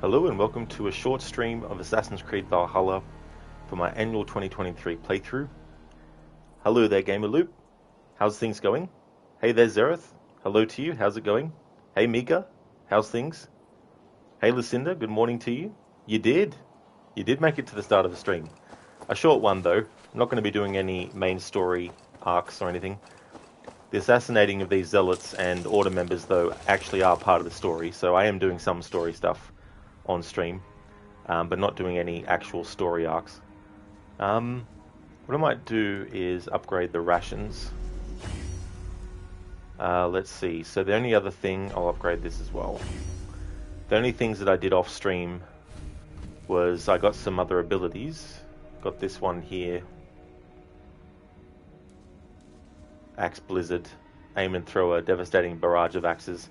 Hello and welcome to a short stream of Assassin's Creed Valhalla for my annual 2023 playthrough. Hello there, Gamerloop. How's things going? Hey there, Zereth. Hello to you. How's it going? Hey, Mika. How's things? Hey, Lucinda. Good morning to you. You did. You did make it to the start of the stream. A short one, though. I'm not going to be doing any main story arcs or anything. The assassinating of these Zealots and Order members, though, actually are part of the story, so I am doing some story stuff on stream, but not doing any actual story arcs. What I might do is upgrade the rations. Let's see, so the only other thing, I'll upgrade this as well. The only things that I did off stream was I got some other abilities. Got this one here. Axe Blizzard. Aim and throw a devastating barrage of axes.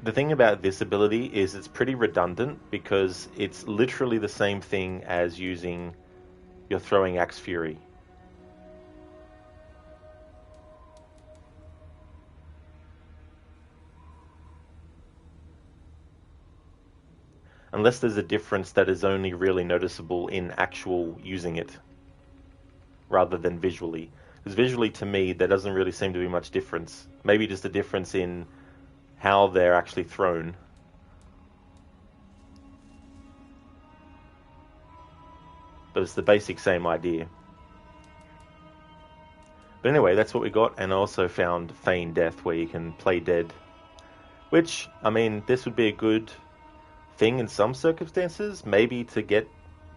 The thing about this ability is it's pretty redundant because it's literally the same thing as using your throwing Axe Fury. Unless there's a difference that is only really noticeable in actual using it, rather than visually. Because visually, to me, there doesn't really seem to be much difference. Maybe just a difference in how they're actually thrown. But it's the basic same idea. But anyway, that's what we got, and I also found Feign Death, where you can play dead. Which, I mean, this would be a good thing in some circumstances, maybe to get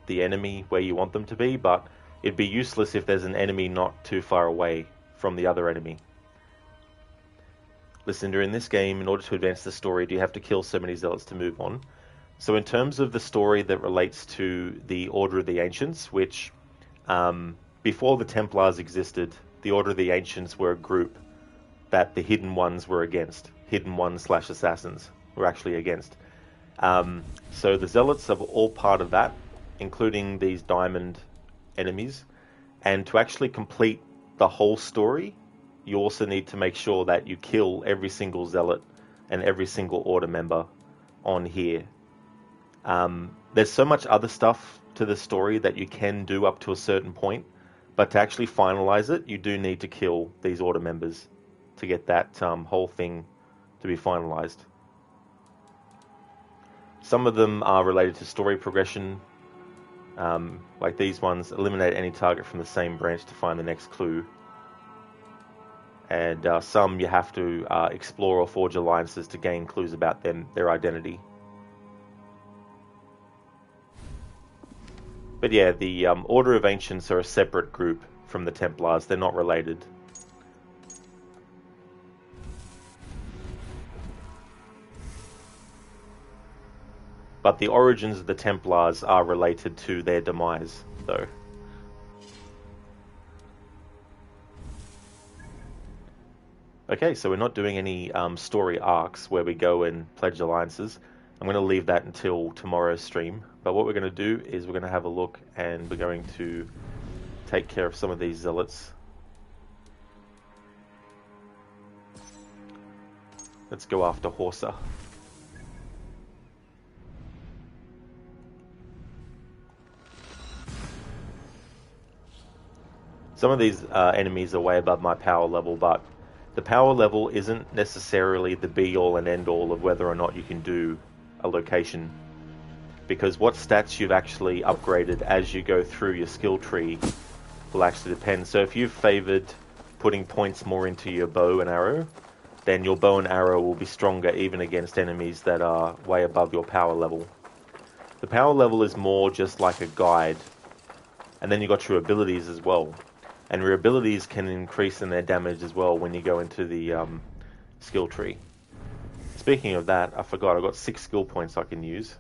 the enemy where you want them to be, but it'd be useless if there's an enemy not too far away from the other enemy. Listen, during this game, in order to advance the story, do you have to kill so many Zealots to move on? So in terms of the story that relates to the Order of the Ancients, which before the Templars existed, the Order of the Ancients were a group that the Hidden Ones were against. Hidden Ones / Assassins were actually against. So the Zealots are all part of that, including these diamond enemies. And to actually complete the whole story, you also need to make sure that you kill every single Zealot and every single Order member on here. There's so much other stuff to the story that you can do up to a certain point, but to actually finalize it, you do need to kill these Order members to get that whole thing to be finalized. Some of them are related to story progression, like these ones. Eliminate any target from the same branch to find the next clue. And some you have to explore or forge alliances to gain clues about them, their identity. But yeah, the Order of Ancients are a separate group from the Templars. They're not related. But the origins of the Templars are related to their demise, though. Okay, so we're not doing any story arcs where we go and pledge alliances. I'm going to leave that until tomorrow's stream. But what we're going to do is we're going to have a look and we're going to take care of some of these Zealots. Let's go after Horsa. Some of these enemies are way above my power level, but the power level isn't necessarily the be-all and end-all of whether or not you can do a location. Because what stats you've actually upgraded as you go through your skill tree will actually depend. So if you've favoured putting points more into your bow and arrow, then your bow and arrow will be stronger even against enemies that are way above your power level. The power level is more just like a guide. And then you've got your abilities as well. And your abilities can increase in their damage as well when you go into the skill tree. Speaking of that, I forgot, I've got 6 skill points I can use.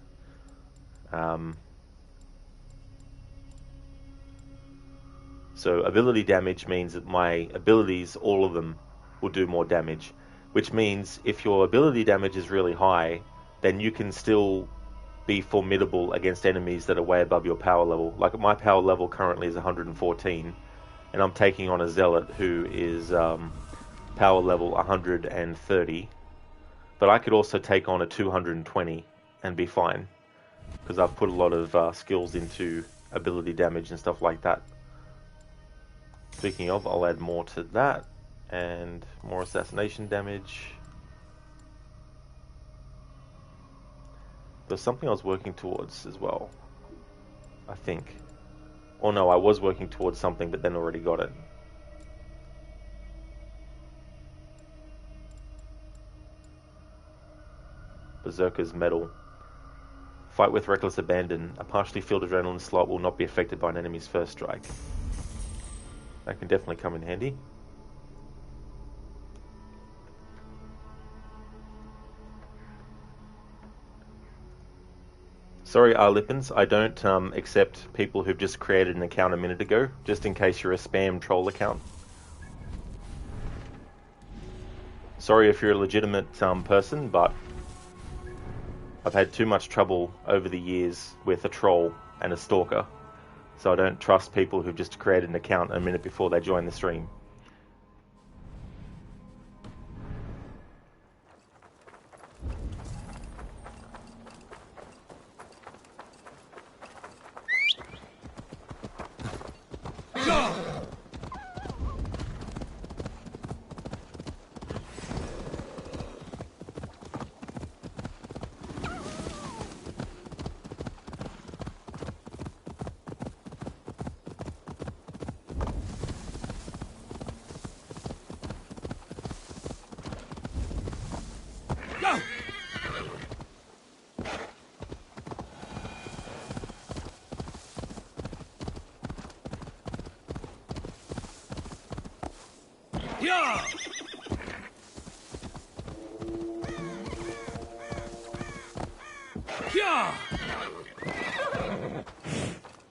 So ability damage means that my abilities, all of them, will do more damage. Which means if your ability damage is really high, then you can still be formidable against enemies that are way above your power level. Like my power level currently is 114. And I'm taking on a Zealot who is power level 130. But I could also take on a 220 and be fine. because I've put a lot of skills into ability damage and stuff like that. Speaking of, I'll add more to that, and more assassination damage. There's something I was working towards as well, I think. Or no, I was working towards something, but then already got it. Berserker's Medal. Fight with reckless abandon. A partially filled adrenaline slot will not be affected by an enemy's first strike. That can definitely come in handy. Sorry, Lippins, I don't accept people who've just created an account a minute ago, just in case you're a spam troll account. Sorry if you're a legitimate person, but I've had too much trouble over the years with a troll and a stalker, so I don't trust people who've just created an account a minute before they join the stream.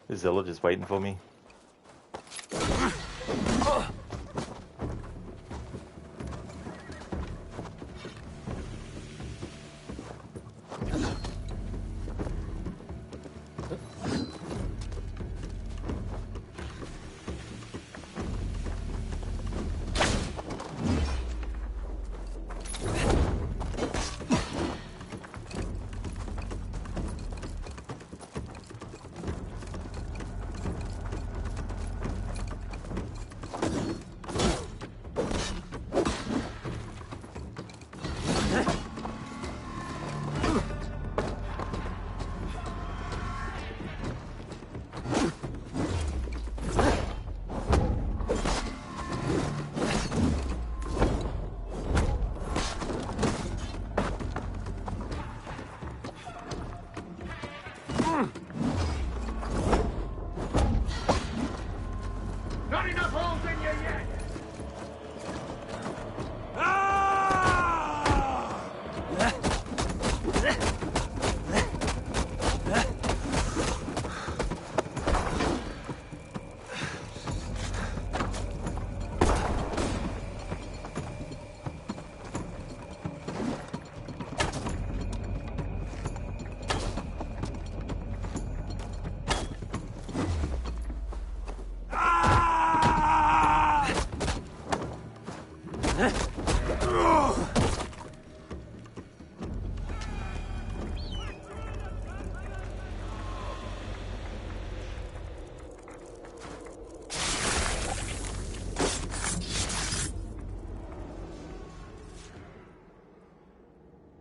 Is Zealot just waiting for me?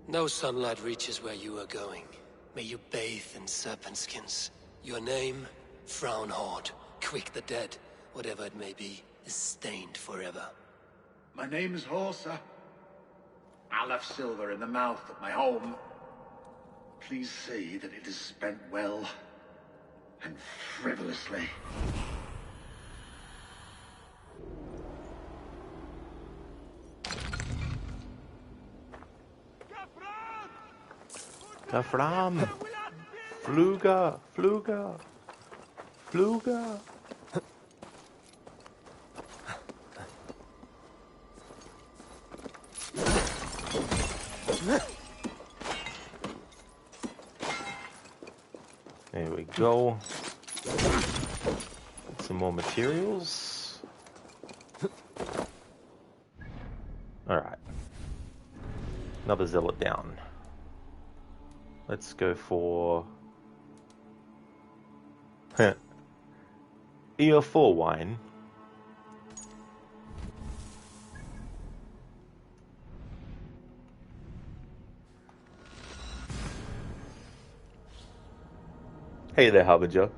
No sunlight reaches where you are going. May you bathe in serpent skins. Your name, Frown Horde, Quick the Dead, whatever it may be, is stained forever. My name is Horsa. I left silver in the mouth of my home. Please see that it is spent well and frivolously. Kafram! Fluga! Fluga! Fluga! There we go. Get some more materials. Alright. Another zealot down. Let's go for EO4 wine. Hey there, Harbinger.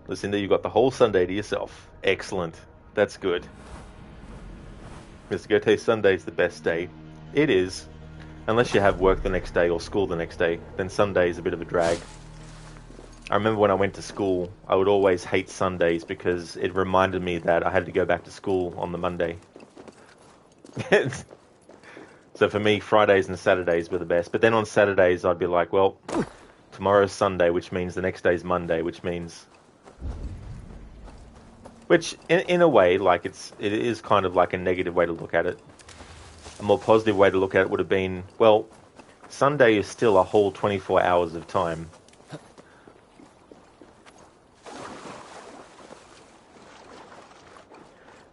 Lucinda, you got the whole Sunday to yourself. Excellent. That's good. Mr. Gote, Sunday's the best day. It is. Unless you have work the next day or school the next day, then Sunday's a bit of a drag. I remember when I went to school, I would always hate Sundays because it reminded me that I had to go back to school on the Monday. So for me, Fridays and Saturdays were the best. But then on Saturdays, I'd be like, well, tomorrow's Sunday, which means the next day's Monday, which means... Which, in a way, like it is kind of like a negative way to look at it. A more positive way to look at it would have been, well, Sunday is still a whole 24 hours of time.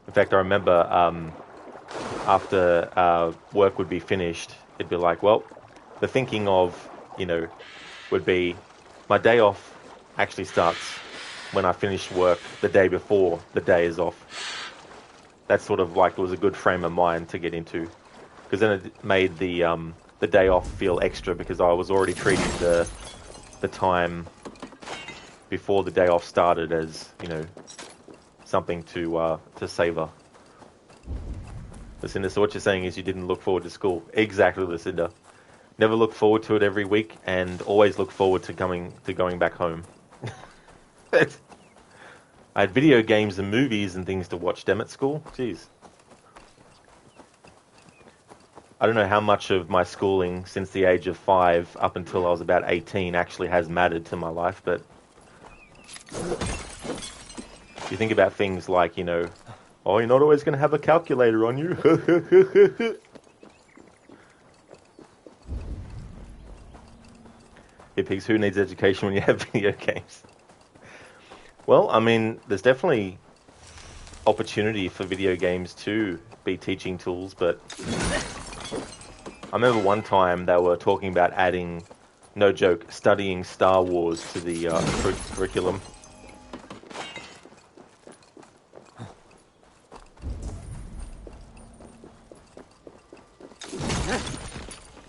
In fact, I remember after work would be finished, it'd be like, well, the thinking of, would be my day off actually starts when I finish work the day before the day is off. That's sort of like, it was a good frame of mind to get into. Because then it made the day off feel extra because I was already treating the time before the day off started as, something to savor. Lucinda, so what you're saying is you didn't look forward to school. Exactly, Lucinda. Never look forward to it every week and always look forward to going back home. I had video games and movies and things to watch them at school. Jeez. I don't know how much of my schooling since the age of 5 up until I was about 18 actually has mattered to my life, but you think about things like, oh, you're not always going to have a calculator on you. Hey, pigs, who needs education when you have video games? Well, I mean, there's definitely opportunity for video games to be teaching tools, but I remember one time they were talking about adding, no joke, studying Star Wars to the curriculum.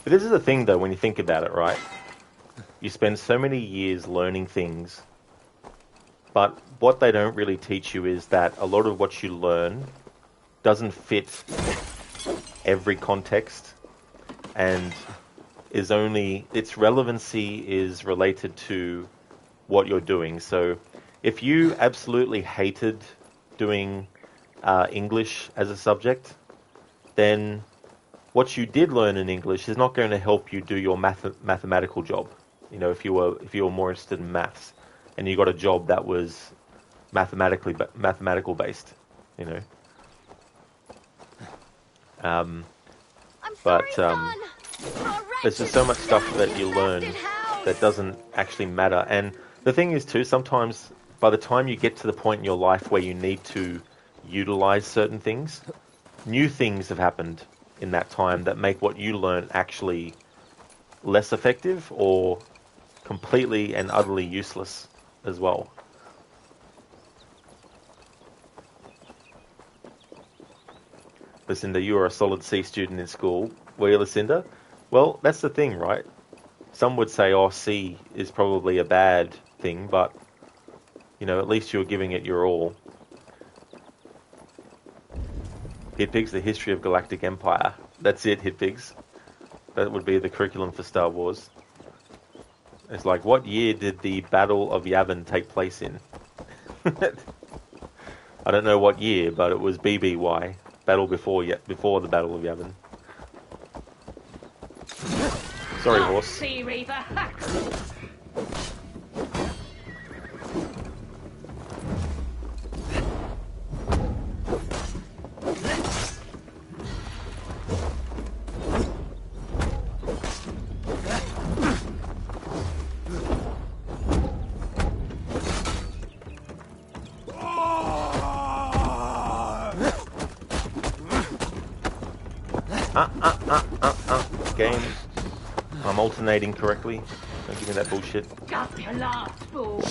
But this is the thing, though, when you think about it, right? You spend so many years learning things, but what they don't really teach you is that a lot of what you learn doesn't fit every context, and its relevancy is related to what you're doing. So if you absolutely hated doing English as a subject, then what you did learn in English is not going to help you do your mathematical job. If you were more interested in maths and you got a job that was mathematical based, there's just so much stuff that you learn that doesn't actually matter. And the thing is too, sometimes by the time you get to the point in your life where you need to utilize certain things, new things have happened in that time that make what you learn actually less effective or completely and utterly useless as well. Lucinda, you were a solid C student in school. Were you, Lucinda? Well, that's the thing, right? Some would say, oh, C is probably a bad thing, but, at least you're giving it your all. Hitpigs, the history of Galactic Empire. That's it, Hitpigs. That would be the curriculum for Star Wars. It's like, what year did the Battle of Yavin take place in? I don't know what year, but it was BBY. Battle before the Battle of Yavin. Sorry, horse. Sea Reaver. Game. I'm alternating correctly. Don't give me that bullshit. Got your last fool.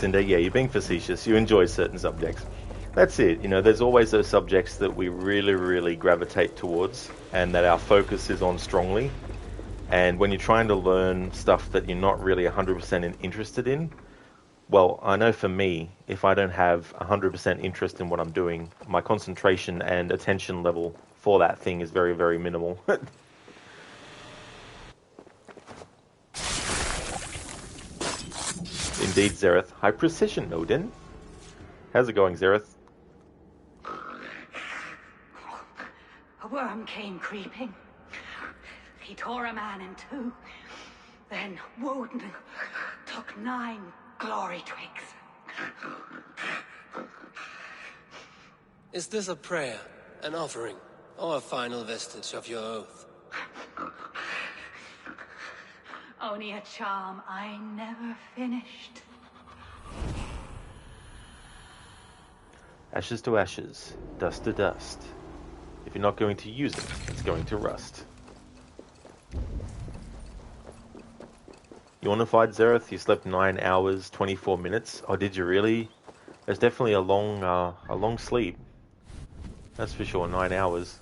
Cinder, yeah, you're being facetious. You enjoy certain subjects. That's it. You know, there's always those subjects that we really, really gravitate towards and that our focus is on strongly. And when you're trying to learn stuff that you're not really 100% interested in, well, I know for me, if I don't have 100% interest in what I'm doing, my concentration and attention level for that thing is very, very minimal. Indeed, Zereth. High precision, Odin. How's it going, Zereth? A worm came creeping. He tore a man in two. Then Woden took 9 glory twigs. Is this a prayer, an offering, or a final vestige of your oath? Only a charm I never finished. Ashes to ashes, dust to dust. If you're not going to use it, it's going to rust. You want to fight Zereth? You slept 9 hours, 24 minutes. Oh, did you really? It's definitely a long sleep. That's for sure, 9 hours.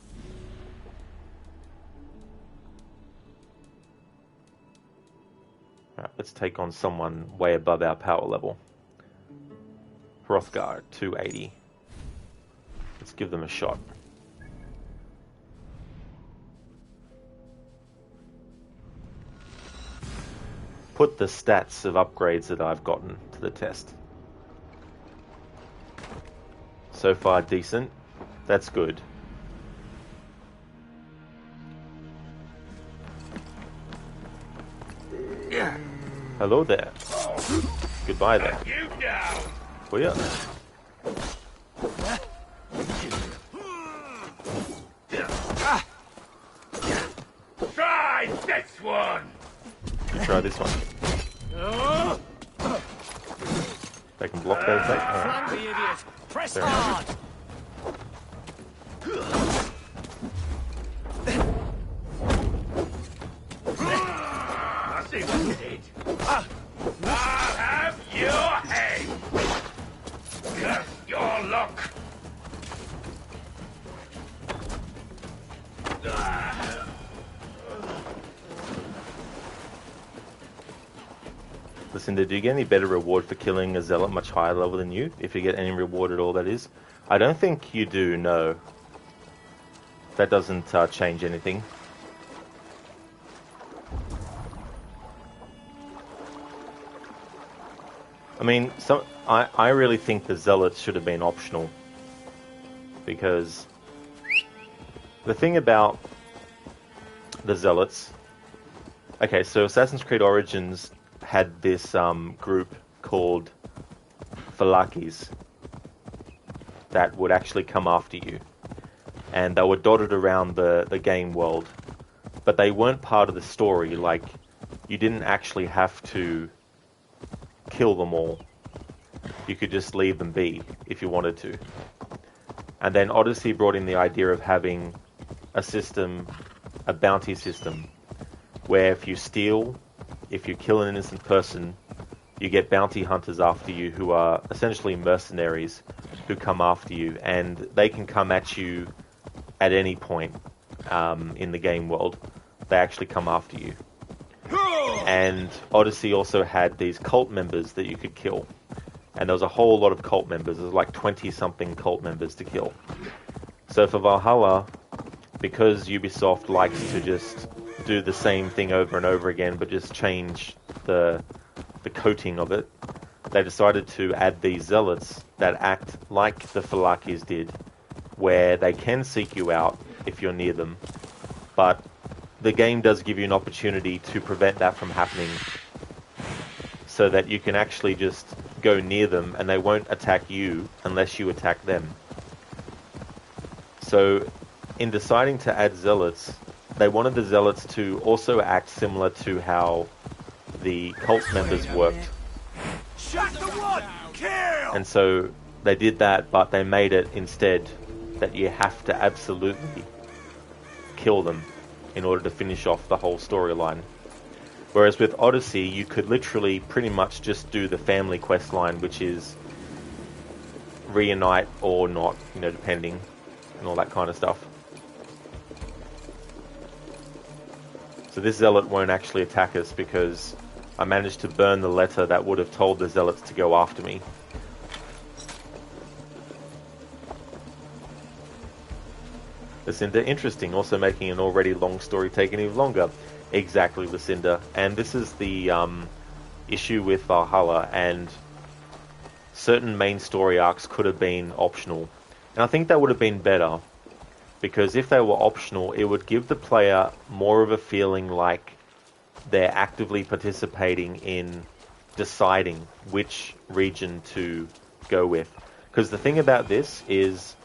Alright, let's take on someone way above our power level. Hrothgar, 280. Let's give them a shot. Put the stats of upgrades that I've gotten to the test. So far decent. That's good. Hello there. Goodbye there. Oh yeah. Try this one! Try this one. They can block those back. Flank the idiot! Press Fair hard! I see what you did. I'll have your head! Curse your luck! Listen, do you get any better reward for killing a zealot much higher level than you? If you get any reward at all, that is. I don't think you do, no. That doesn't change anything. I mean, I really think the zealots should have been optional. Because the thing about the zealots... Okay, so Assassin's Creed Origins had this group called Falakis that would actually come after you. And they were dotted around the game world. But they weren't part of the story. Like, you didn't actually have to kill them all. You could just leave them be if you wanted to. And then Odyssey brought in the idea of having a system, a bounty system, where if you steal, if you kill an innocent person, you get bounty hunters after you who are essentially mercenaries who come after you, and they can come at you at any point in the game world. They actually come after you. And Odyssey also had these cult members that you could kill. And there was a whole lot of cult members. There was like 20-something cult members to kill. So for Valhalla, because Ubisoft likes to just do the same thing over and over again, but just change the coating of it, they decided to add these zealots that act like the Falakis did, where they can seek you out if you're near them, but the game does give you an opportunity to prevent that from happening, so that you can actually just go near them and they won't attack you unless you attack them. So in deciding to add zealots, they wanted the zealots to also act similar to how the cult members worked. Shut the one! Kill! And so they did that, but they made it instead that you have to absolutely kill them in order to finish off the whole storyline. Whereas with Odyssey, you could literally pretty much just do the family quest line, which is reunite or not, you know, depending, and all that kind of stuff. So this zealot won't actually attack us because I managed to burn the letter that would have told the zealots to go after me. Lucinda, interesting, also making an already long story take even longer. Exactly, Lucinda. And this is the issue with Valhalla, and certain main story arcs could have been optional. And I think that would have been better, because if they were optional, it would give the player more of a feeling like they're actively participating in deciding which region to go with. Because the thing about this is,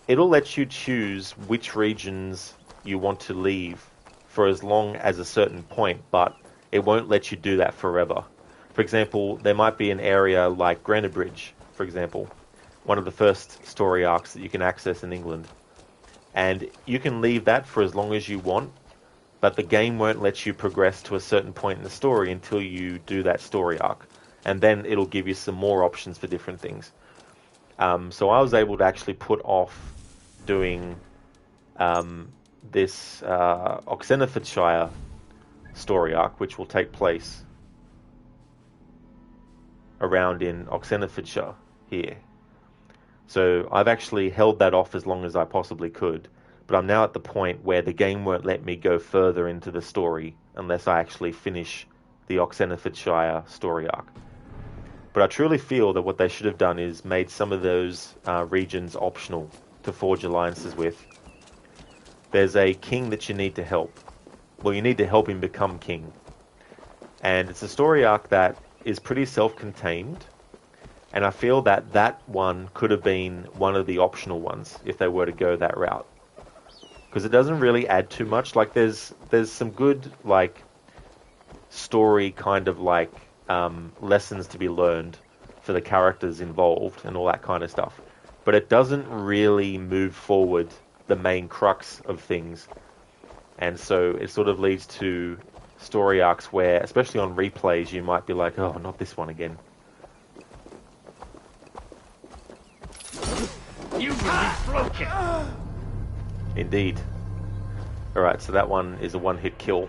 it'll let you choose which regions you want to leave for as long as a certain point, but it won't let you do that forever. For example, there might be an area like Granite Bridge, for example, one of the first story arcs that you can access in England. And you can leave that for as long as you want, but the game won't let you progress to a certain point in the story until you do that story arc. And then it'll give you some more options for different things. So I was able to actually put off doing this Oxenfordshire story arc, which will take place around in Oxenfordshire here. So I've actually held that off as long as I possibly could, but I'm now at the point where the game won't let me go further into the story unless I actually finish the Oxenfordshire story arc. But I truly feel that what they should have done is made some of those regions optional to forge alliances with. There's a king that you need to help. Well, you need to help him become king. And it's a story arc that is pretty self-contained, and I feel that that one could have been one of the optional ones if they were to go that route. Because it doesn't really add too much. Like, there's some good, like, story kind of, like, lessons to be learned for the characters involved and all that kind of stuff. But it doesn't really move forward the main crux of things. And so it sort of leads to story arcs where, especially on replays, you might be like, oh, not this one again. You will be broken. Indeed. Alright, so that one is a one-hit kill.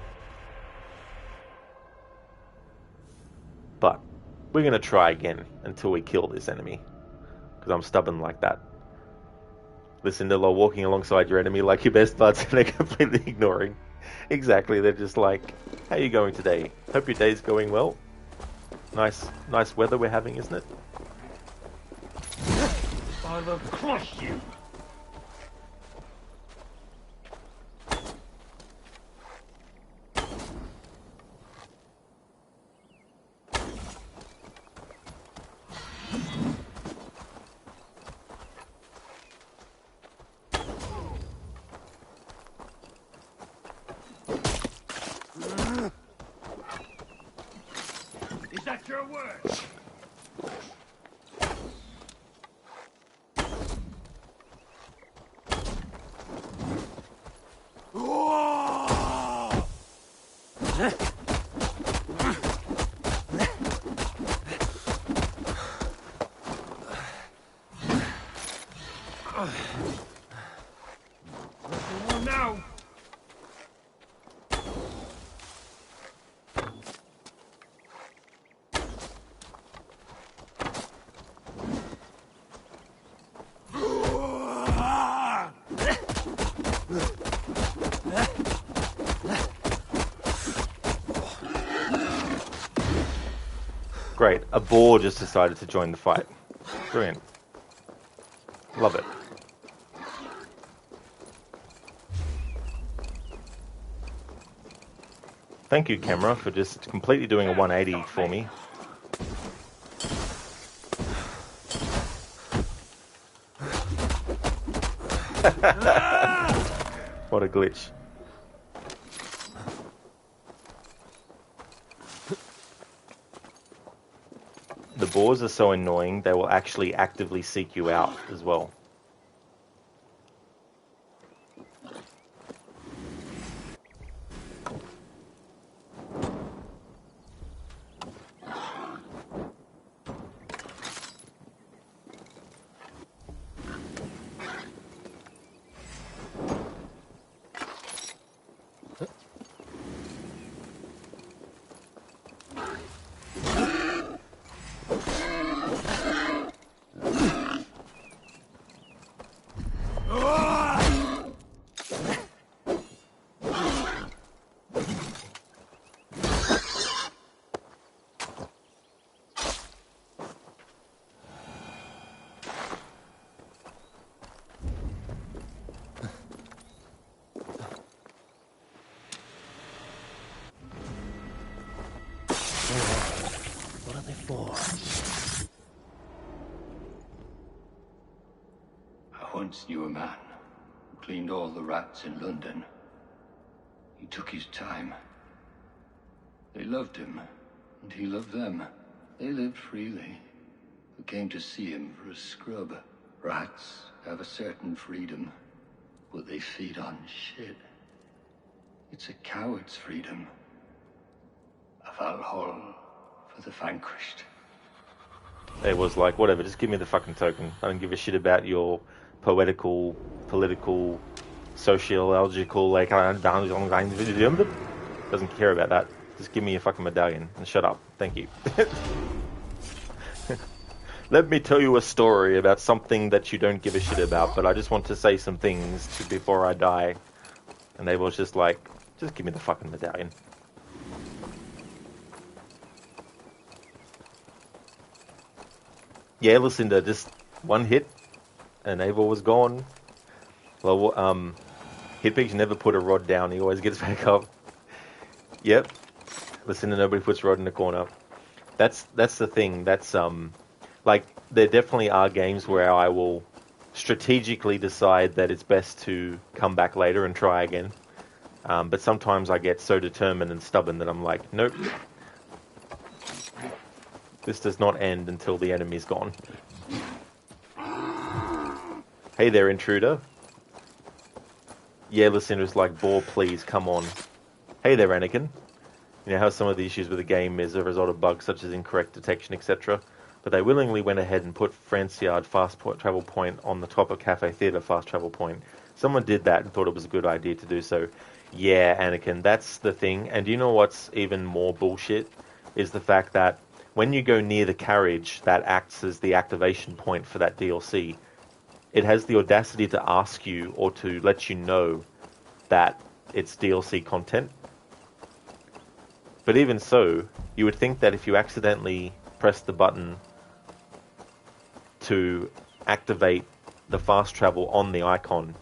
But we're going to try again until we kill this enemy, because I'm stubborn like that. Listen to walking alongside your enemy like your best buds, and they're completely ignoring. Exactly, they're just like, how are you going today? Hope your day's going well. Nice weather we're having, isn't it? I will crush you. Is that your word? Now. Great, a boar just decided to join the fight. Brilliant. Love it. Thank you, camera, for just completely doing a 180 for me. What a glitch. The boars are so annoying, they will actually actively seek you out as well. once knew a man who cleaned all the rats in London. He took his time. They loved him, and he loved them. They lived freely. Who came to see him for a scrub. Rats have a certain freedom, but they feed on shit. It's a coward's freedom. A Valhalla for the vanquished. It was like, whatever, just give me the fucking token. I don't give a shit about your poetical, political, sociological, like, doesn't care about that. Just give me your fucking medallion and shut up. Thank you. Let me tell you a story about something that you don't give a shit about, but I just want to say some things before I die. And they was just like, just give me the fucking medallion. Yeah, Lucinda, just one hit, and Eivor was gone. Well, Hitpix never put a rod down, he always gets back up. Yep. Lucinda, nobody puts rod in the corner. That's the thing, that's, like, there definitely are games where I will strategically decide that it's best to come back later and try again. But sometimes I get so determined and stubborn that I'm like, nope. This does not end until the enemy's gone. Hey there, intruder. Yeah, Lucinda's like, Boar, please, come on. Hey there, Anakin. You know how some of the issues with the game is a result of bugs such as incorrect detection, etc. But they willingly went ahead and put Franciard fast travel point on the top of Cafe Theatre fast travel point. Someone did that and thought it was a good idea to do so. Yeah, Anakin, that's the thing. And do you know what's even more bullshit? Is the fact that when you go near the carriage that acts as the activation point for that DLC, it has the audacity to ask you or to let you know that it's DLC content. But even so, you would think that if you accidentally press the button to activate the fast travel on the icon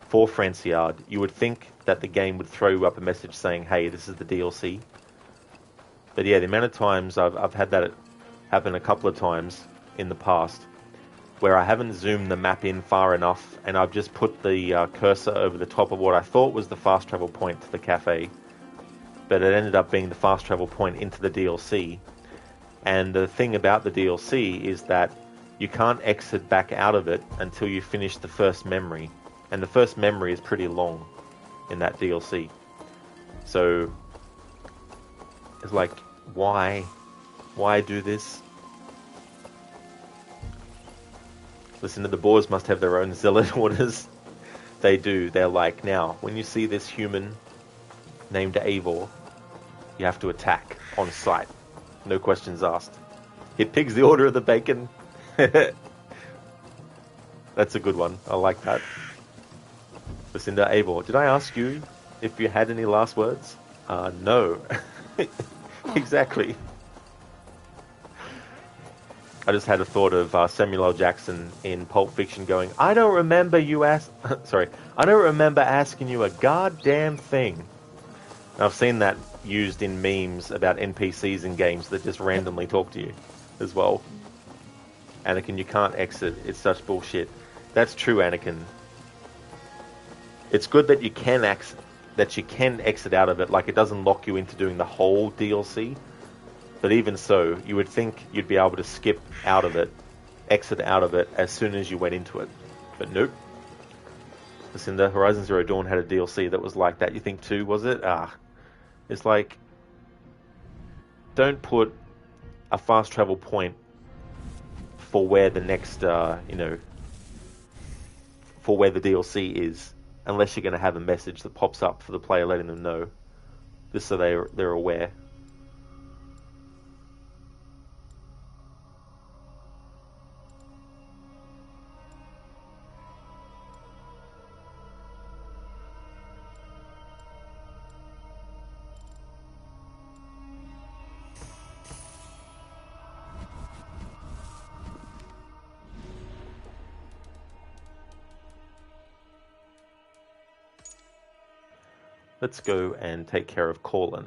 for Franciard, you would think that the game would throw you up a message saying, hey, this is the DLC. But yeah, the amount of times I've had that happen a couple of times in the past, where I haven't zoomed the map in far enough, and I've just put the cursor over the top of what I thought was the fast travel point to the cafe, but it ended up being the fast travel point into the DLC. And the thing about the DLC is that you can't exit back out of it until you finish the first memory, and the first memory is pretty long in that DLC. So it's like, why do this? Listen, the Boars must have their own zealot orders. They do. They're like, now, when you see this human named Eivor, you have to attack on sight. No questions asked. It pigs the order of the bacon. That's a good one. I like that. Lucinda, Eivor, did I ask you if you had any last words? No. Exactly. I just had a thought of Samuel L. Jackson in Pulp Fiction going, I don't remember asking you a goddamn thing. And I've seen that used in memes about NPCs in games that just randomly talk to you as well. Anakin, you can't exit. It's such bullshit. That's true, Anakin. It's good that you can exit out of it, like it doesn't lock you into doing the whole DLC. But even so, you would think you'd be able to skip out of it, exit out of it as soon as you went into it. But nope. Listen, the Horizon Zero Dawn had a DLC that was like that. You think too, was it? It's like, don't put a fast travel point for where the next, for where the DLC is, unless you're going to have a message that pops up for the player letting them know, just so they're aware. Let's go and take care of Corlin.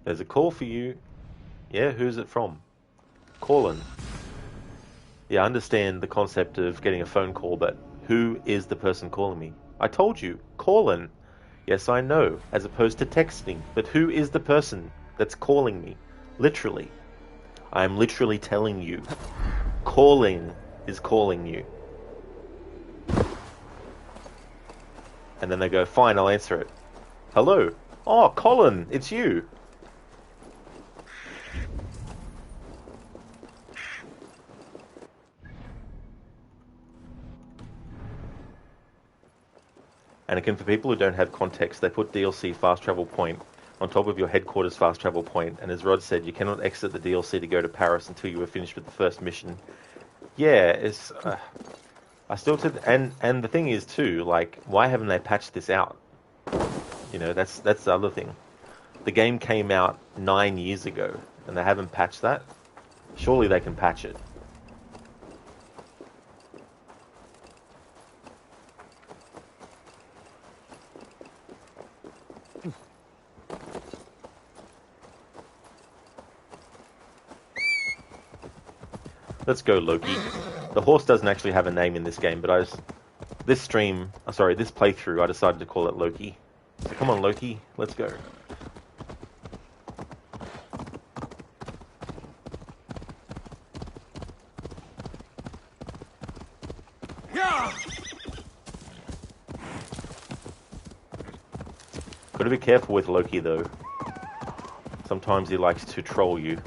There's a call for you. Yeah, who's it from? Calling. Yeah, I understand the concept of getting a phone call, but who is the person calling me? I told you, calling. Yes, I know, as opposed to texting, but who is the person that's calling me? Literally. I am literally telling you. Calling is calling you. And then they go, fine, I'll answer it. Hello. Oh, Colin, it's you. And again, for people who don't have context, they put DLC fast travel point on top of your headquarters fast travel point, and as Rod said, you cannot exit the DLC to go to Paris until you are finished with the first mission. Yeah, it's... I still... And the thing is, too, like, why haven't they patched this out? You know, that's the other thing. The game came out 9 years ago, and they haven't patched that. Surely they can patch it. Let's go, Loki. The horse doesn't actually have a name in this game, but this playthrough, I decided to call it Loki. So come on, Loki, let's go. Gotta be careful with Loki, though. Sometimes he likes to troll you.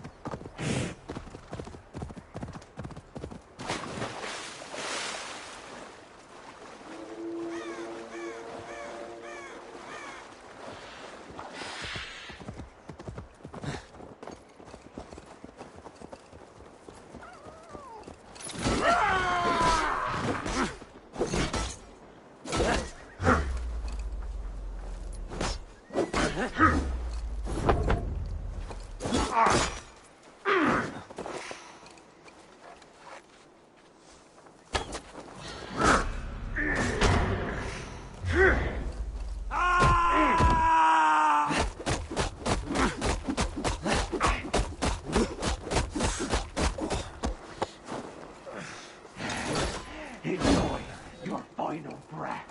Enjoy your final breaths.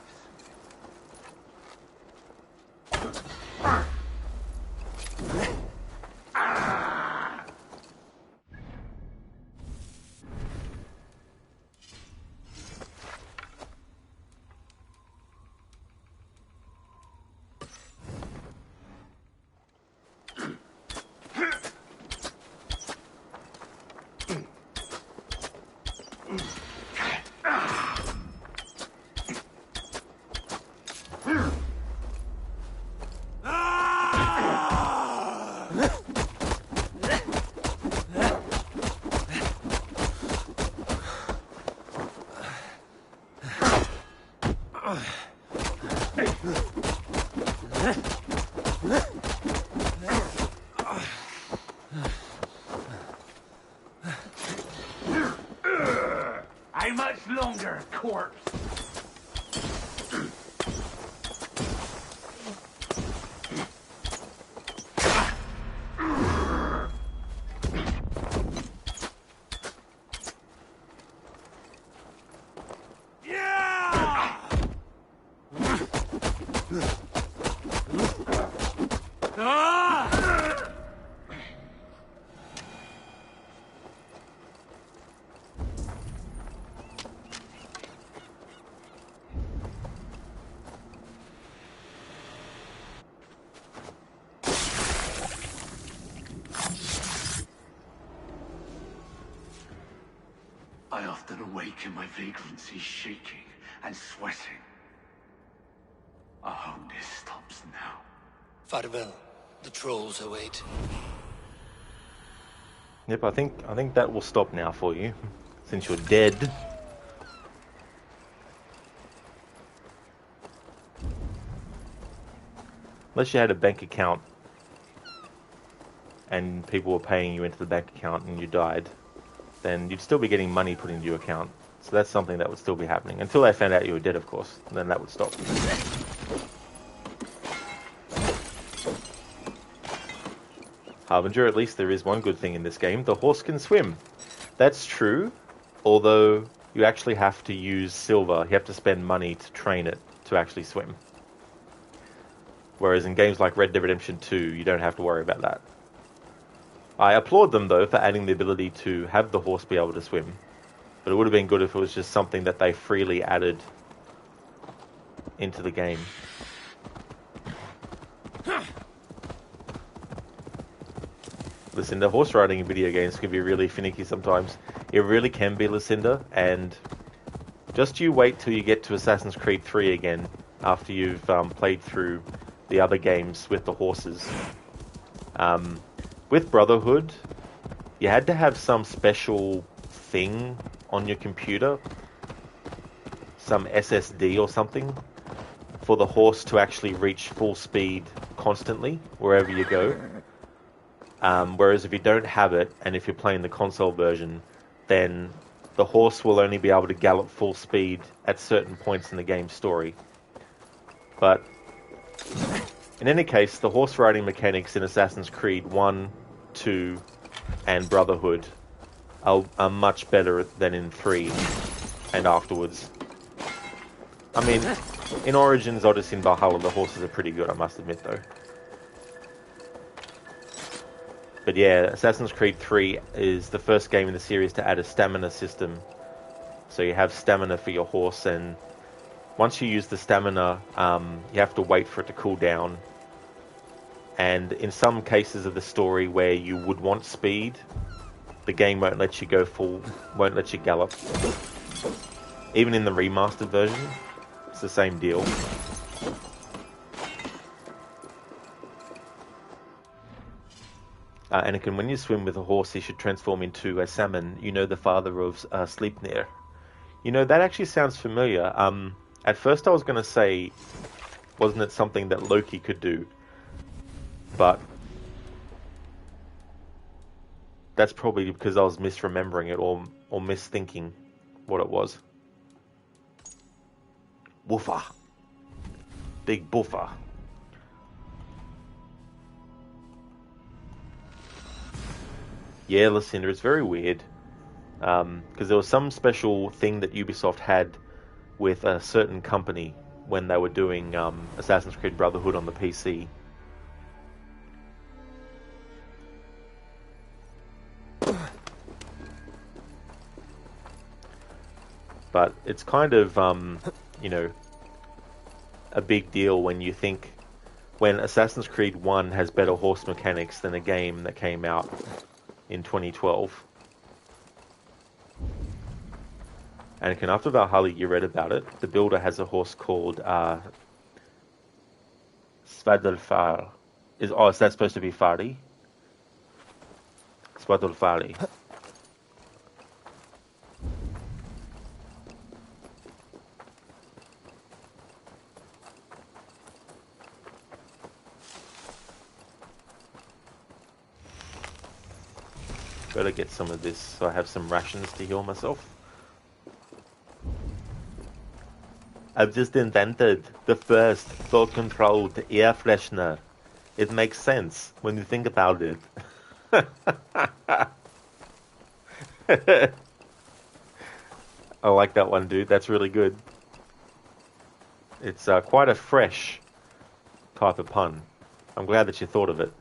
How much longer, corpse? I often awake in my vagrancy, shaking and sweating. I hope this stops now. Farewell. The trolls await. Yep, I think that will stop now for you, since you're dead. Unless you had a bank account and people were paying you into the bank account and you died, then you'd still be getting money put into your account. So that's something that would still be happening. Until they found out you were dead, of course. And then that would stop. Harbinger, at least there is one good thing in this game. The horse can swim. That's true, although you actually have to use silver. You have to spend money to train it to actually swim. Whereas in games like Red Dead Redemption 2, you don't have to worry about that. I applaud them, though, for adding the ability to have the horse be able to swim. But it would have been good if it was just something that they freely added into the game. Lucinda, horse riding in video games can be really finicky sometimes. It really can be, Lucinda, and just you wait till you get to Assassin's Creed 3 again, after you've played through the other games with the horses. With Brotherhood, you had to have some special thing on your computer, some SSD or something, for the horse to actually reach full speed constantly, wherever you go. Whereas if you don't have it, and if you're playing the console version, then the horse will only be able to gallop full speed at certain points in the game's story. But in any case, the horse riding mechanics in Assassin's Creed 1, 2, and Brotherhood are much better than in 3 and afterwards. I mean, in Origins, Odyssey, and Valhalla, the horses are pretty good, I must admit, though. But yeah, Assassin's Creed 3 is the first game in the series to add a stamina system. So you have stamina for your horse, and once you use the stamina, you have to wait for it to cool down. And in some cases of the story where you would want speed, the game won't let you go full, won't let you gallop. Even in the remastered version, it's the same deal. Anakin, when you swim with a horse, he should transform into a salmon. You know, the father of Sleipnir. You know, that actually sounds familiar. At first I was going to say, wasn't it something that Loki could do? But that's probably because I was misremembering it or misthinking what it was. Woofer. Big buffer. Yeah, Lucinda, it's very weird. Because there was some special thing that Ubisoft had with a certain company when they were doing Assassin's Creed Brotherhood on the PC. But it's kind of, you know, a big deal when you think when Assassin's Creed 1 has better horse mechanics than a game that came out in 2012. And after Valhalla, you read about it. The builder has a horse called Svadolfar. Is that supposed to be Fari? Svadolfari. Better get some of this so I have some rations to heal myself. I've just invented the first thought-controlled air freshener. It makes sense when you think about it. I like that one, dude. That's really good. It's quite a fresh type of pun. I'm glad that you thought of it.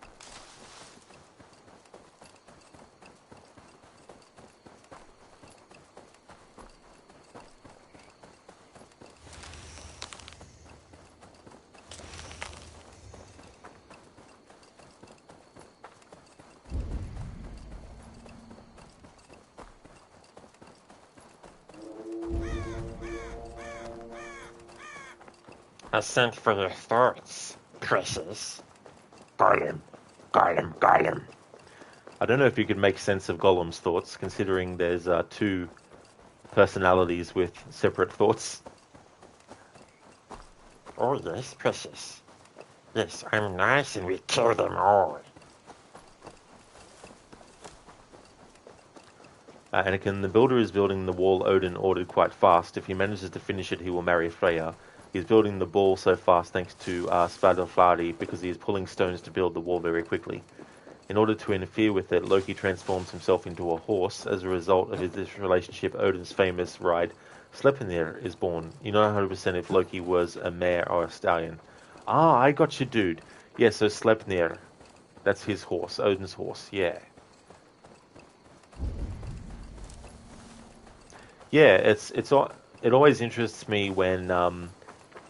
I sent for your thoughts, precious. Gollum. I don't know if you could make sense of Gollum's thoughts, considering there's two personalities with separate thoughts. Oh yes, precious. Yes, I'm nice and we kill them all. Anakin, the builder is building the wall Odin ordered quite fast. If he manages to finish it, he will marry Freya. He's building the ball so fast thanks to Svadolfari because he is pulling stones to build the wall very quickly. In order to interfere with it, Loki transforms himself into a horse. As a result of this relationship, Odin's famous ride, Sleipnir, is born. You know 100% if Loki was a mare or a stallion. Ah, I got you, dude. Yeah, so Sleipnir, that's his horse, Odin's horse, yeah. Yeah, it always interests me when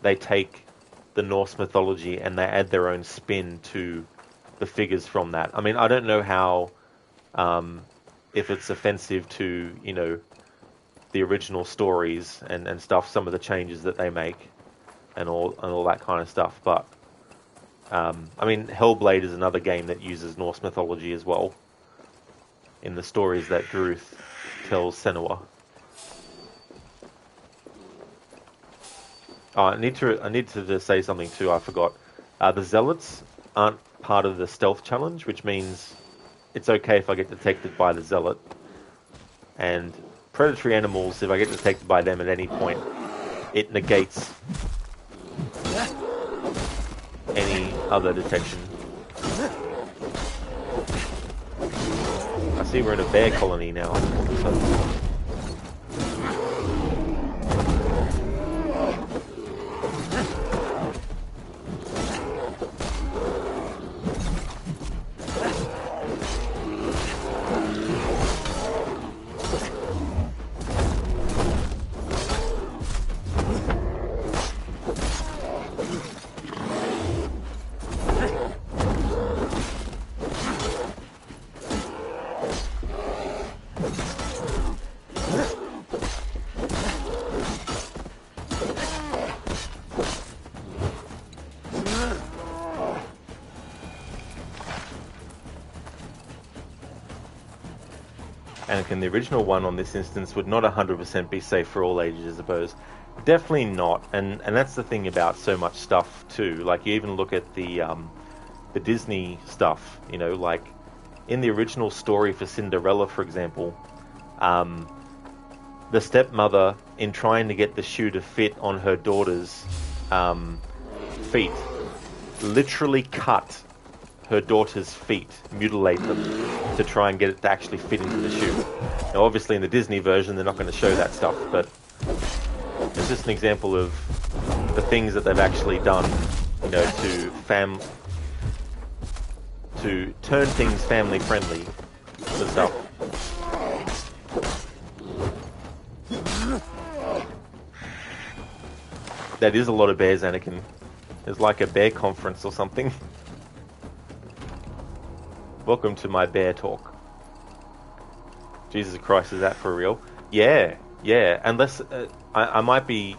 they take the Norse mythology and they add their own spin to the figures from that. I mean, I don't know how, if it's offensive to, you know, the original stories and stuff, some of the changes that they make and all that kind of stuff. But I mean, Hellblade is another game that uses Norse mythology as well in the stories that Druth tells Senua. Oh, I need to say something too. I forgot. The Zealots aren't part of the stealth challenge, which means it's okay if I get detected by the Zealot. And predatory animals, if I get detected by them at any point, it negates any other detection. I see we're in a bear colony now. So. Anakin, the original one on this instance would not 100% be safe for all ages, I suppose. Definitely not, and that's the thing about so much stuff too. Like you even look at the Disney stuff, you know, like in the original story for Cinderella, for example, the stepmother, in trying to get the shoe to fit on her daughter's feet, literally cut her daughter's feet, mutilate them to try and get it to actually fit into the shoe. Now, obviously, in the Disney version, they're not going to show that stuff, but it's just an example of the things that they've actually done, you know, to turn things family friendly for stuff. That is a lot of bears, Anakin. There's like a bear conference or something. Welcome to my bear talk. Jesus Christ, is that for real? Yeah. Unless I might be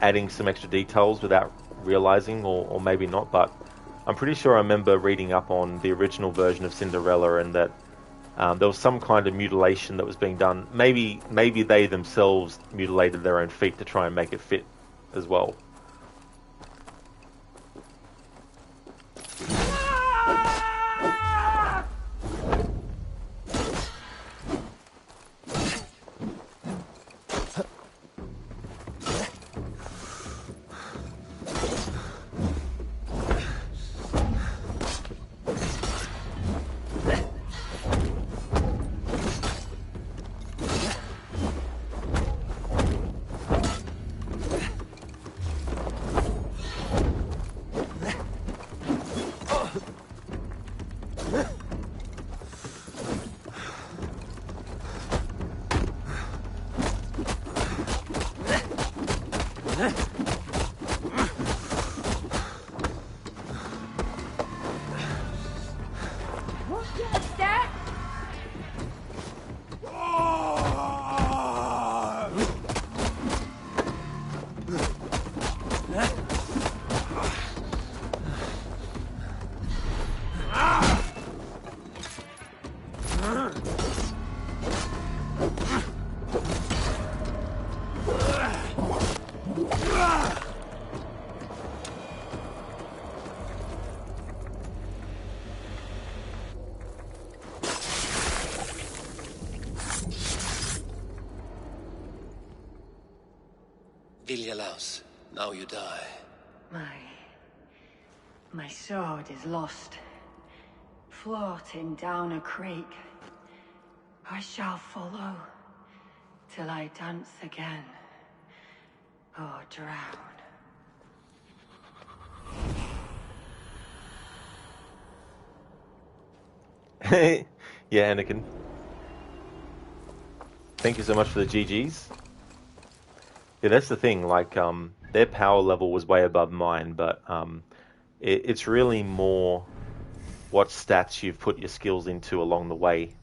adding some extra details without realizing, or maybe not, but I'm pretty sure I remember reading up on the original version of Cinderella and that there was some kind of mutilation that was being done. Maybe they themselves mutilated their own feet to try and make it fit as well. Vilja-Laus, now you die. My sword is lost. floating down a creek. I shall follow till I dance again or drown. Yeah, Anakin. Thank you so much for the GGs. Yeah, that's the thing. Like, their power level was way above mine, but it's really more what stats you've put your skills into along the way.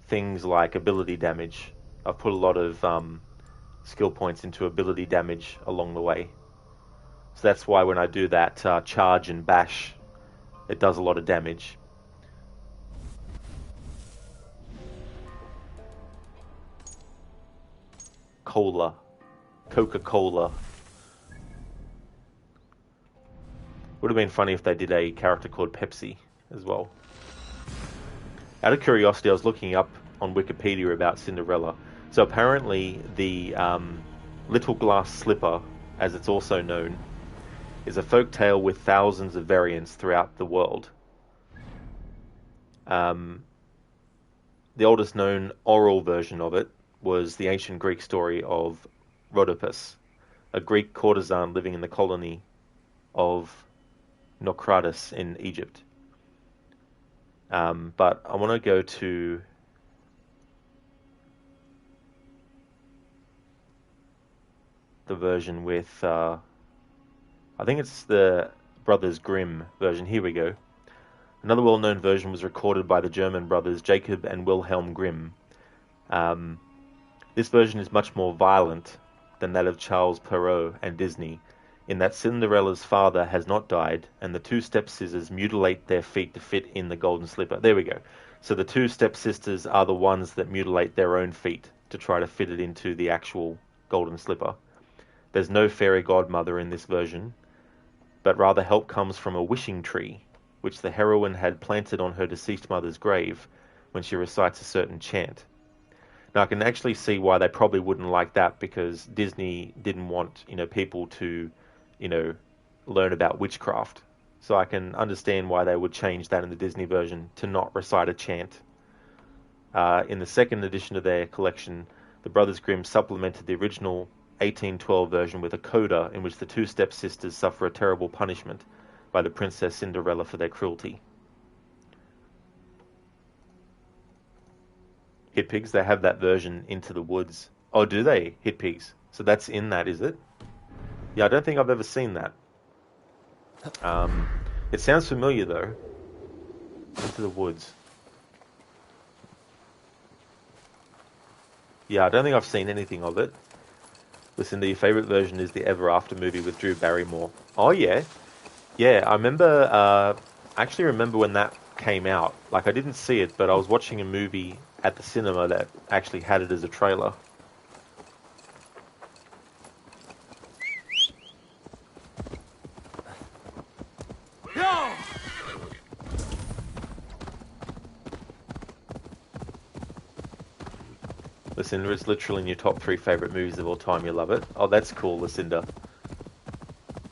Things like ability damage. I've put a lot of skill points into ability damage along the way. So that's why when I do that charge and bash, it does a lot of damage. Coca-Cola. Would have been funny if they did a character called Pepsi as well. Out of curiosity, I was looking up on Wikipedia about Cinderella. So apparently the Little Glass Slipper, as it's also known, is a folk tale with thousands of variants throughout the world. The oldest known oral version of it was the ancient Greek story of Rhodopus, a Greek courtesan living in the colony of Naucratis in Egypt. But I want to go to the version with, I think it's the Brothers Grimm version. Here we go. Another well-known version was recorded by the German brothers Jacob and Wilhelm Grimm. This version is much more violent than that of Charles Perrault and Disney, in that Cinderella's father has not died, and the two stepsisters mutilate their feet to fit in the golden slipper. There we go. So the two stepsisters are the ones that mutilate their own feet to try to fit it into the actual golden slipper. There's no fairy godmother in this version, but rather help comes from a wishing tree, which the heroine had planted on her deceased mother's grave when she recites a certain chant. Now I can actually see why they probably wouldn't like that, because Disney didn't want, people to, learn about witchcraft. So I can understand why they would change that in the Disney version to not recite a chant. In the second edition of their collection, the Brothers Grimm supplemented the original 1812 version with a coda in which the two stepsisters suffer a terrible punishment by the Princess Cinderella for their cruelty. Hit Pigs, they have that version, Into the Woods. Oh, do they? Hit Pigs. So that's in that, is it? Yeah, I don't think I've ever seen that. It sounds familiar, though. Into the Woods. Yeah, I don't think I've seen anything of it. Listen, your favourite version is the Ever After movie with Drew Barrymore. Oh, yeah. Yeah, I remember... I actually remember when that came out. Like, I didn't see it, but I was watching a movie at the cinema that actually had it as a trailer. No! Lucinda, it's literally in your top 3 favourite movies of all time. You love it. Oh, that's cool, Lucinda.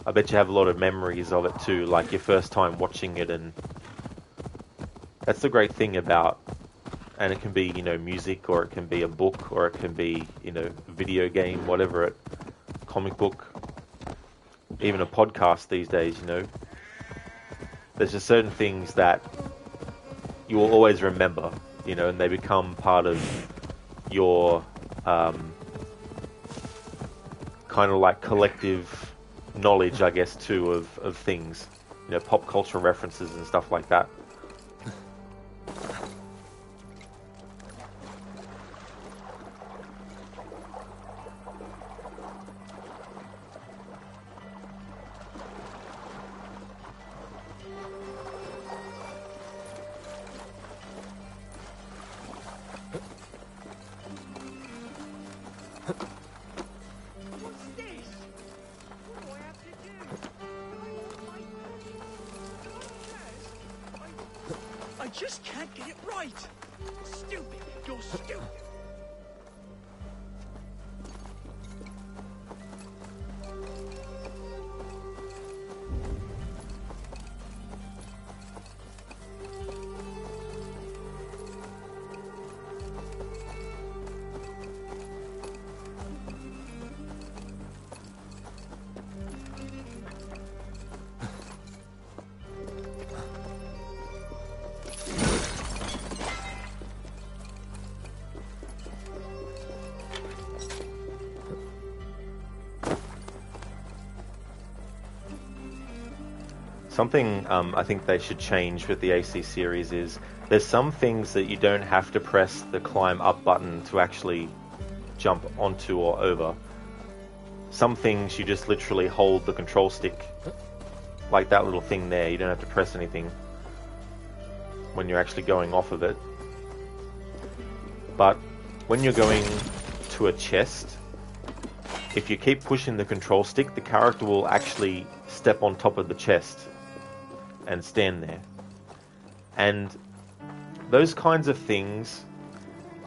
I bet you have a lot of memories of it too, like your first time watching it, and that's the great thing about, and it can be, music, or it can be a book, or it can be, a video game, whatever it, comic book, even a podcast these days, There's just certain things that you will always remember, and they become part of your kind of like collective knowledge, I guess, too, of things, pop culture references and stuff like that. I just can't get it right. Stupid. You're stupid. Something I think they should change with the AC series is there's some things that you don't have to press the climb up button to actually jump onto or over. Some things you just literally hold the control stick, like that little thing there. You don't have to press anything when you're actually going off of it. But when you're going to a chest, if you keep pushing the control stick, the character will actually step on top of the chest and stand there. And those kinds of things,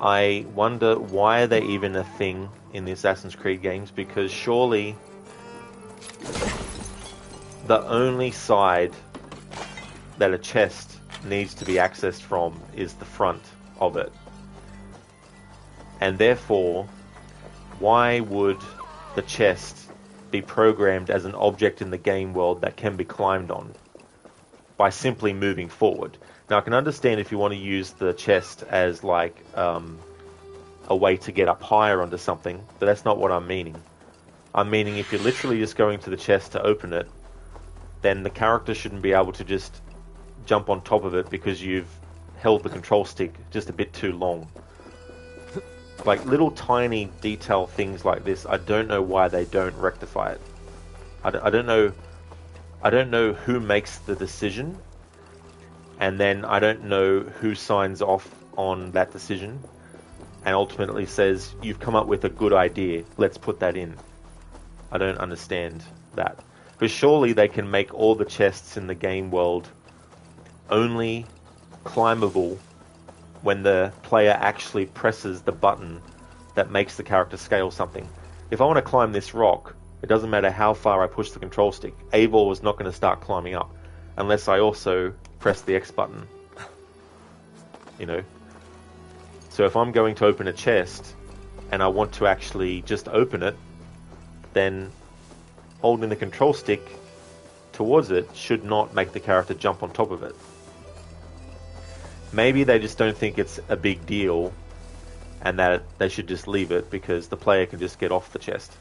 I wonder why are they even a thing in the Assassin's Creed games, because surely the only side that a chest needs to be accessed from is the front of it. And therefore, why would the chest be programmed as an object in the game world that can be climbed on by simply moving forward? Now, I can understand if you want to use the chest as like a way to get up higher onto something, but that's not what I'm meaning. I'm meaning if you're literally just going to the chest to open it, then the character shouldn't be able to just jump on top of it because you've held the control stick just a bit too long. Like little tiny detail things like this, I don't know why they don't rectify it. I don't know who makes the decision, and then I don't know who signs off on that decision and ultimately says, you've come up with a good idea, let's put that in. I don't understand that. But surely they can make all the chests in the game world only climbable when the player actually presses the button that makes the character scale something. If I want to climb this rock, it doesn't matter how far I push the control stick. Eivor is not going to start climbing up unless I also press the X button. You know? So if I'm going to open a chest and I want to actually just open it, then holding the control stick towards it should not make the character jump on top of it. Maybe they just don't think it's a big deal and that they should just leave it because the player can just get off the chest.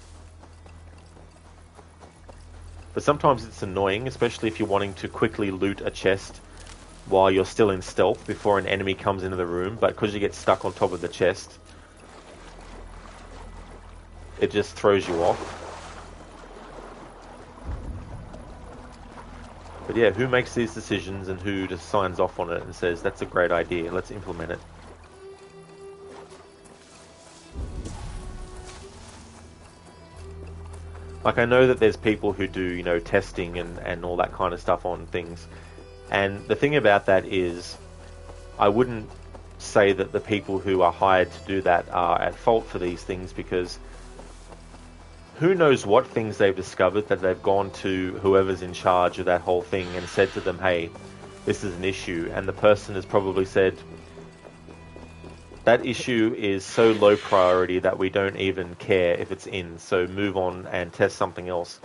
But sometimes it's annoying, especially if you're wanting to quickly loot a chest while you're still in stealth before an enemy comes into the room, but because you get stuck on top of the chest, it just throws you off. But yeah, who makes these decisions and who just signs off on it and says, that's a great idea, let's implement it? Like, I know that there's people who do, you know, testing and all that kind of stuff on things. And the thing about that is, I wouldn't say that the people who are hired to do that are at fault for these things, because who knows what things they've discovered that they've gone to whoever's in charge of that whole thing and said to them, hey, this is an issue. And the person has probably said, that issue is so low priority that we don't even care if it's in, so move on and test something else.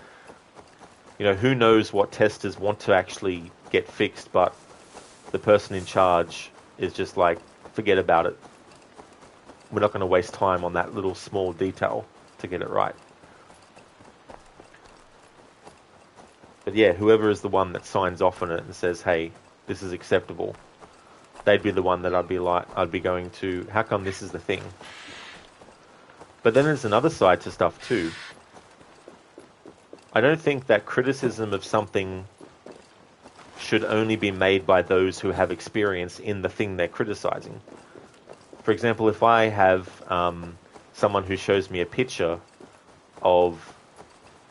You know, who knows what testers want to actually get fixed, but the person in charge is just like, forget about it. We're not going to waste time on that little small detail to get it right. But yeah, whoever is the one that signs off on it and says, hey, this is acceptable, they'd be the one that I'd be going to, how come this is the thing? But then there's another side to stuff too. I don't think that criticism of something should only be made by those who have experience in the thing they're criticizing. For example, if I have someone who shows me a picture of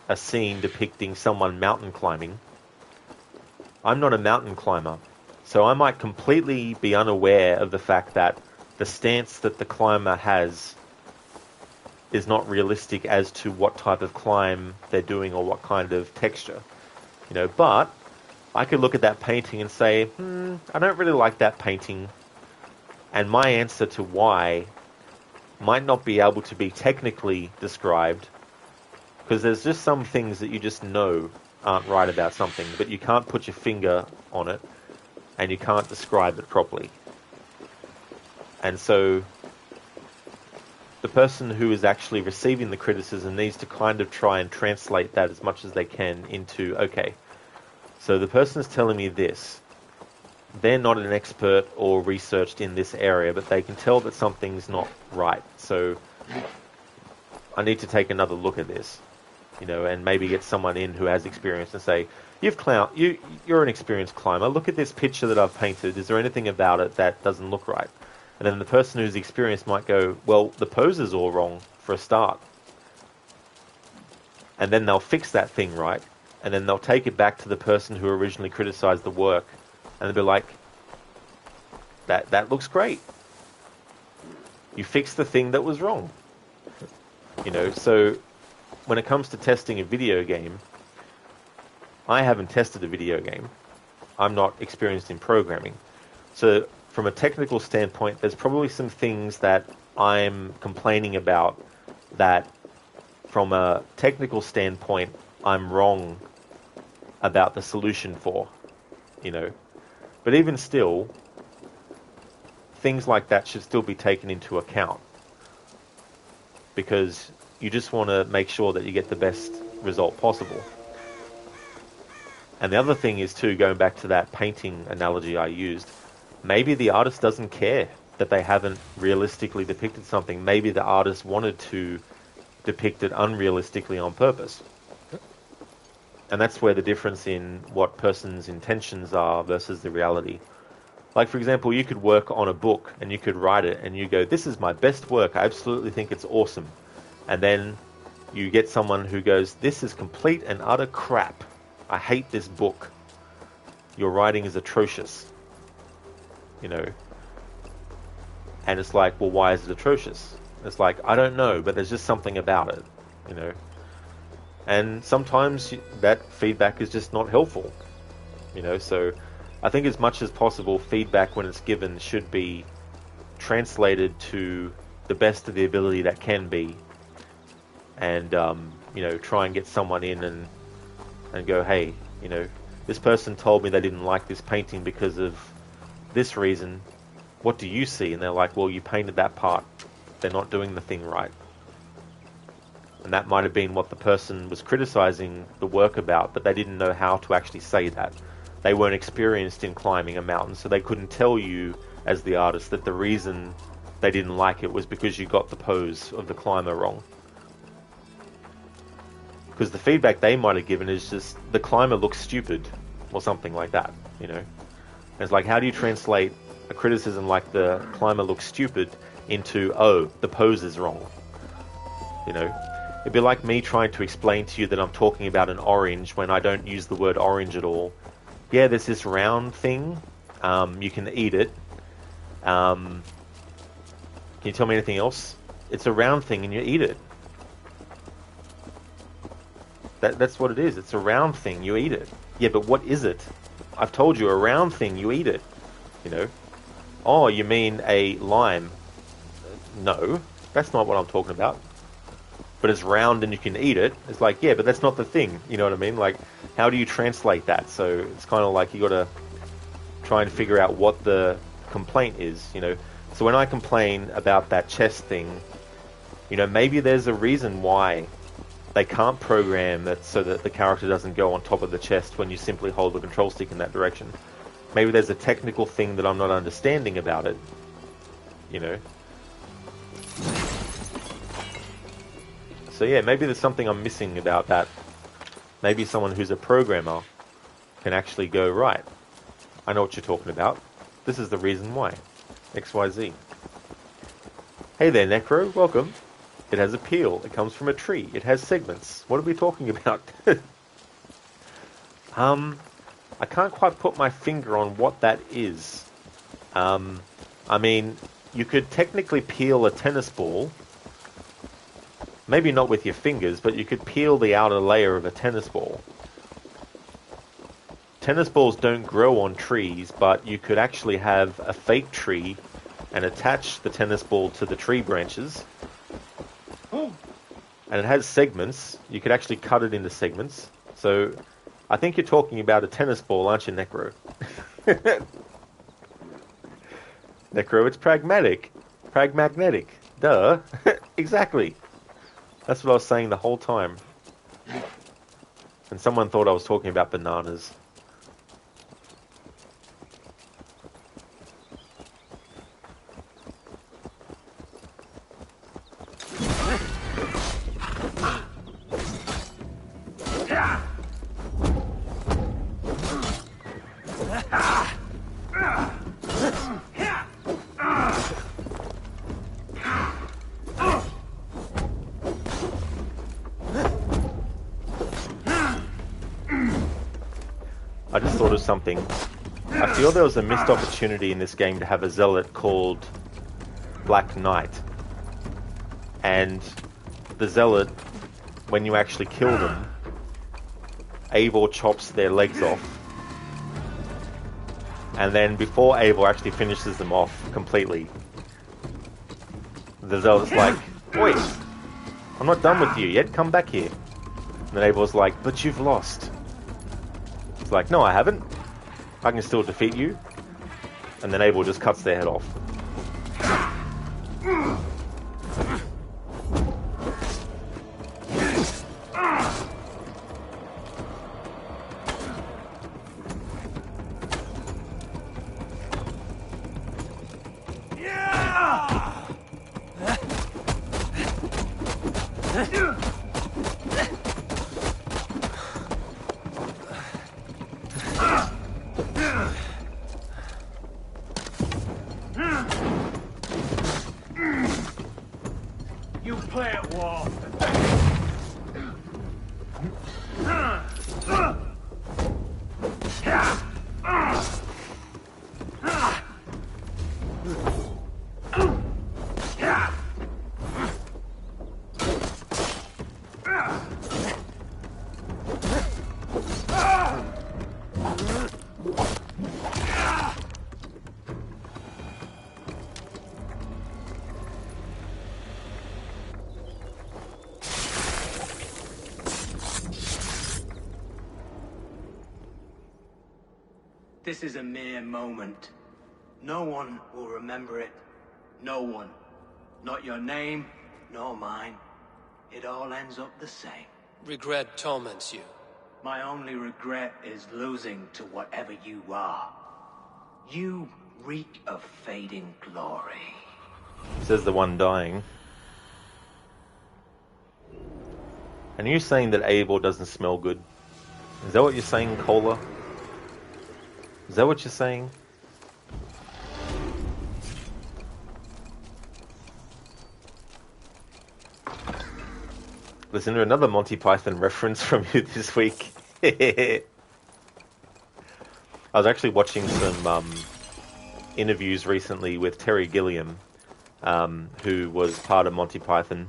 a scene depicting someone mountain climbing, I'm not a mountain climber. So I might completely be unaware of the fact that the stance that the climber has is not realistic as to what type of climb they're doing or what kind of texture. You know, but I could look at that painting and say, I don't really like that painting. And my answer to why might not be able to be technically described, because there's just some things that you just know aren't right about something, but you can't put your finger on it. And you can't describe it properly. And so the person who is actually receiving the criticism needs to kind of try and translate that as much as they can into, okay, So the person is telling me this. They're not an expert or researched in this area, but they can tell that something's not right. So I need to take another look at this, and maybe get someone in who has experience and say, you're an experienced climber. Look at this picture that I've painted. Is there anything about it that doesn't look right? And then the person who's experienced might go, well, the pose is all wrong for a start. And then they'll fix that thing right. And then they'll take it back to the person who originally criticized the work. And they'll be like, that looks great. You fixed the thing that was wrong. So when it comes to testing a video game, I haven't tested a video game. I'm not experienced in programming. So from a technical standpoint, there's probably some things that I'm complaining about that from a technical standpoint, I'm wrong about the solution for, But even still, things like that should still be taken into account, because you just want to make sure that you get the best result possible. And the other thing is too, going back to that painting analogy I used, maybe the artist doesn't care that they haven't realistically depicted something. Maybe the artist wanted to depict it unrealistically on purpose. And that's where the difference in what person's intentions are versus the reality. Like, for example, you could work on a book and you could write it and you go, this is my best work. I absolutely think it's awesome. And then you get someone who goes, this is complete and utter crap. I hate this book. Your writing is atrocious. And it's like, well, why is it atrocious? It's like, I don't know, but there's just something about it, And sometimes that feedback is just not helpful, So I think as much as possible, feedback when it's given should be translated to the best of the ability that can be. And, try and get someone in and go, hey, this person told me they didn't like this painting because of this reason. What do you see? And they're like, well, you painted that part. They're not doing the thing right. And that might have been what the person was criticizing the work about, but they didn't know how to actually say that. They weren't experienced in climbing a mountain, so they couldn't tell you, as the artist, that the reason they didn't like it was because you got the pose of the climber wrong. Because the feedback they might have given is just, the climber looks stupid, or something like that, And it's like, how do you translate a criticism like the climber looks stupid into, oh, the pose is wrong? It'd be like me trying to explain to you that I'm talking about an orange when I don't use the word orange at all. Yeah, there's this round thing. You can eat it. Can you tell me anything else? It's a round thing and you eat it. That's what it is. It's a round thing. You eat it. Yeah, but what is it? I've told you, a round thing. You eat it. Oh, you mean a lime? No, that's not what I'm talking about. But it's round and you can eat it. It's like, yeah, but that's not the thing. You know what I mean? Like, how do you translate that? So it's kind of like you got to try and figure out what the complaint is. So when I complain about that chest thing, maybe there's a reason why they can't program that so that the character doesn't go on top of the chest when you simply hold the control stick in that direction. Maybe there's a technical thing that I'm not understanding about it. So yeah, maybe there's something I'm missing about that. Maybe someone who's a programmer can actually go, right, I know what you're talking about. This is the reason why. XYZ. Hey there, Necro. Welcome. It has a peel. It comes from a tree. It has segments. What are we talking about? I can't quite put my finger on what that is. I mean, you could technically peel a tennis ball. Maybe not with your fingers, but you could peel the outer layer of a tennis ball. Tennis balls don't grow on trees, but you could actually have a fake tree and attach the tennis ball to the tree branches. And it has segments. You could actually cut it into segments. So I think you're talking about a tennis ball, aren't you, Necro? Necro, it's pragmatic. Pragmagnetic. Duh. Exactly. That's what I was saying the whole time. And someone thought I was talking about bananas. I just thought of something. I feel there was a missed opportunity in this game to have a zealot called Black Knight. And the zealot, when you actually kill them, Eivor chops their legs off. And then before Eivor actually finishes them off completely, the zealot's like, "Oi, I'm not done with you yet, come back here." And then Eivor's like, "But you've lost." It's like, "No, I haven't. I can still defeat you." And then Eivor just cuts their head off. You play at war. This is a mere moment. No one will remember it. No one. Not your name, nor mine. It all ends up the same. Regret torments you. My only regret is losing to whatever you are. You reek of fading glory. Says the one dying. And you saying that Eivor doesn't smell good? Is that what you're saying, Cola? Is that what you're saying? Listen to another Monty Python reference from you this week. I was actually watching some interviews recently with Terry Gilliam, who was part of Monty Python.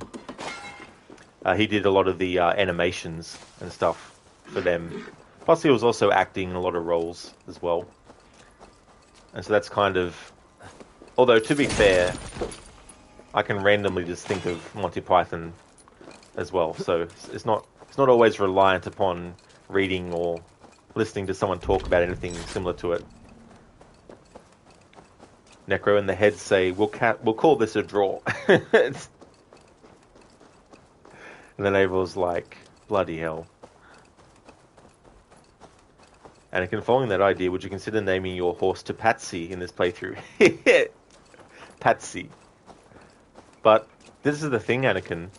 He did a lot of the animations and stuff for them. Plus, he was also acting in a lot of roles as well. And so that's kind of... Although, to be fair, I can randomly just think of Monty Python as well. So it's not always reliant upon reading or listening to someone talk about anything similar to it. Necro and the heads say, we'll call this a draw. And then Abel's like, bloody hell. Anakin, following that idea, would you consider naming your horse to Patsy in this playthrough? Patsy. But this is the thing, Anakin.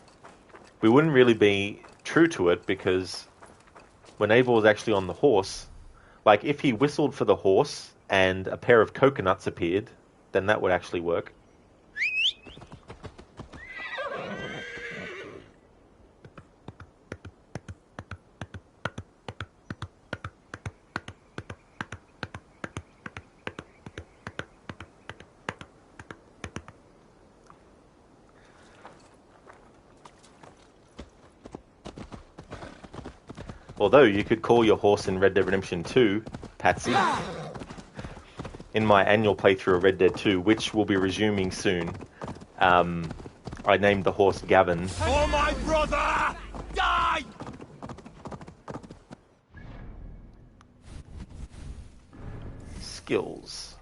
We wouldn't really be true to it because when Eivor was actually on the horse, like if he whistled for the horse and a pair of coconuts appeared, then that would actually work. Although you could call your horse in Red Dead Redemption 2, Patsy. In my annual playthrough of Red Dead 2, which will be resuming soon, I named the horse Gavin. For my brother! Die! Skills.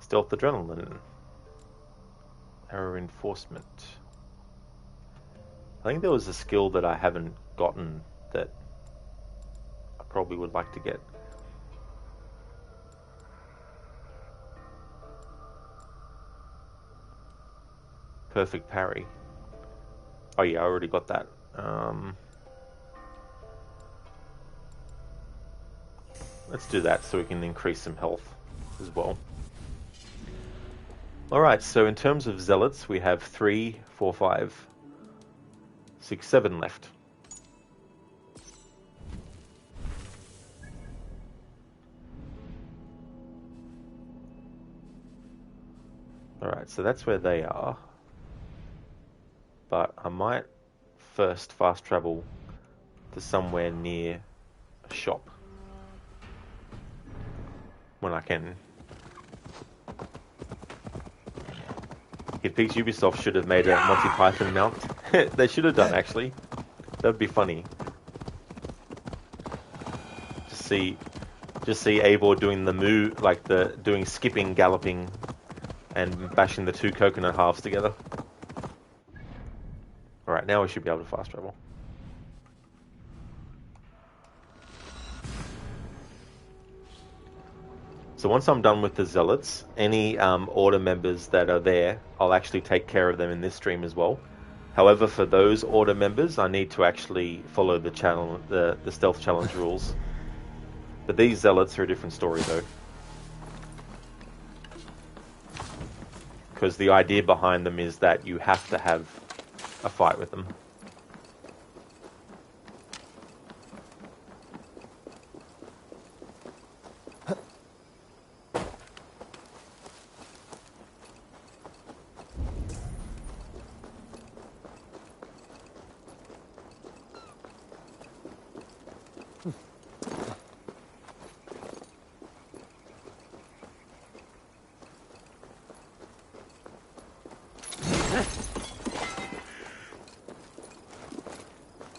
Stealth Adrenaline. Arrow Reinforcement. I think there was a skill that I haven't gotten that I probably would like to get. Perfect Parry. Oh yeah, I already got that. Let's do that so we can increase some health as well. Alright, so in terms of Zealots, we have 3, 4, 5, 6, 7 left. Alright, so that's where they are. But I might first fast travel to somewhere near a shop. When I can. It thinks Ubisoft should have made a Monty Python mount. They should have done, actually. That would be funny. Just see Eivor doing the move, like doing skipping, galloping, and bashing the 2 coconut halves together. Alright, now we should be able to fast travel. So once I'm done with the Zealots, any order members that are there, I'll actually take care of them in this stream as well. However, for those order members, I need to actually follow the stealth challenge rules. But these Zealots are a different story, though. Because the idea behind them is that you have to have a fight with them.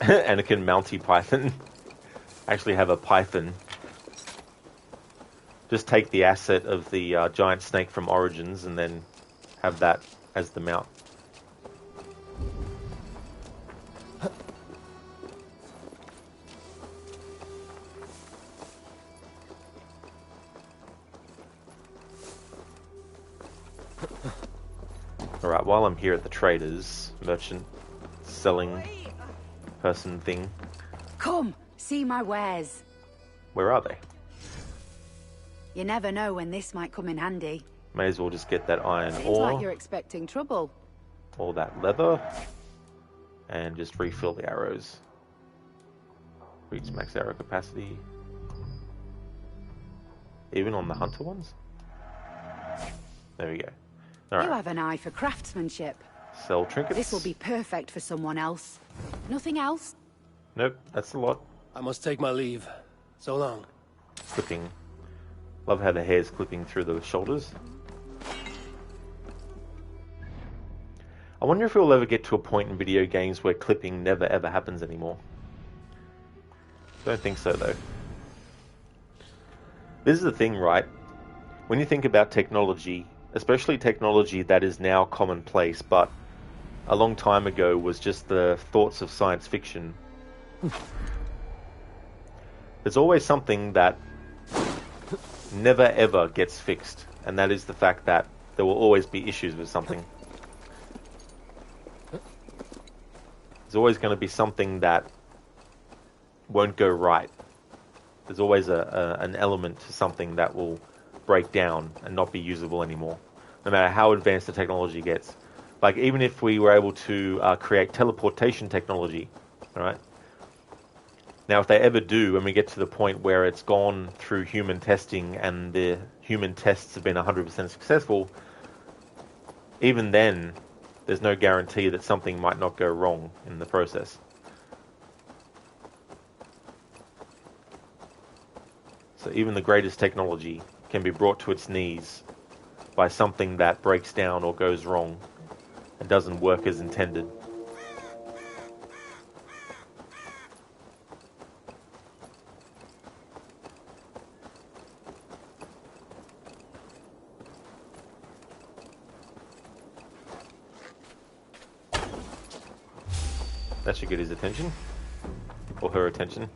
Anakin Mounty Python. Actually have a python. Just take the asset of the giant snake from Origins and then have that as the mount. Alright, while I'm here at the traders, merchant, selling person thing. Come, see my wares. Where are they? You never know when this might come in handy. May as well just get that iron Seems ore, like you're expecting trouble. all that leather, and just refill the arrows. Reach max arrow capacity. Even on the hunter ones? There we go. Alright. You have an eye for craftsmanship. Sell trinkets. This will be perfect for someone else. Nothing else? Nope, that's a lot. I must take my leave. So long. Clipping. Love how the hair's clipping through the shoulders. I wonder if we'll ever get to a point in video games where clipping never ever happens anymore. Don't think so, though. This is the thing, right? When you think about technology, especially technology that is now commonplace, but a long time ago was just the thoughts of science fiction. There's always something that never ever gets fixed, and that is the fact that there will always be issues with something. There's always going to be something that won't go right. There's always an element to something that will break down and not be usable anymore, no matter how advanced the technology gets. Like, even if we were able to create teleportation technology, alright? Now, if they ever do, when we get to the point where it's gone through human testing and the human tests have been 100% successful, even then, there's no guarantee that something might not go wrong in the process. So even the greatest technology can be brought to its knees by something that breaks down or goes wrong and doesn't work as intended. That should get his attention. Or her attention.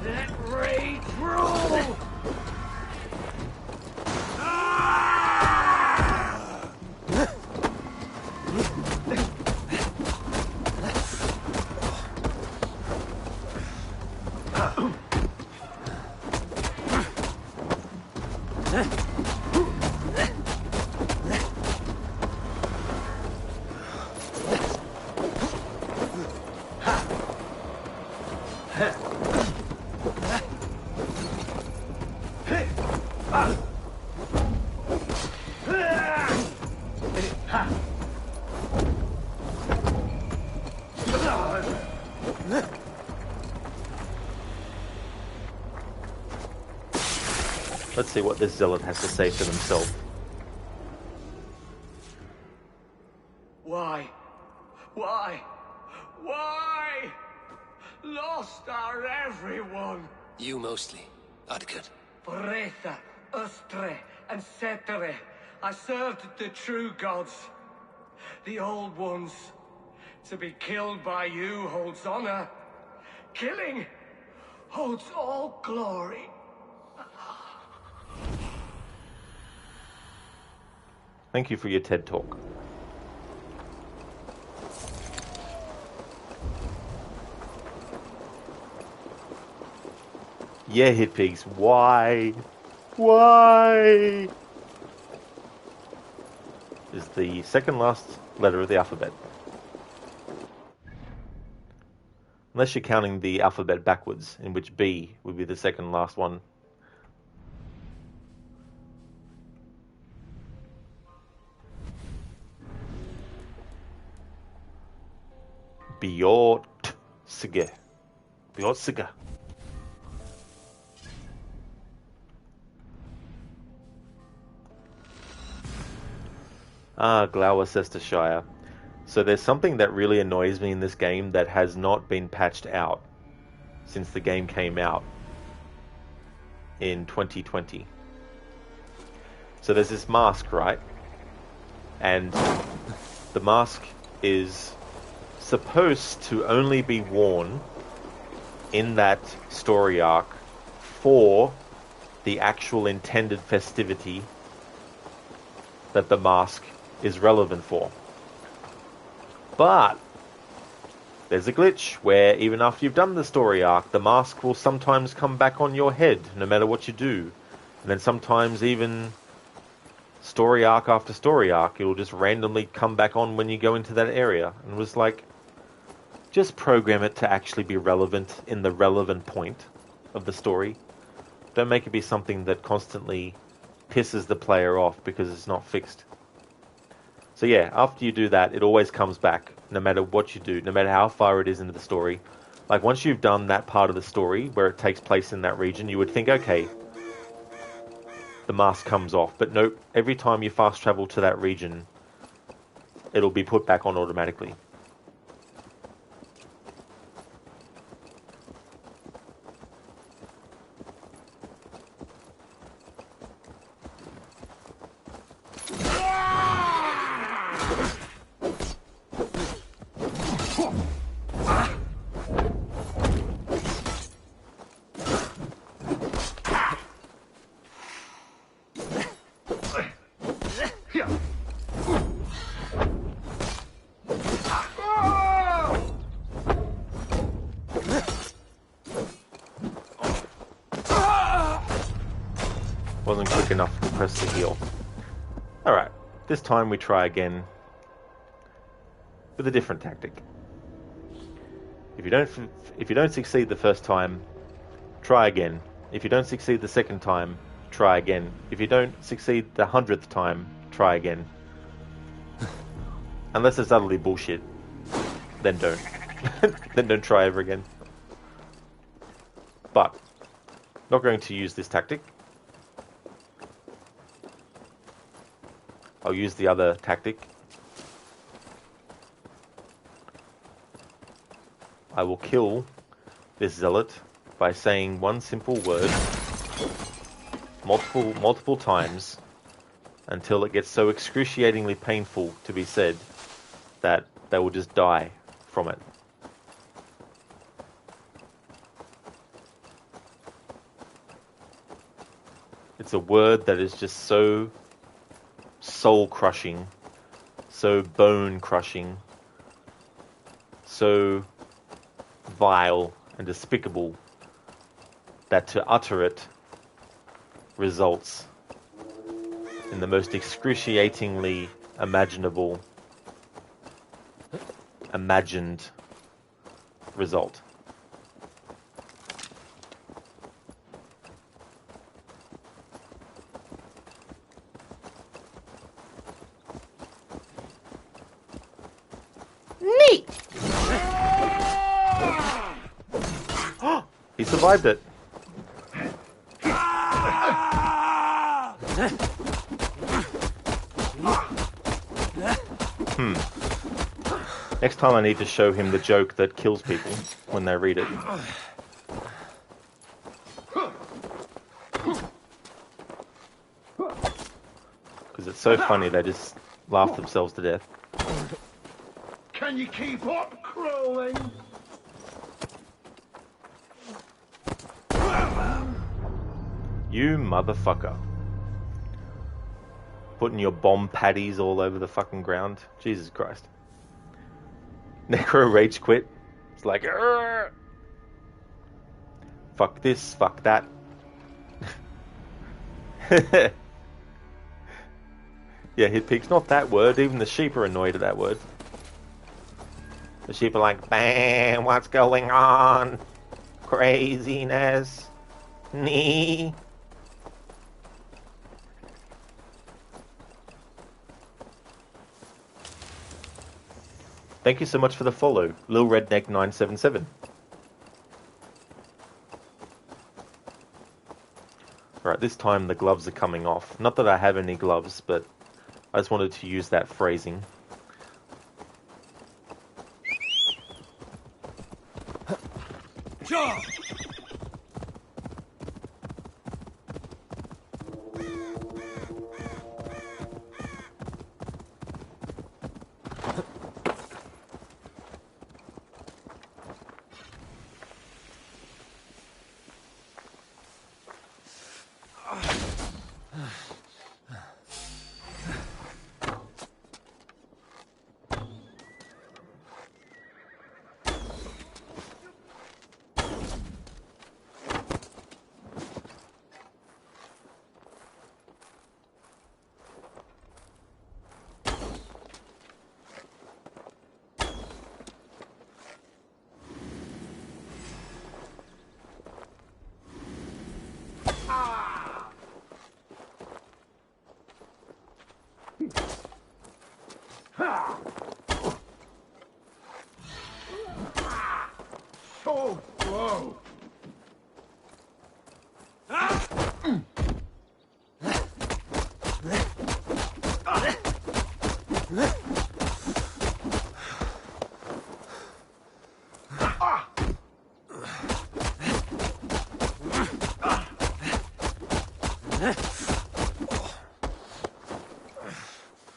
Let rage rule! Let's see what this zealot has to say for himself. Why? Why? Why? Lost our everyone. You mostly, Adkut. Bretha, Ustre, and Setere. I served the true gods. The old ones. To be killed by you holds honor. Killing holds all glory. Thank you for your TED Talk. Yeah, hit pigs. Why? Why? Is the second last letter of the alphabet. Unless you're counting the alphabet backwards, in which B would be the second last one. Bjortsige. Bjortsige. Ah, Gloucestershire. So there's something that really annoys me in this game that has not been patched out since the game came out in 2020. So there's this mask, right? And the mask is supposed to only be worn in that story arc for the actual intended festivity that the mask is relevant for. But there's a glitch where even after you've done the story arc, the mask will sometimes come back on your head no matter what you do. And then sometimes even story arc after story arc, it'll just randomly come back on when you go into that area. And it was like, just program it to actually be relevant in the relevant point of the story. Don't make it be something that constantly pisses the player off because it's not fixed. So yeah, after you do that, it always comes back, no matter what you do, no matter how far it is into the story. Like, once you've done that part of the story where it takes place in that region, you would think, okay, the mask comes off. But nope, every time you fast travel to that region, it'll be put back on automatically. Wasn't quick enough to press the heal. Alright, this time we try again with a different tactic. If you don't succeed the first time, try again. If you don't succeed the second time, try again. If you don't succeed the 100th time, try again. Unless it's utterly bullshit, then don't. Then don't try ever again. But, not going to use this tactic. I'll use the other tactic. I will kill this zealot by saying one simple word multiple times until it gets so excruciatingly painful to be said that they will just die from it. It's a word that is just so soul-crushing, so bone-crushing, so vile and despicable that to utter it results in the most excruciatingly imagined result. Neat! He survived it. Next time I need to show him the joke that kills people when they read it. Because it's so funny, they just laugh themselves to death. Can you keep up crawling? You motherfucker. Putting your bomb patties all over the fucking ground. Jesus Christ. Necro rage quit. It's like, "Arr! Fuck this, fuck that." Yeah, Hitpig's not that word. Even the sheep are annoyed at that word. The sheep are like, "Bam, what's going on? Craziness. Nee." Thank you so much for the follow, Lil Redneck 977. Alright, this time the gloves are coming off. Not that I have any gloves, but I just wanted to use that phrasing. So slow.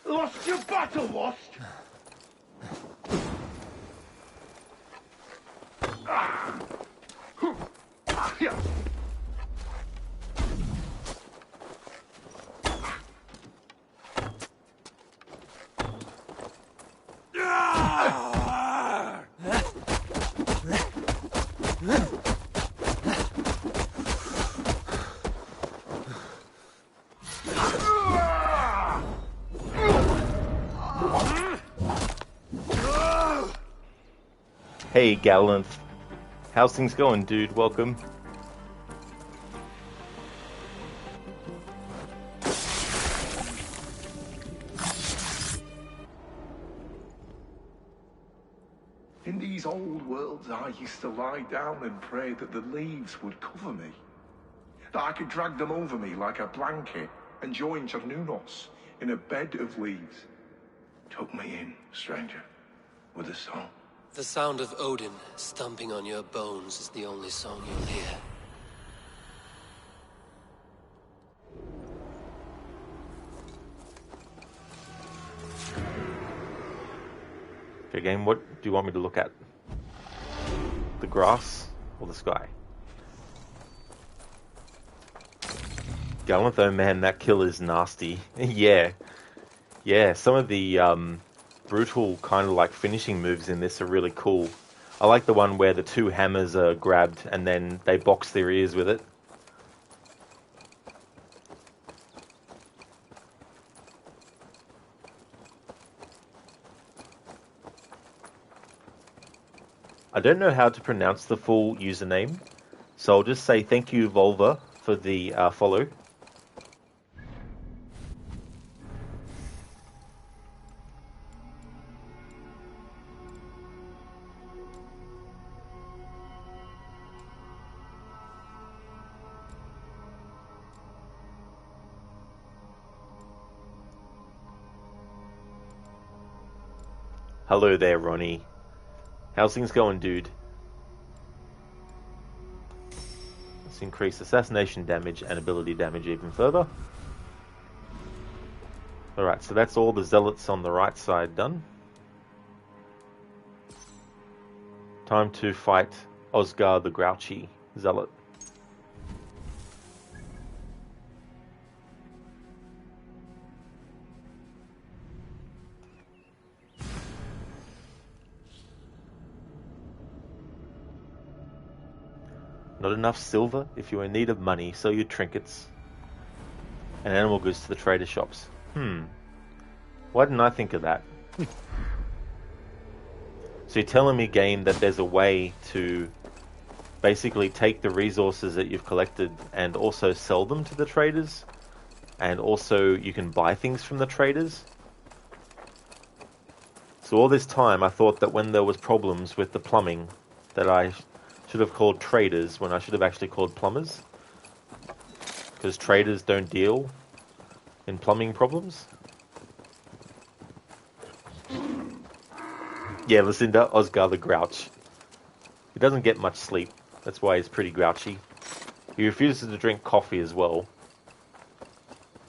Lost your battle, lost? Hey, Gallant. How's things going, dude? Welcome. In these old worlds, I used to lie down and pray that the leaves would cover me. That I could drag them over me like a blanket and join Cernunos in a bed of leaves. Tuck me in, stranger, with a song. The sound of Odin stomping on your bones is the only song you'll hear. Okay, game, what do you want me to look at? The grass or the sky? Gallant though, man, that kill is nasty. Yeah. Yeah, some of the brutal kind of like finishing moves in this are really cool. I like the one where the two hammers are grabbed and then they box their ears with it. I don't know how to pronounce the full username, so I'll just say thank you, Volva, for the follow. Hello there, Ronnie. How's things going, dude? Let's increase assassination damage and ability damage even further. Alright, so that's all the Zealots on the right side done. Time to fight Oscar the Grouchy Zealot. Not enough silver? If you're in need of money, sell your trinkets and animal goods to the trader shops. Why didn't I think of that? So you're telling me, game, that there's a way to basically take the resources that you've collected and also sell them to the traders? And also you can buy things from the traders? So all this time I thought that when there was problems with the plumbing that I should have called traders when I should have actually called plumbers. Because traders don't deal in plumbing problems. Yeah, Lucinda, Oscar the Grouch. He doesn't get much sleep. That's why he's pretty grouchy. He refuses to drink coffee as well.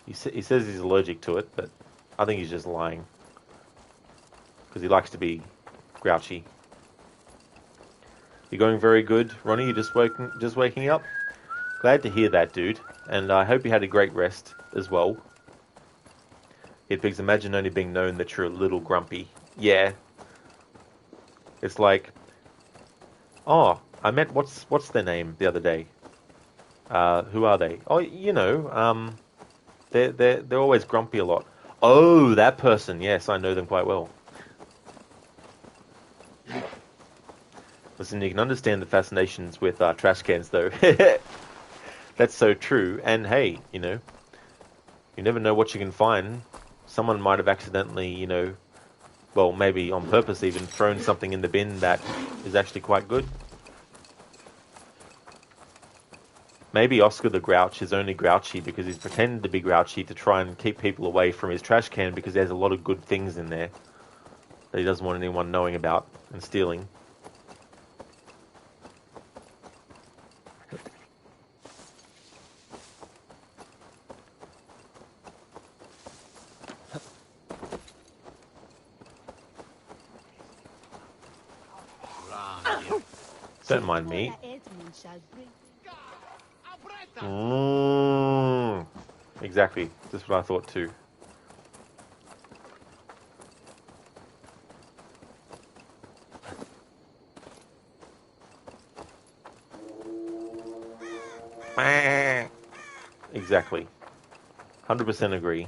He says he's allergic to it, but I think he's just lying. Because he likes to be grouchy. You're going very good, Ronnie. You're just waking up. Glad to hear that, dude. And I hope you had a great rest as well. Because imagine only being known that you're a little grumpy. Yeah. It's like, oh, I met what's their name the other day? Who are they? Oh, you know, they're always grumpy a lot. Oh, that person. Yes, I know them quite well. Listen, you can understand the fascinations with trash cans, though. That's so true. And hey, you know, you never know what you can find. Someone might have accidentally, you know, well, maybe on purpose even, thrown something in the bin that is actually quite good. Maybe Oscar the Grouch is only grouchy because he's pretending to be grouchy to try and keep people away from his trash can because there's a lot of good things in there that he doesn't want anyone knowing about and stealing. Don't mind me. Exactly. That's what I thought too. Exactly. 100% agree.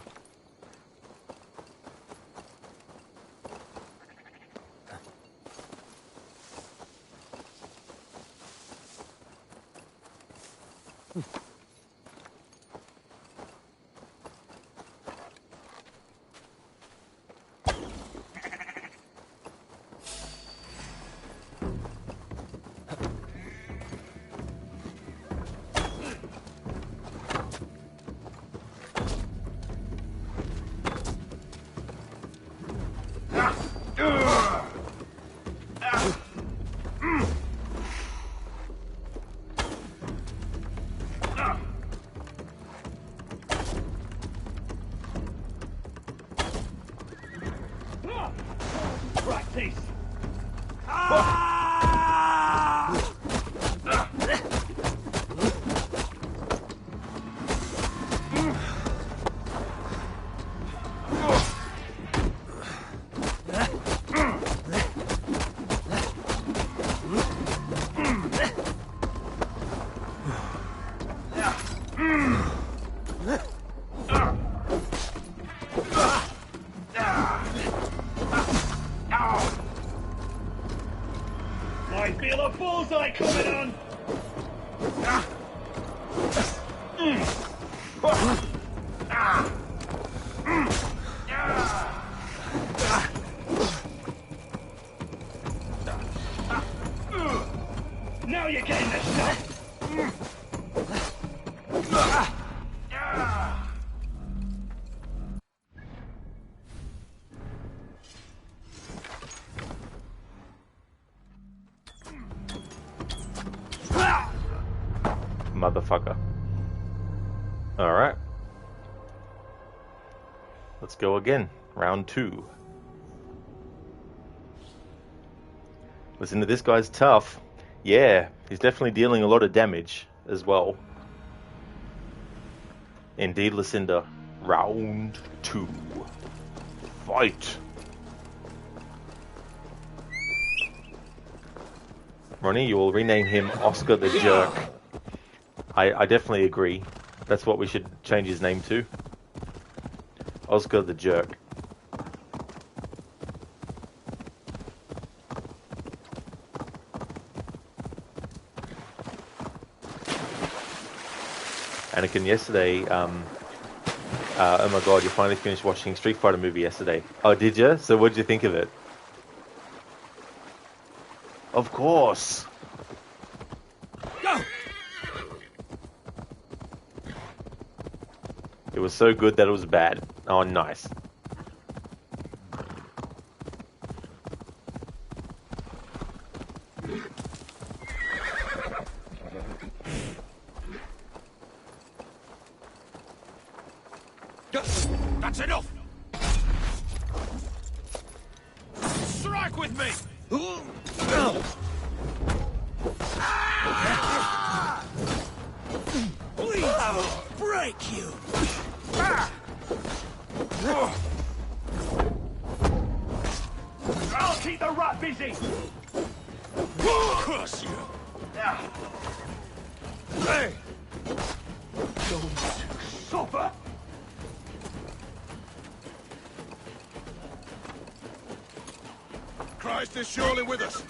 I feel a bullseye coming on! Now you're getting the shot! Motherfucker. Alright. Let's go again. Round 2. Listen to this guy's tough. Yeah, he's definitely dealing a lot of damage as well. Indeed, Lucinda. Round 2. Fight! Ronnie, you will rename him Oscar the Jerk. I definitely agree. That's what we should change his name to. Oscar the Jerk. Anakin, yesterday, oh my god, you finally finished watching Street Fighter movie yesterday. Oh, did you? So what did you think of it? Of course! Go! It was so good that it was bad. Oh, nice. That's enough! Strike with me! I'll break you! I'll keep the rat busy! Curse you! Hey! Don't suffer! Christ is surely with us!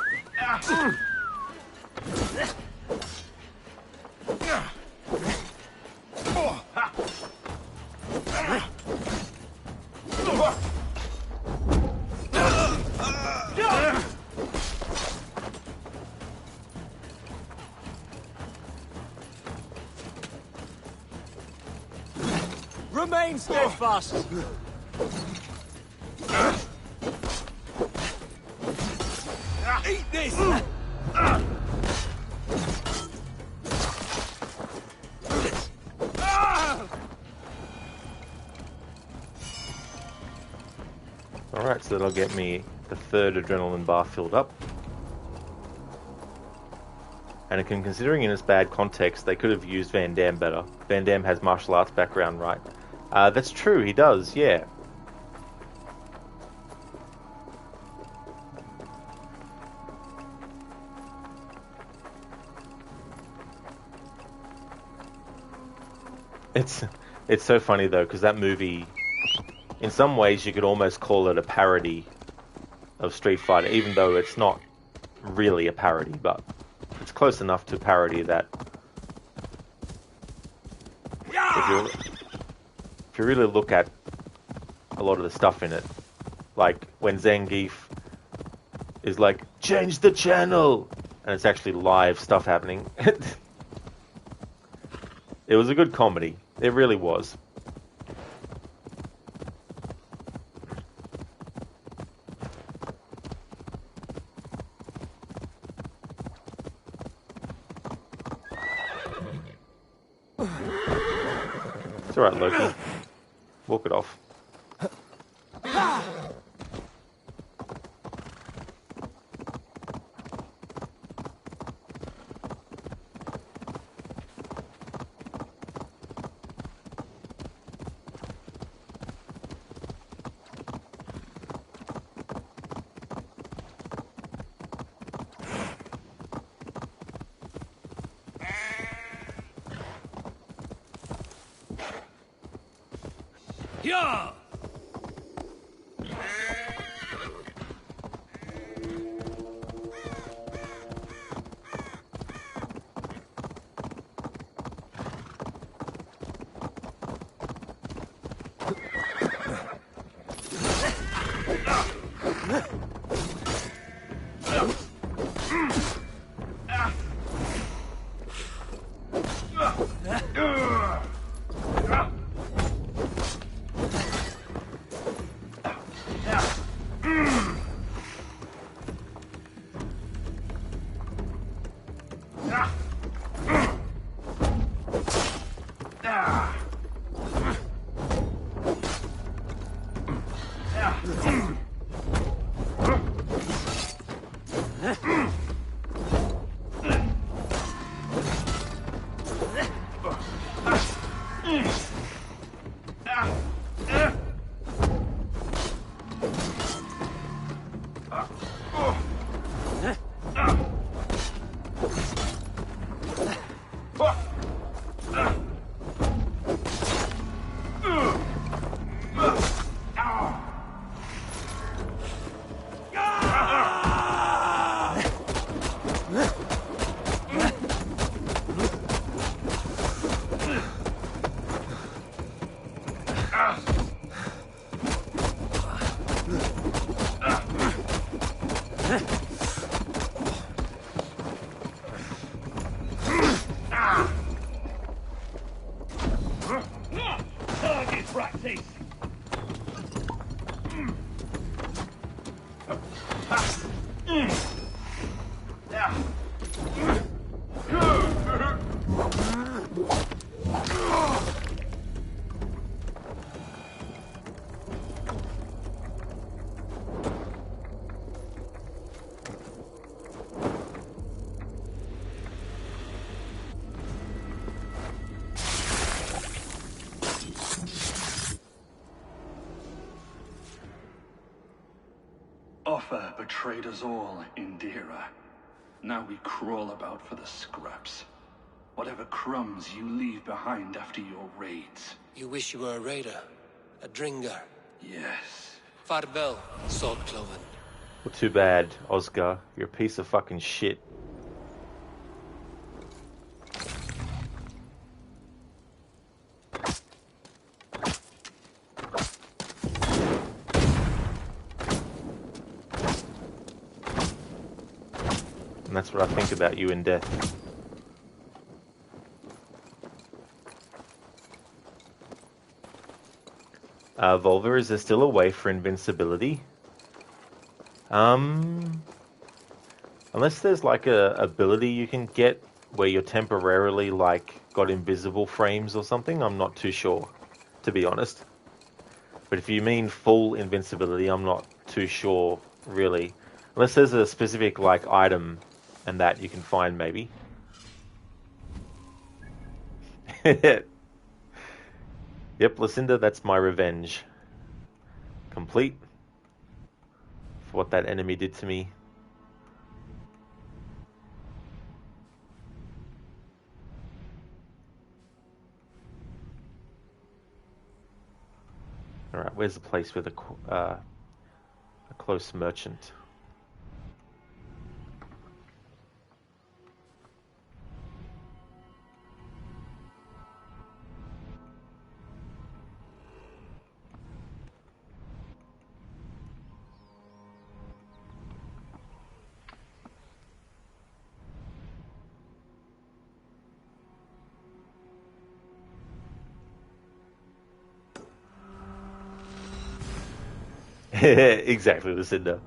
Remain steadfast! Eat this! Alright, so that'll get me the third adrenaline bar filled up. And considering in its bad context, they could have used Van Damme better. Van Damme has martial arts background, right? That's true, he does, yeah. It's so funny though, because that movie, in some ways you could almost call it a parody of Street Fighter, even though it's not really a parody, but it's close enough to parody that if you really look at a lot of the stuff in it, like when Zangief is like, change the channel, and it's actually live stuff happening. It was a good comedy. It really was. It's alright, Loki. Walk it off. Yeah! Target practice. Offa betrayed us all, Indira. Now we crawl about for the scraps. Whatever crumbs you leave behind after your raids. You wish you were a raider, a dringer. Yes. Farvel, Saltcloven. Well, too bad, Oscar. You're a piece of fucking shit. And that's what I think about you in death. Volva, is there still a way for invincibility? Unless there's like a ability you can get where you're temporarily like got invisible frames or something, I'm not too sure, to be honest. But if you mean full invincibility, I'm not too sure, really. Unless there's a specific like item and that you can find, maybe. Yep, Lucinda, that's my revenge. Complete. For what that enemy did to me. Alright, where's the place with a close merchant? Exactly, Lucinda.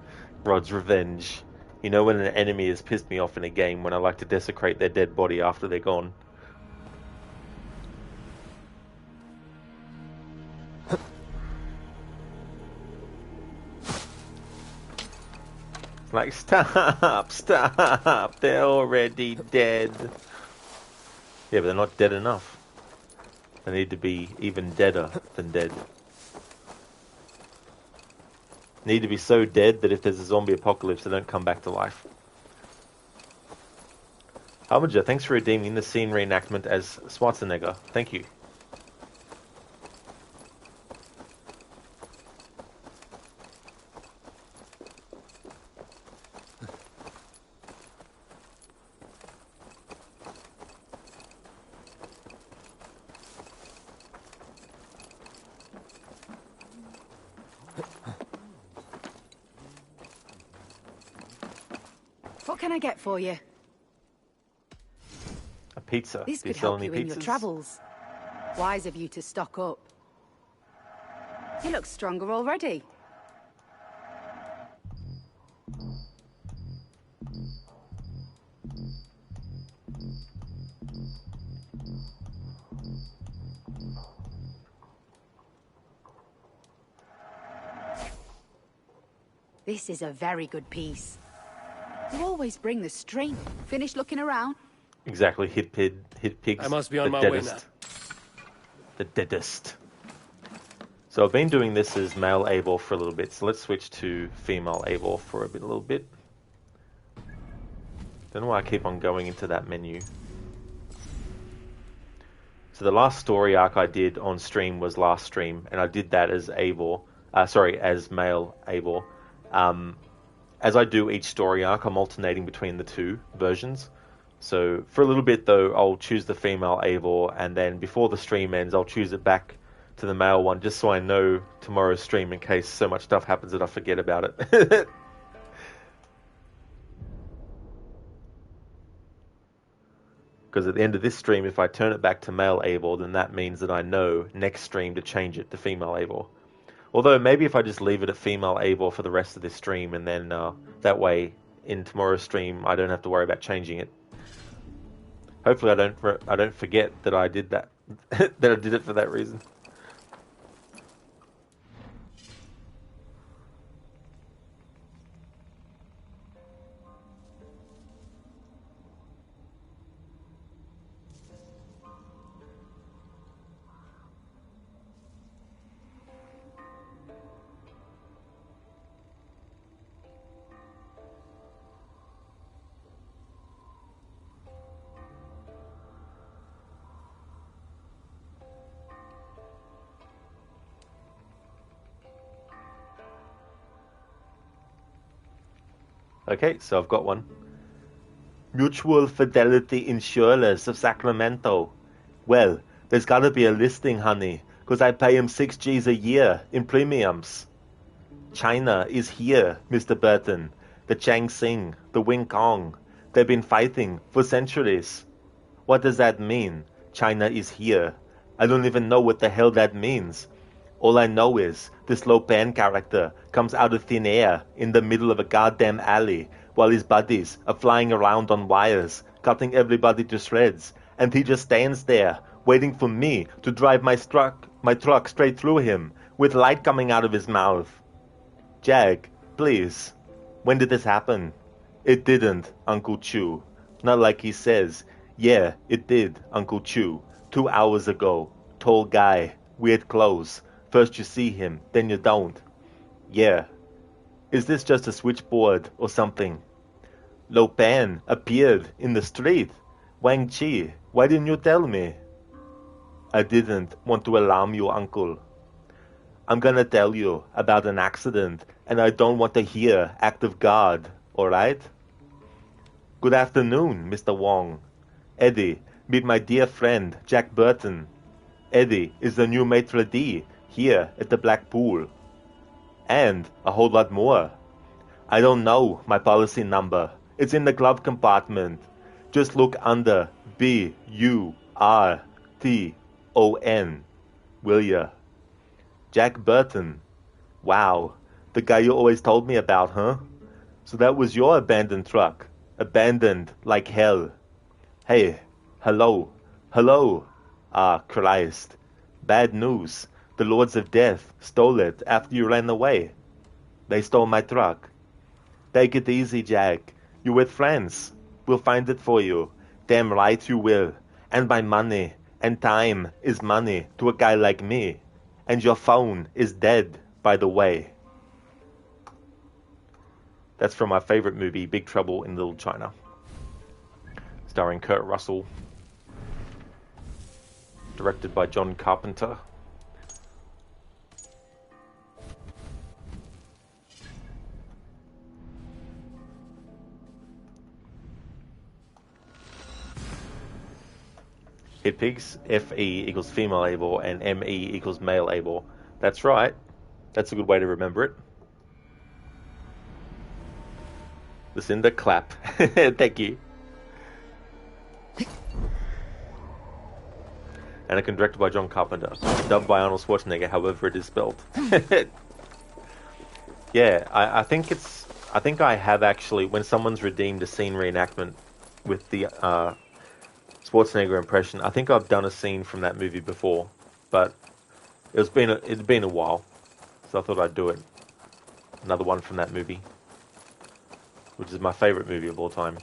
Rod's revenge. You know when an enemy has pissed me off in a game, when I like to desecrate their dead body after they're gone. Like, stop, they're already dead. Yeah, but they're not dead enough. They need to be even deader than dead. Need to be so dead that if there's a zombie apocalypse, they don't come back to life. Harbinger, thanks for redeeming the scene reenactment as Schwarzenegger. Thank you. What can I get for you? A pizza. This Do you could sell help any you in your pizzas? travels. Wise of you to stock up. You look stronger already. This is a very good piece. You always bring the string. Finished looking around? Exactly. Hit pigs. I must be on the my way deadest. now. The deadest. So I've been doing this as male Eivor for a little bit, so let's switch to female Eivor for a little bit. Don't know why I keep on going into that menu. So the last story arc I did on stream was last stream, and I did that as Eivor, as male Eivor. As I do each story arc, I'm alternating between the two versions. So for a little bit though, I'll choose the female Eivor, and then before the stream ends, I'll choose it back to the male one, just so I know tomorrow's stream in case so much stuff happens that I forget about it. Because at the end of this stream, if I turn it back to male Eivor, then that means that I know next stream to change it to female Eivor. Although maybe if I just leave it at female Eivor for the rest of this stream, and then that way in tomorrow's stream I don't have to worry about changing it. Hopefully I don't forget that I did that that I did it for that reason. Okay, so I've got one. Mutual Fidelity Insurers of Sacramento. Well, there's gotta be a listing, honey, 'cause I pay him 6 G's a year in premiums. China is here, Mr. Burton. The Chang Sing, the Wing Kong. They've been fighting for centuries. What does that mean? China is here. I don't even know what the hell that means. All I know is this Lopan character comes out of thin air in the middle of a goddamn alley while his buddies are flying around on wires, cutting everybody to shreds, and he just stands there waiting for me to drive my truck straight through him with light coming out of his mouth. Jag, please. When did this happen? It didn't, Uncle Chu. Not like he says. Yeah, it did, Uncle Chu. 2 hours ago. Tall guy. Weird clothes. First you see him, then you don't. Yeah. Is this just a switchboard or something? Lo Pan appeared in the street. Wang Chi, why didn't you tell me? I didn't want to alarm you, Uncle. I'm gonna tell you about an accident, and I don't want to hear act of God, alright? Good afternoon, Mr. Wong. Eddie, meet my dear friend, Jack Burton. Eddie is the new maitre d' here at the Black Pool. And a whole lot more. I don't know my policy number. It's in the glove compartment. Just look under B-U-R-T-O-N, will ya? Jack Burton. Wow, the guy you always told me about, huh? So that was your abandoned truck. Abandoned like hell. Hey, hello. Ah, Christ. Bad news. The Lords of Death stole it after you ran away. They stole my truck. Take it easy, Jack. You with friends. We'll find it for you. Damn right you will. And my money and time is money to a guy like me. And your phone is dead, by the way. That's from my favorite movie, Big Trouble in Little China. Starring Kurt Russell. Directed by John Carpenter. Hit pigs, FE equals female Eivor, and ME equals male Eivor. That's right. That's a good way to remember it. Lucinda, clap. Thank you. And directed by John Carpenter. Dubbed by Arnold Schwarzenegger, however it is spelled. Yeah, I think I have actually, when someone's redeemed a scene reenactment with the Schwarzenegger impression, I think I've done a scene from that movie before, but it'd been a while, so I thought I'd do it. Another one from that movie, which is my favorite movie of all time.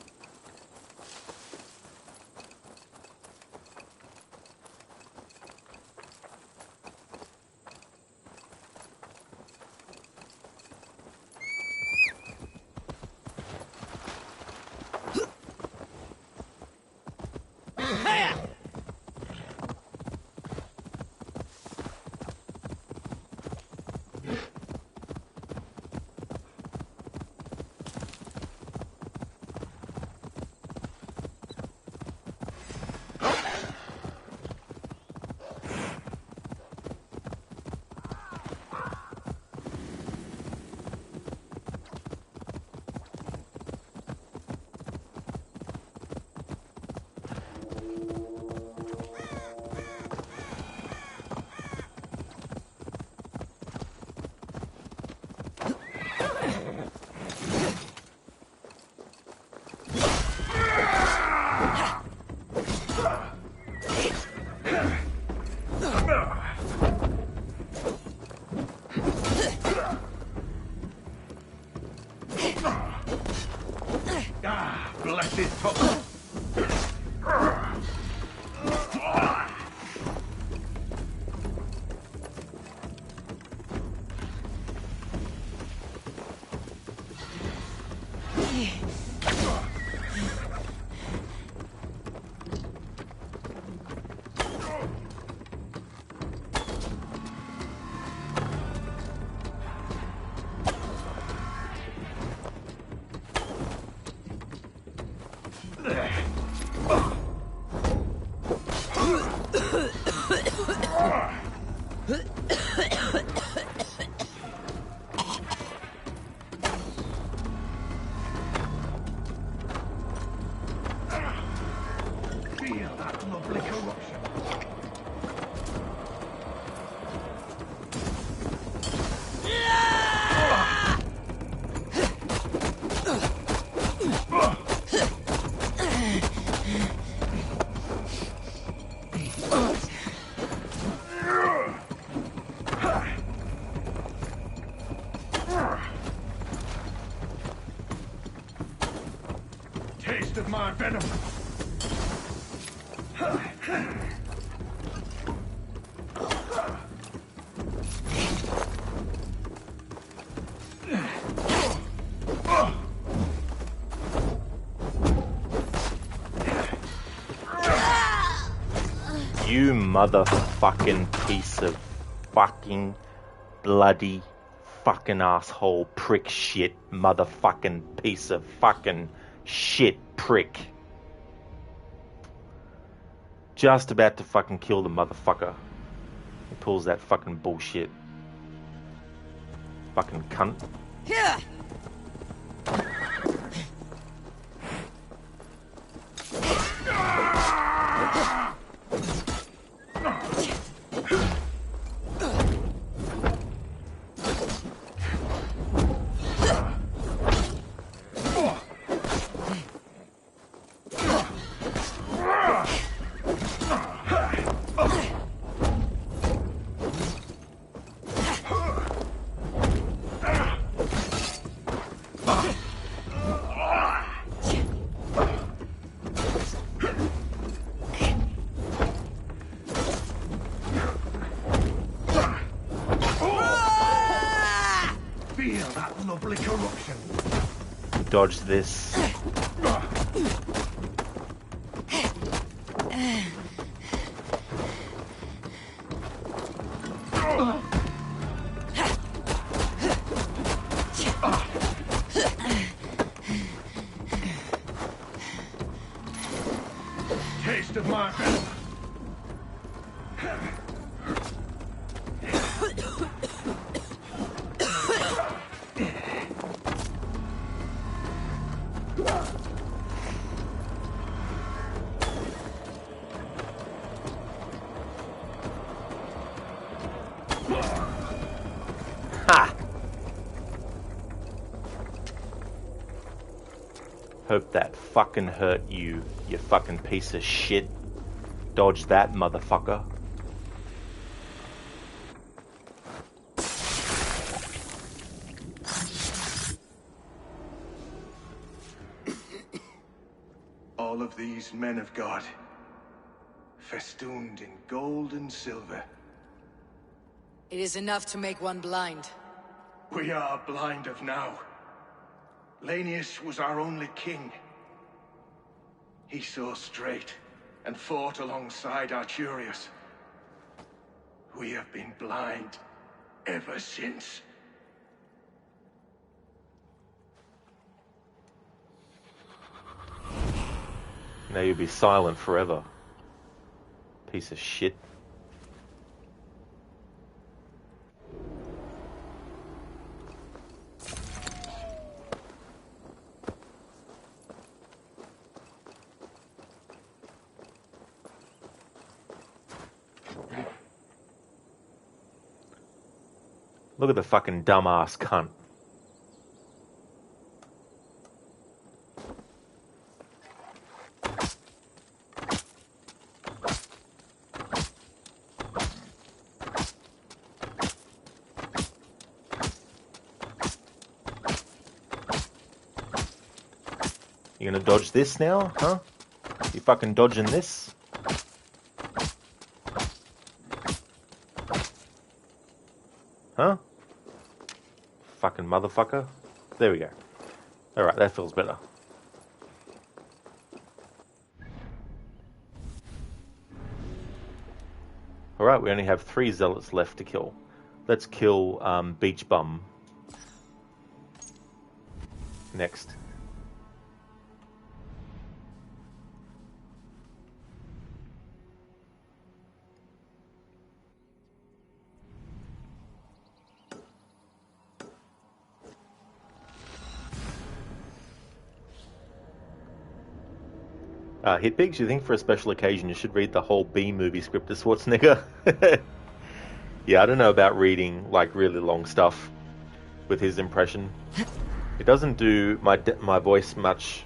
Of my venom. You motherfucking piece of fucking bloody fucking asshole prick shit motherfucking piece of fucking shit prick. Just about to fucking kill the motherfucker. He pulls that fucking bullshit. Fucking cunt. Here. Dodge this. Taste of my venom. Hope that fucking hurt you, you fucking piece of shit. Dodge that, motherfucker. All of these men of God, festooned in gold and silver. It is enough to make one blind. We are blind of now. Lanius was our only king. He saw straight and fought alongside Arturius. We have been blind ever since. Now you'll be silent forever. Piece of shit. Look at the fucking dumbass cunt. You gonna dodge this now, huh? You fucking dodging this? Huh? Fucking motherfucker. There we go. Alright, that feels better. Alright, we only have 3 zealots left to kill. Let's kill Beach Bum next. Hitpigs, you think for a special occasion you should read the whole B-movie script of Schwarzenegger? Yeah, I don't know about reading like really long stuff with his impression. It doesn't do my voice much.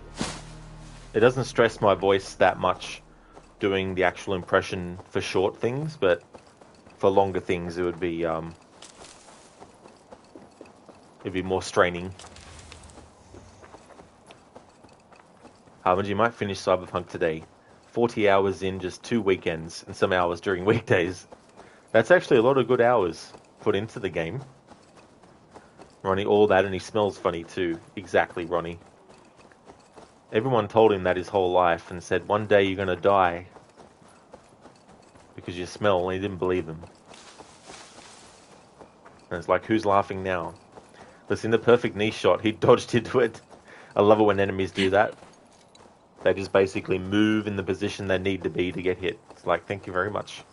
It doesn't stress my voice that much doing the actual impression for short things, but for longer things it would be it'd be more straining. You might finish Cyberpunk today. 40 hours in just 2 weekends, and some hours during weekdays. That's actually a lot of good hours put into the game. Ronnie, all that, and he smells funny too. Exactly, Ronnie. Everyone told him that his whole life, and said, one day you're gonna die. Because you smell, and he didn't believe them. And it's like, who's laughing now? Listen, the perfect knee shot, he dodged into it. I love it when enemies do that. They just basically move in the position they need to be to get hit. It's like, thank you very much.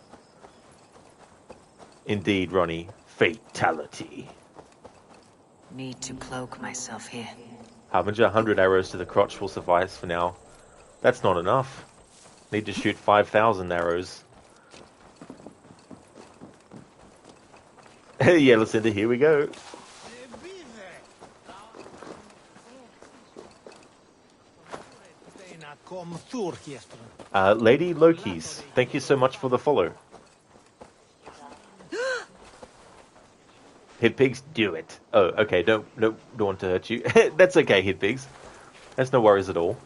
Indeed, Ronnie. Fatality. Need to cloak myself here. Harbinger, 100 arrows to the crotch will suffice for now. That's not enough. Need to shoot 5,000 arrows. Yeah, Lucinda, here we go. Lady Loki's, thank you so much for the follow. Hitpigs, do it. Oh, okay, don't want to hurt you. That's okay, Hitpigs. That's no worries at all.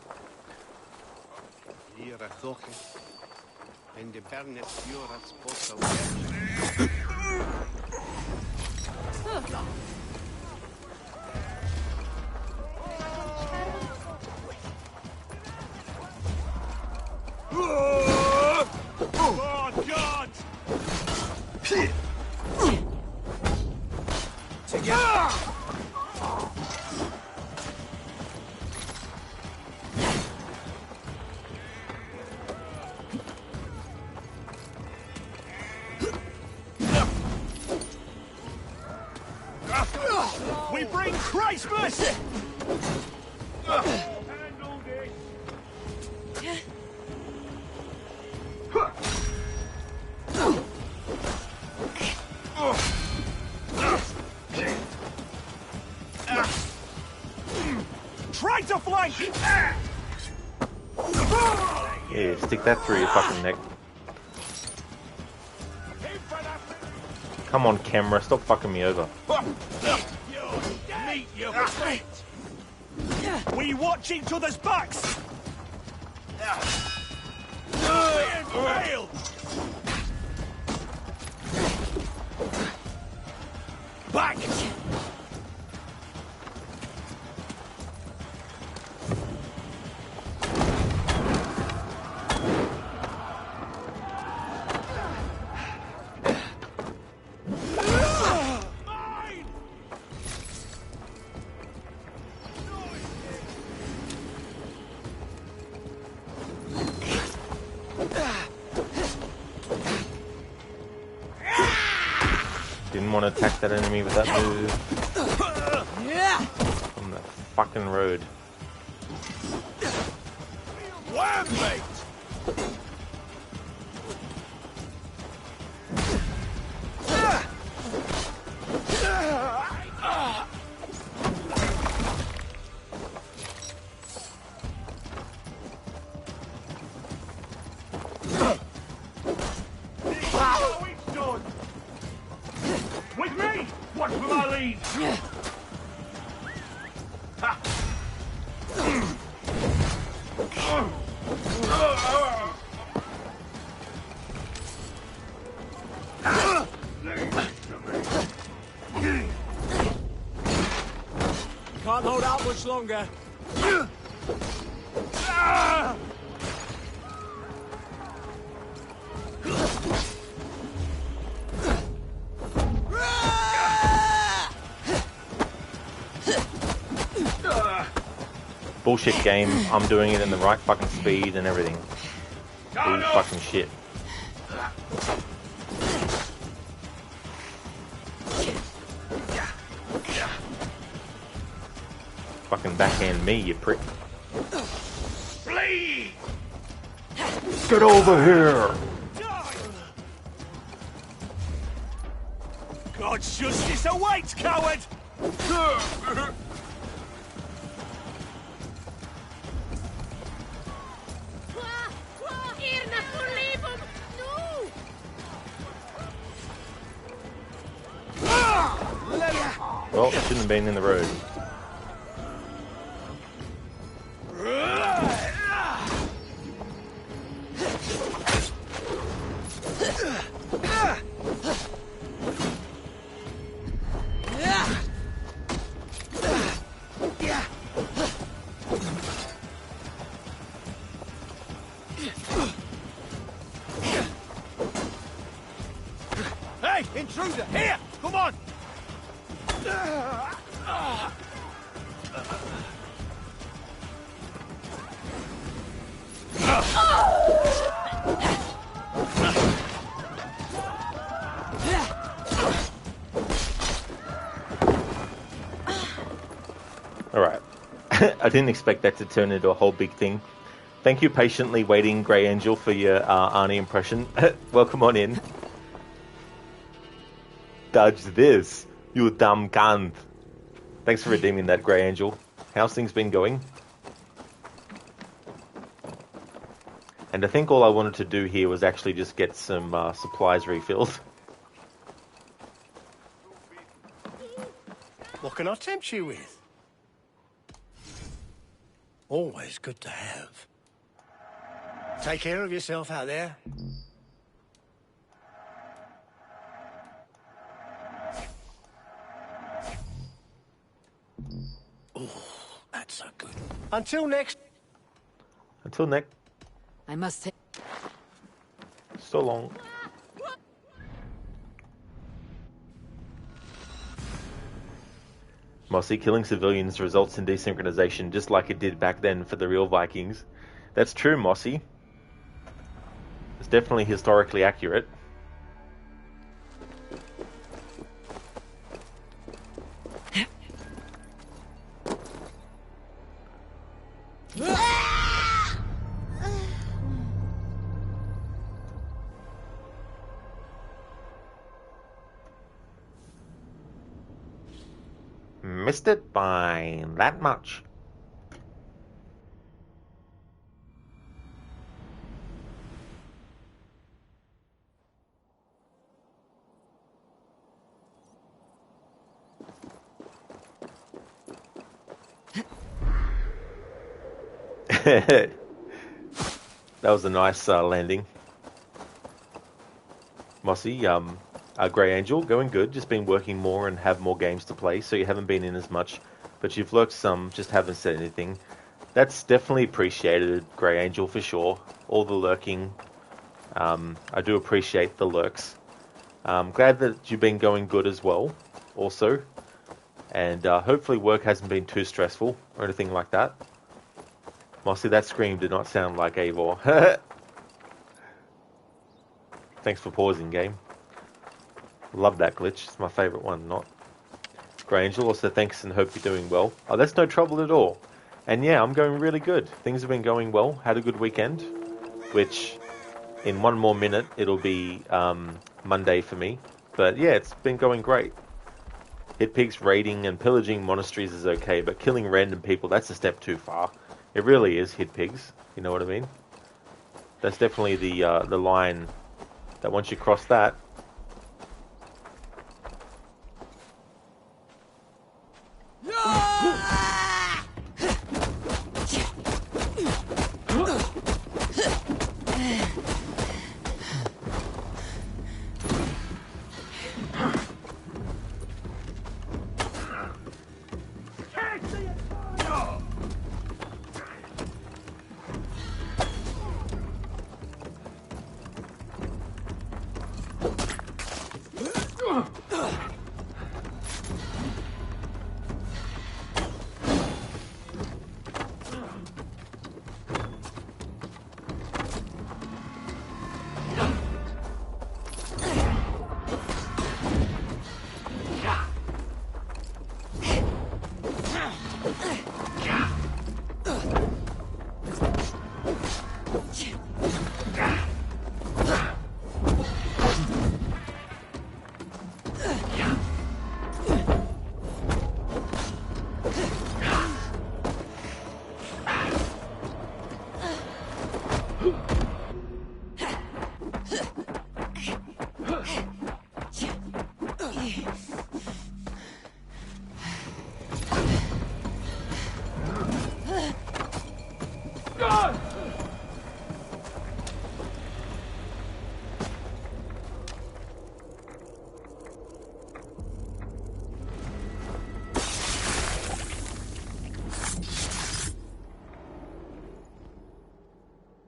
Oh, God! Together! We bring Christmas! Try to flank! Yeah, stick that through your fucking neck. Come on, camera, stop fucking me over. Meet your fate. We watch each other's backs. Fail. Back. Didn't want to attack that enemy with that move. On the fucking road. Wham, mate. With me! Watch for my lead! Can't hold out much longer. Bullshit game, I'm doing it in the right fucking speed and everything. Bull fucking shit. Fucking backhand me, you prick. Flee! Get over here! God's justice awaits, coward! Well, shouldn't have been in the road. Hey, intruder, here! Come on! Alright. I didn't expect that to turn into a whole big thing. Thank you patiently waiting, Grey Angel, for your Arnie impression. Welcome on in. Dodge this, you dumb cunt. Thanks for redeeming that, Grey Angel. How's things been going? And I think all I wanted to do here was actually just get some supplies refilled. What can I tempt you with? Always good to have. Take care of yourself out there. Oh, that's a good one. Until next. Until next. I must take... So long. Mossy, killing civilians results in desynchronization just like it did back then for the real Vikings. That's true, Mossy. It's definitely historically accurate. Missed it by that much. That was a nice landing. Mossy, Grey Angel, going good. Just been working more and have more games to play, so you haven't been in as much. But you've lurked some, just haven't said anything. That's definitely appreciated, Grey Angel, for sure. All the lurking. I do appreciate the lurks. Glad that you've been going good as well, also. And hopefully work hasn't been too stressful or anything like that. Mossy, that scream did not sound like Eivor. Thanks for pausing, game. Love that glitch. It's my favourite one, not. Grey Angel, also thanks and hope you're doing well. Oh, that's no trouble at all. And yeah, I'm going really good. Things have been going well. Had a good weekend, which in one more minute, it'll be Monday for me. But yeah, it's been going great. Hit pigs raiding and pillaging monasteries is okay, but killing random people, that's a step too far. It really is hit pigs, you know what I mean? That's definitely the line that once you cross that...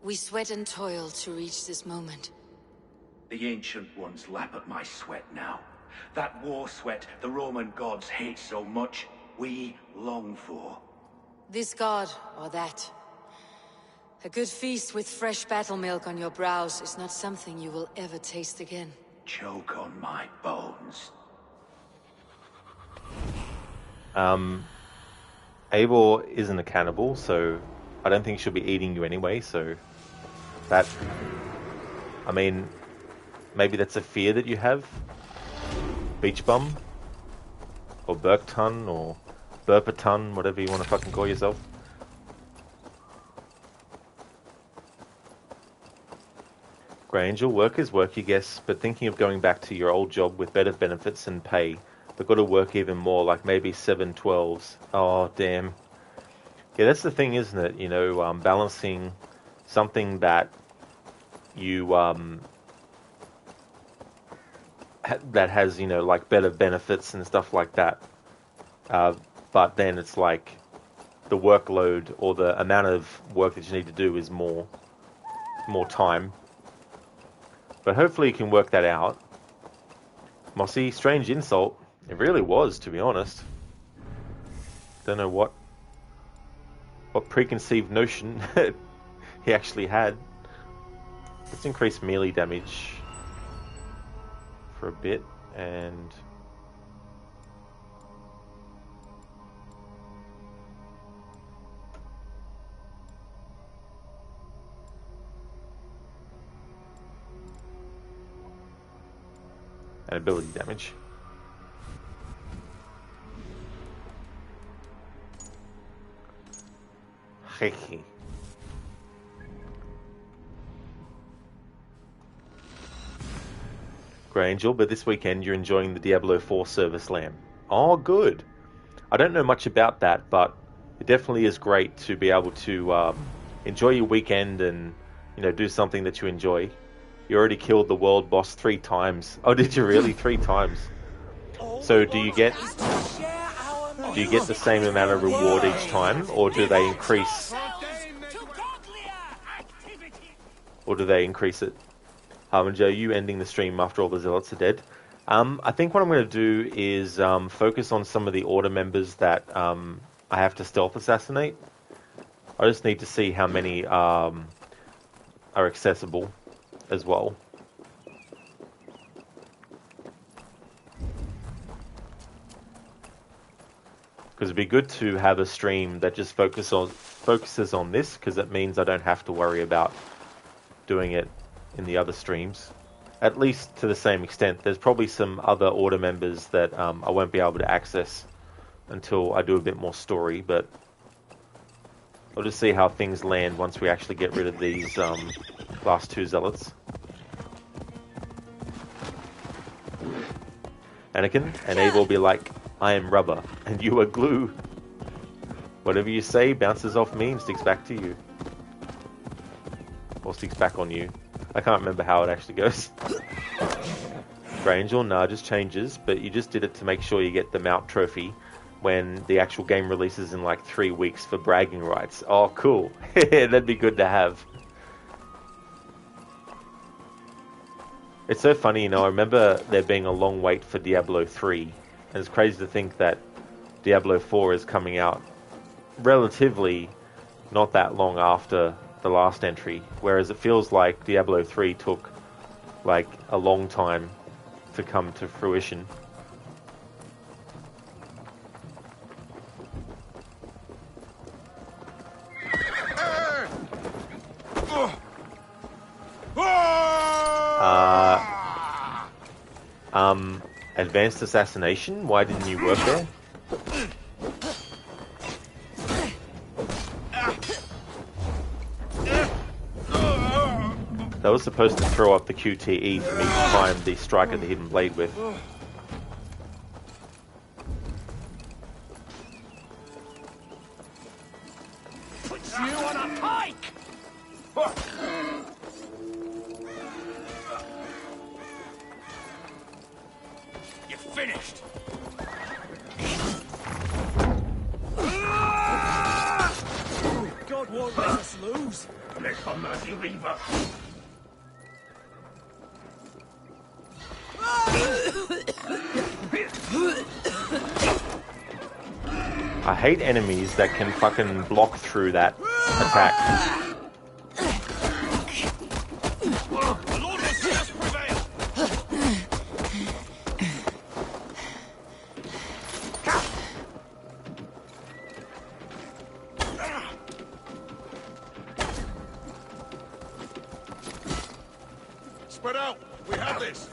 We sweat and toil to reach this moment. The Ancient Ones lap at my sweat now. That war sweat the Roman gods hate so much, we long for. This god, or that. A good feast with fresh battle milk on your brows is not something you will ever taste again. Choke on my bones. Eivor isn't a cannibal, so I don't think she'll be eating you anyway, so... That... I mean... Maybe that's a fear that you have? Beach bum? Or Burktun, or Burpatun, whatever you want to fucking call yourself. Grey Angel, work is work, you guess, but thinking of going back to your old job with better benefits and pay, but got to work even more, like maybe 7/12s. Oh, damn. Yeah, that's the thing, isn't it? You know, balancing something that you, that has, you know, like better benefits and stuff like that. But then it's like the workload or the amount of work that you need to do is more time. But hopefully you can work that out. Mossy, strange insult. It really was, to be honest. Don't know what preconceived notion he actually had. Let's increase melee damage for a bit, and ability damage. Hehe. Grey Angel, but this weekend you're enjoying the Diablo 4 service lamb. Oh, good. I don't know much about that, but it definitely is great to be able to enjoy your weekend and, you know, do something that you enjoy. You already killed the world boss 3 times. Oh, did you really? 3 times. So do you get the same amount of reward each time, or do they increase? Or do they increase it? Joe, you ending the stream after all the Zealots are dead. I think what I'm going to do is focus on some of the Order members that I have to stealth assassinate. I just need to see how many are accessible as well. Because it'd be good to have a stream that just focuses on this, because it means I don't have to worry about doing it in the other streams. At least to the same extent. There's probably some other Order members that I won't be able to access until I do a bit more story, but I'll just see how things land once we actually get rid of these last 2 Zealots. Anakin, and Ava will be like, I am rubber, and you are glue. Whatever you say bounces off me and sticks back to you. Or sticks back on you. I can't remember how it actually goes. Grey Angel, nah, just changes, but you just did it to make sure you get the Mount Trophy when the actual game releases in like 3 weeks for bragging rights. Oh, cool. That'd be good to have. It's so funny, you know, I remember there being a long wait for Diablo 3, and it's crazy to think that Diablo 4 is coming out relatively not that long after the last entry, whereas it feels like Diablo 3 took like a long time to come to fruition. Advanced Assassination? Why didn't you work there? That was supposed to throw up the QTE for me to time the strike of the Hidden Blade with. Puts you on a pike! You're finished! God won't let us lose! Let the mercy reaver! I hate enemies that can fucking block through that attack. Spread out! We have this!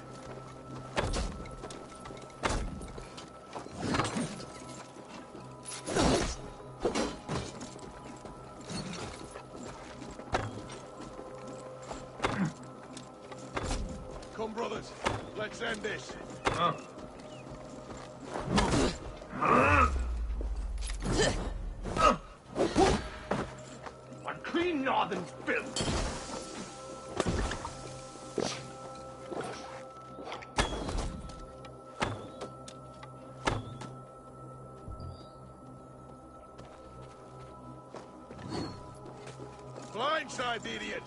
Come, brothers. Let's end this. Unclean northern filth! Blindside the idiot!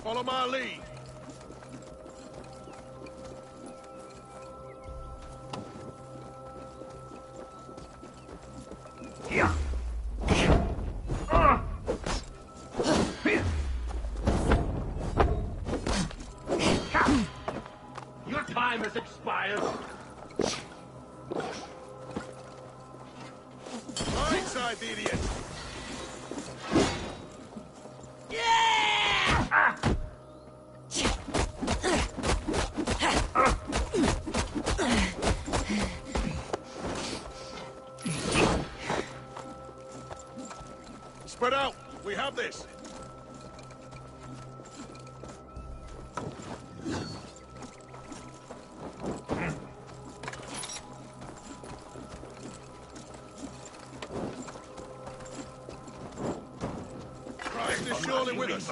Follow my lead. Your time has expired. Blindside the idiot. Spread out. We have this. Stay with us.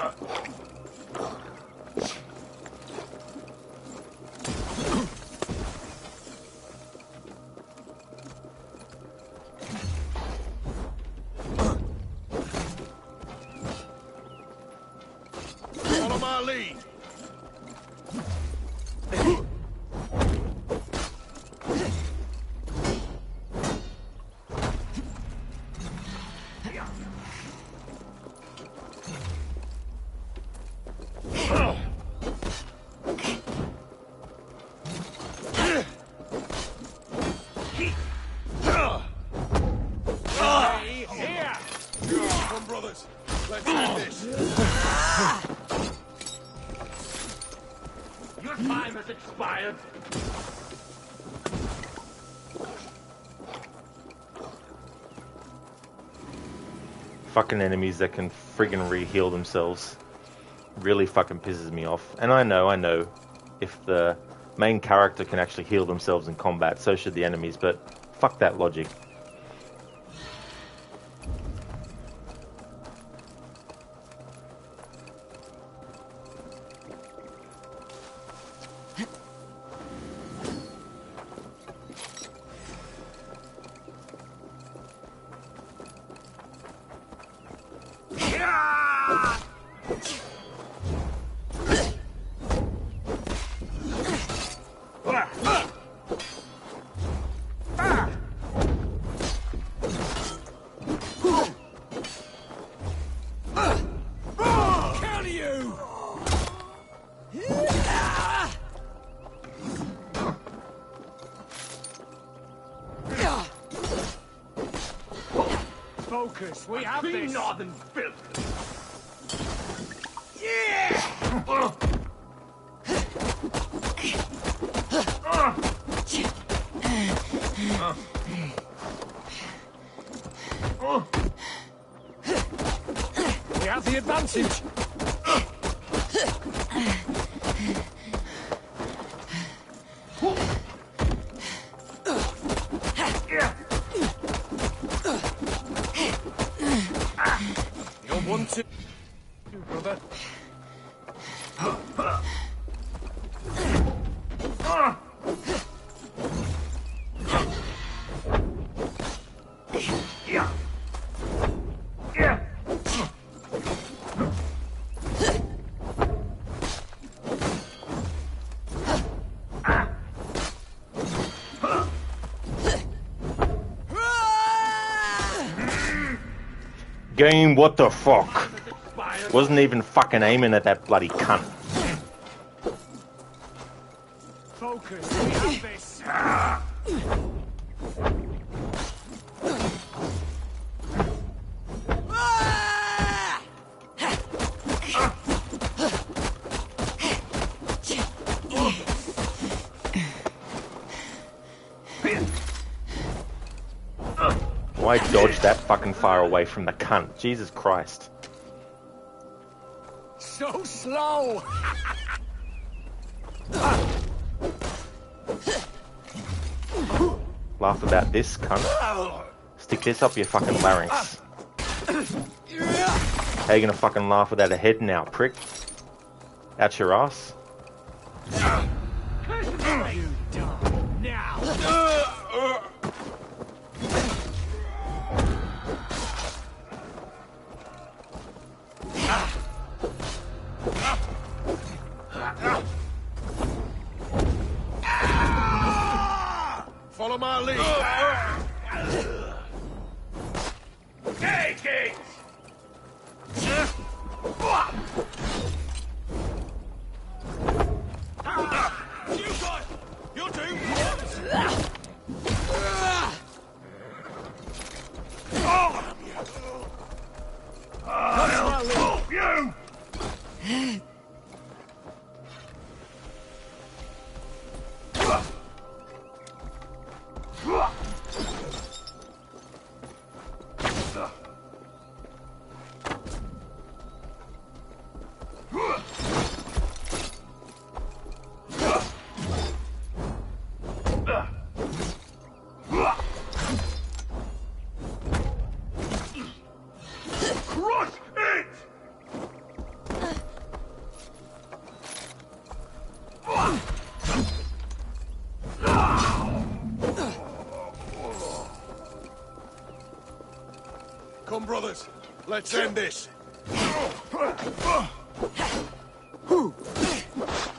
Follow my lead. Come, brothers. Let's end this. Your time has expired. Fucking enemies that can friggin' re-heal themselves really fucking pisses me off. And I know, if the main character can actually heal themselves in combat, so should the enemies, but fuck that logic. Focus, we have this. Northern filth. We have the advantage. You're one, two, brother. Game, what the fuck? Wasn't even fucking aiming at that bloody cunt. Focus, we have this. Why dodge that fucking far away from the cunt? Jesus Christ. So slow. Laugh about this, cunt. Stick this up your fucking larynx. How you gonna fucking laugh without a head now, prick? Out your ass? You die now. Follow my lead. Take it. You guys, you'll do. I'll help you. Crush it! Let's end this.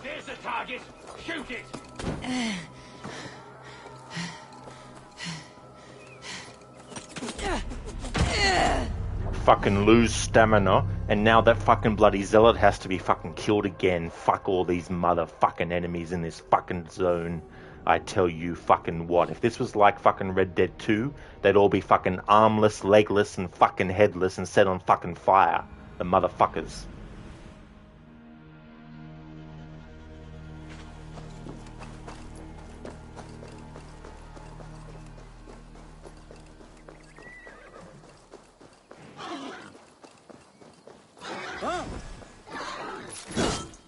There's the target. Shoot it. Fucking lose stamina, and now that fucking bloody zealot has to be fucking killed again. Fuck all these motherfucking enemies in this fucking zone. I tell you fucking what, if this was like fucking Red Dead 2, they'd all be fucking armless, legless, and fucking headless and set on fucking fire. The motherfuckers.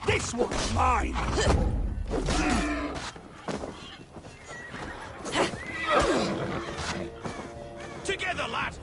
This one's mine! Together, lad!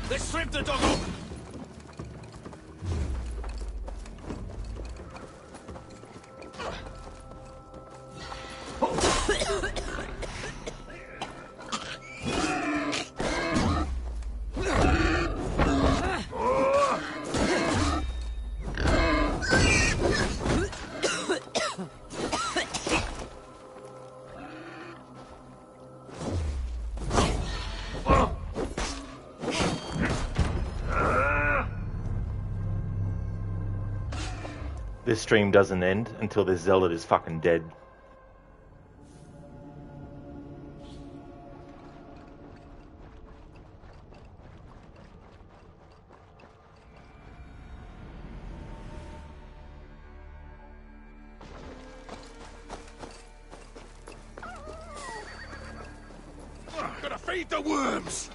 Let's strip the dog off! This stream doesn't end until this zealot is fucking dead. Gotta feed the worms!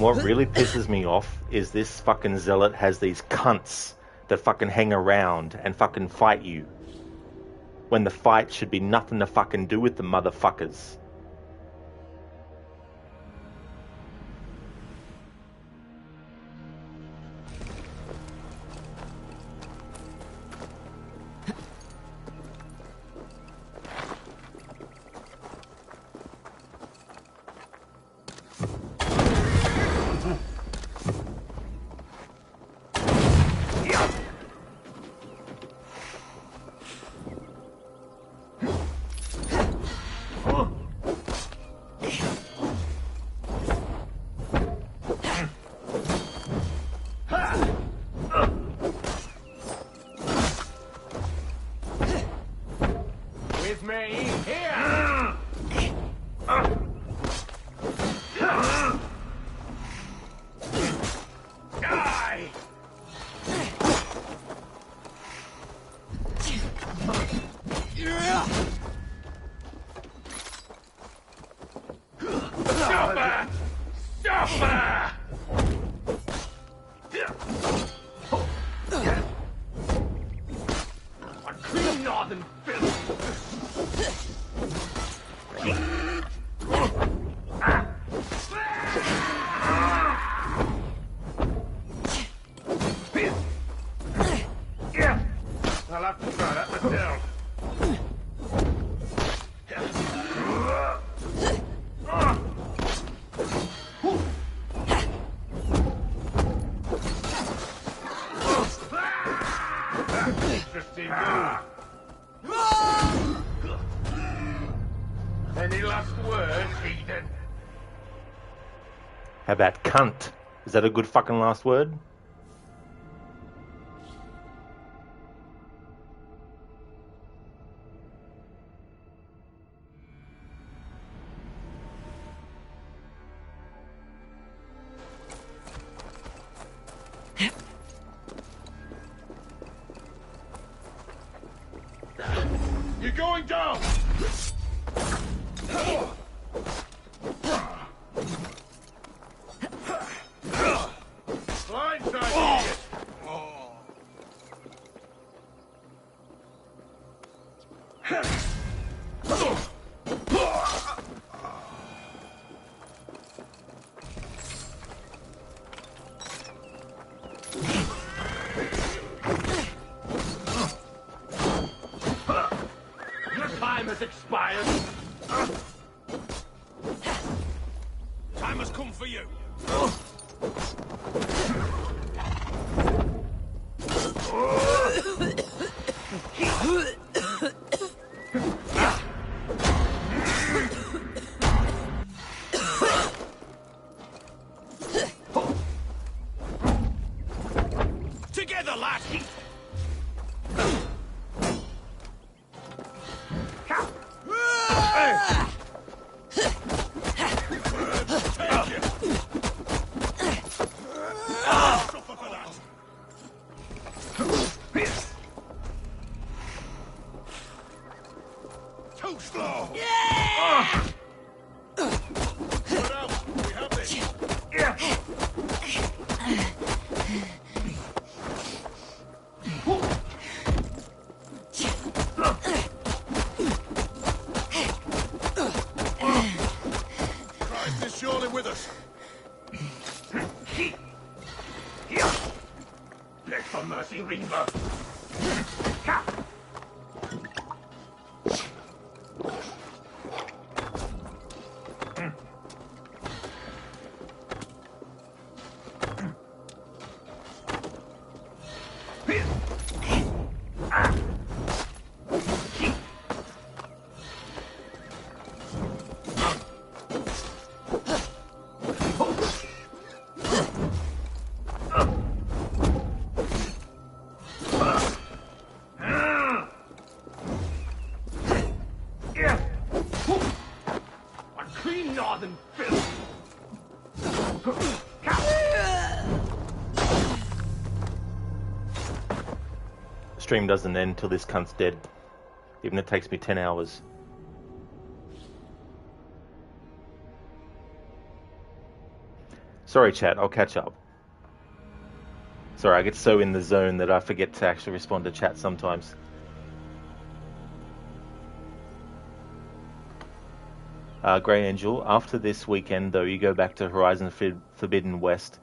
what really pisses me off is this fucking zealot has these cunts that fucking hang around and fucking fight you, when the fight should be nothing to fucking do with the motherfuckers. How about cunt? Is that a good fucking last word? You're going down! Expired. Time has come for you. Together, lad. Stream doesn't end till this cunt's dead, even if it takes me 10 hours. Sorry, chat. I'll catch up. Sorry, I get so in the zone that I forget to actually respond to chat sometimes. Grey Angel, after this weekend, though, you go back to Horizon Forbidden West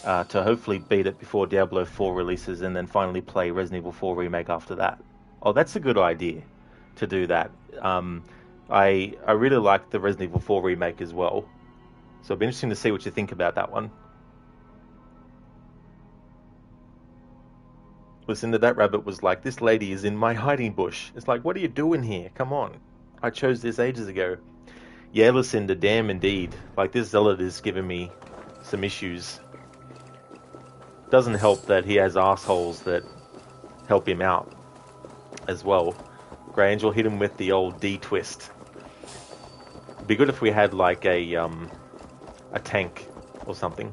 to hopefully beat it before Diablo 4 releases, and then finally play Resident Evil 4 Remake after that. Oh, that's a good idea to do that. I really like the Resident Evil 4 Remake as well, so it'll be interesting to see what you think about that one. Listen to that rabbit was like, this lady is in my hiding bush. It's like, what are you doing here? Come on. I chose this ages ago. Yeah, Lucinda, damn indeed. Like, this zealot is giving me some issues. Doesn't help that he has assholes that help him out as well. Grey Angel hit him with the old D-twist. It'd be good if we had like a tank or something.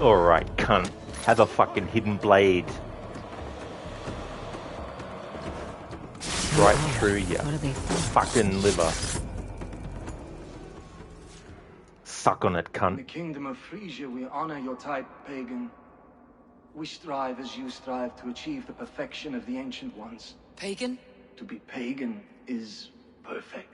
Alright, cunt. Have a fucking hidden blade. Right through your fucking liver. Suck on it, In the cunt. kingdom of Frisia, we honor your type, pagan. We strive as you strive to achieve the perfection of the ancient ones. Pagan? To be pagan is perfect.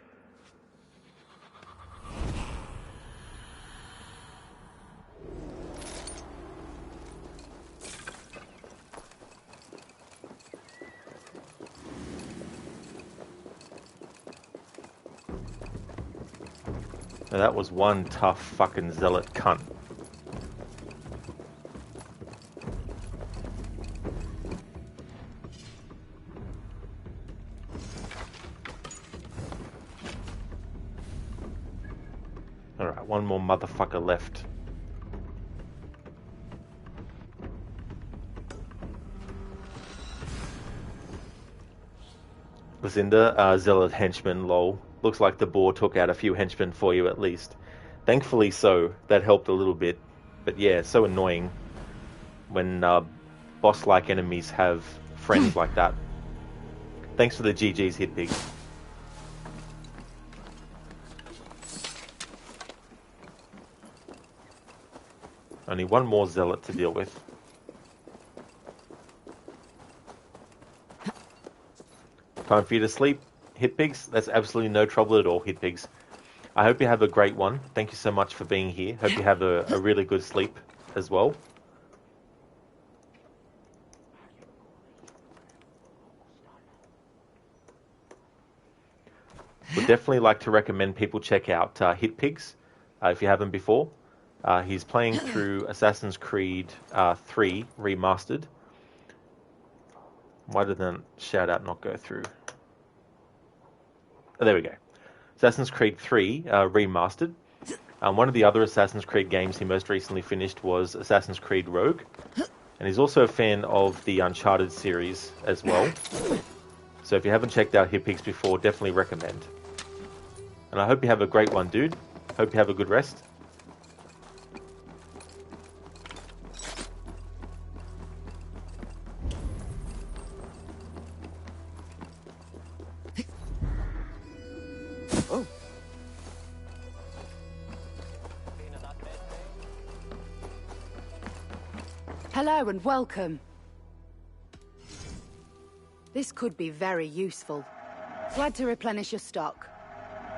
Now that was one tough fucking zealot cunt. Alright, one more motherfucker left. Lucinda, zealot henchman, lol. Looks like the boar took out a few henchmen for you at least. Thankfully so, that helped a little bit. But yeah, so annoying when boss-like enemies have friends like that. Thanks for the GG's, Hitpig. Only one more zealot to deal with. Time for you to sleep, Hitpigs. That's absolutely no trouble at all, Hitpigs. I hope you have a great one. Thank you so much for being here. Hope you have a really good sleep as well. Would definitely like to recommend people check out Hitpigs if you haven't before. He's playing through Assassin's Creed 3 Remastered. Why did that shout out not go through? Oh, there we go. Assassin's Creed 3 Remastered. One of the other Assassin's Creed games he most recently finished was Assassin's Creed Rogue. And he's also a fan of the Uncharted series as well. So if you haven't checked out Hitpigs before, definitely recommend. And I hope you have a great one, dude. Hope you have a good rest. Hello and welcome. This could be very useful. Glad to replenish your stock.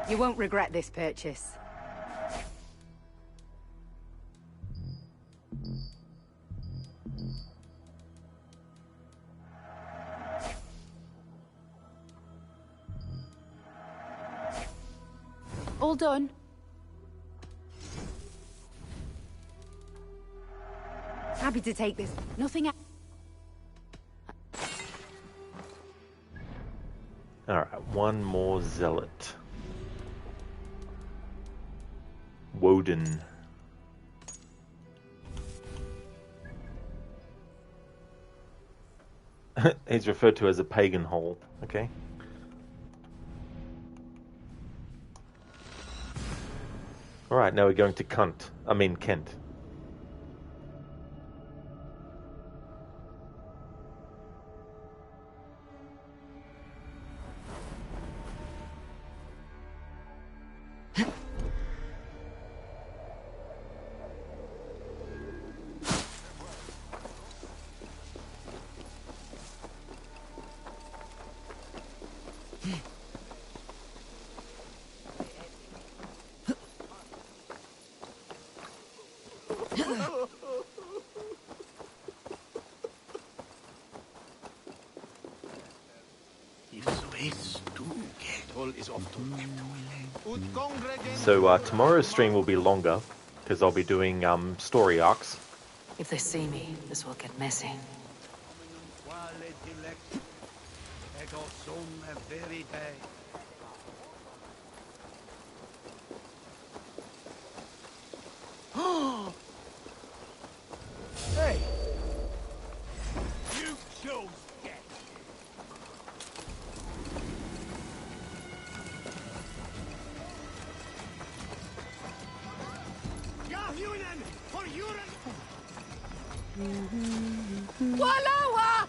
You won't regret this purchase. All done. Happy to take this. Nothing. Alright, one more zealot. Woden. He's referred to as a pagan hole, okay? Alright, now we're going to Kent. So tomorrow's stream will be longer because I'll be doing story arcs. If they see me, this will get messy. Hey! You chose death! Yahunan for Yuran! Walawa!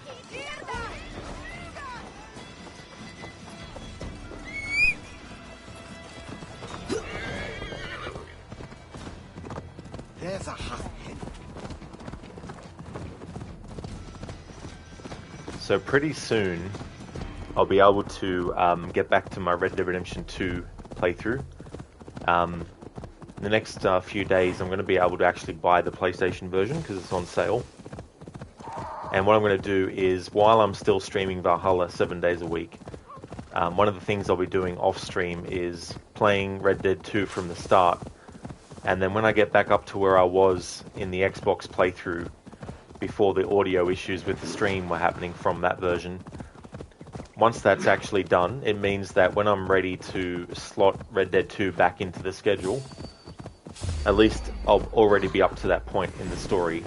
So pretty soon, I'll be able to get back to my Red Dead Redemption 2 playthrough. In the next few days, I'm going to be able to actually buy the PlayStation version because it's on sale. And what I'm going to do is, while I'm still streaming Valhalla 7 days a week, one of the things I'll be doing off-stream is playing Red Dead 2 from the start. And then when I get back up to where I was in the Xbox playthrough, before the audio issues with the stream were happening from that version, once that's actually done, it means that when I'm ready to slot Red Dead 2 back into the schedule, at least I'll already be up to that point in the story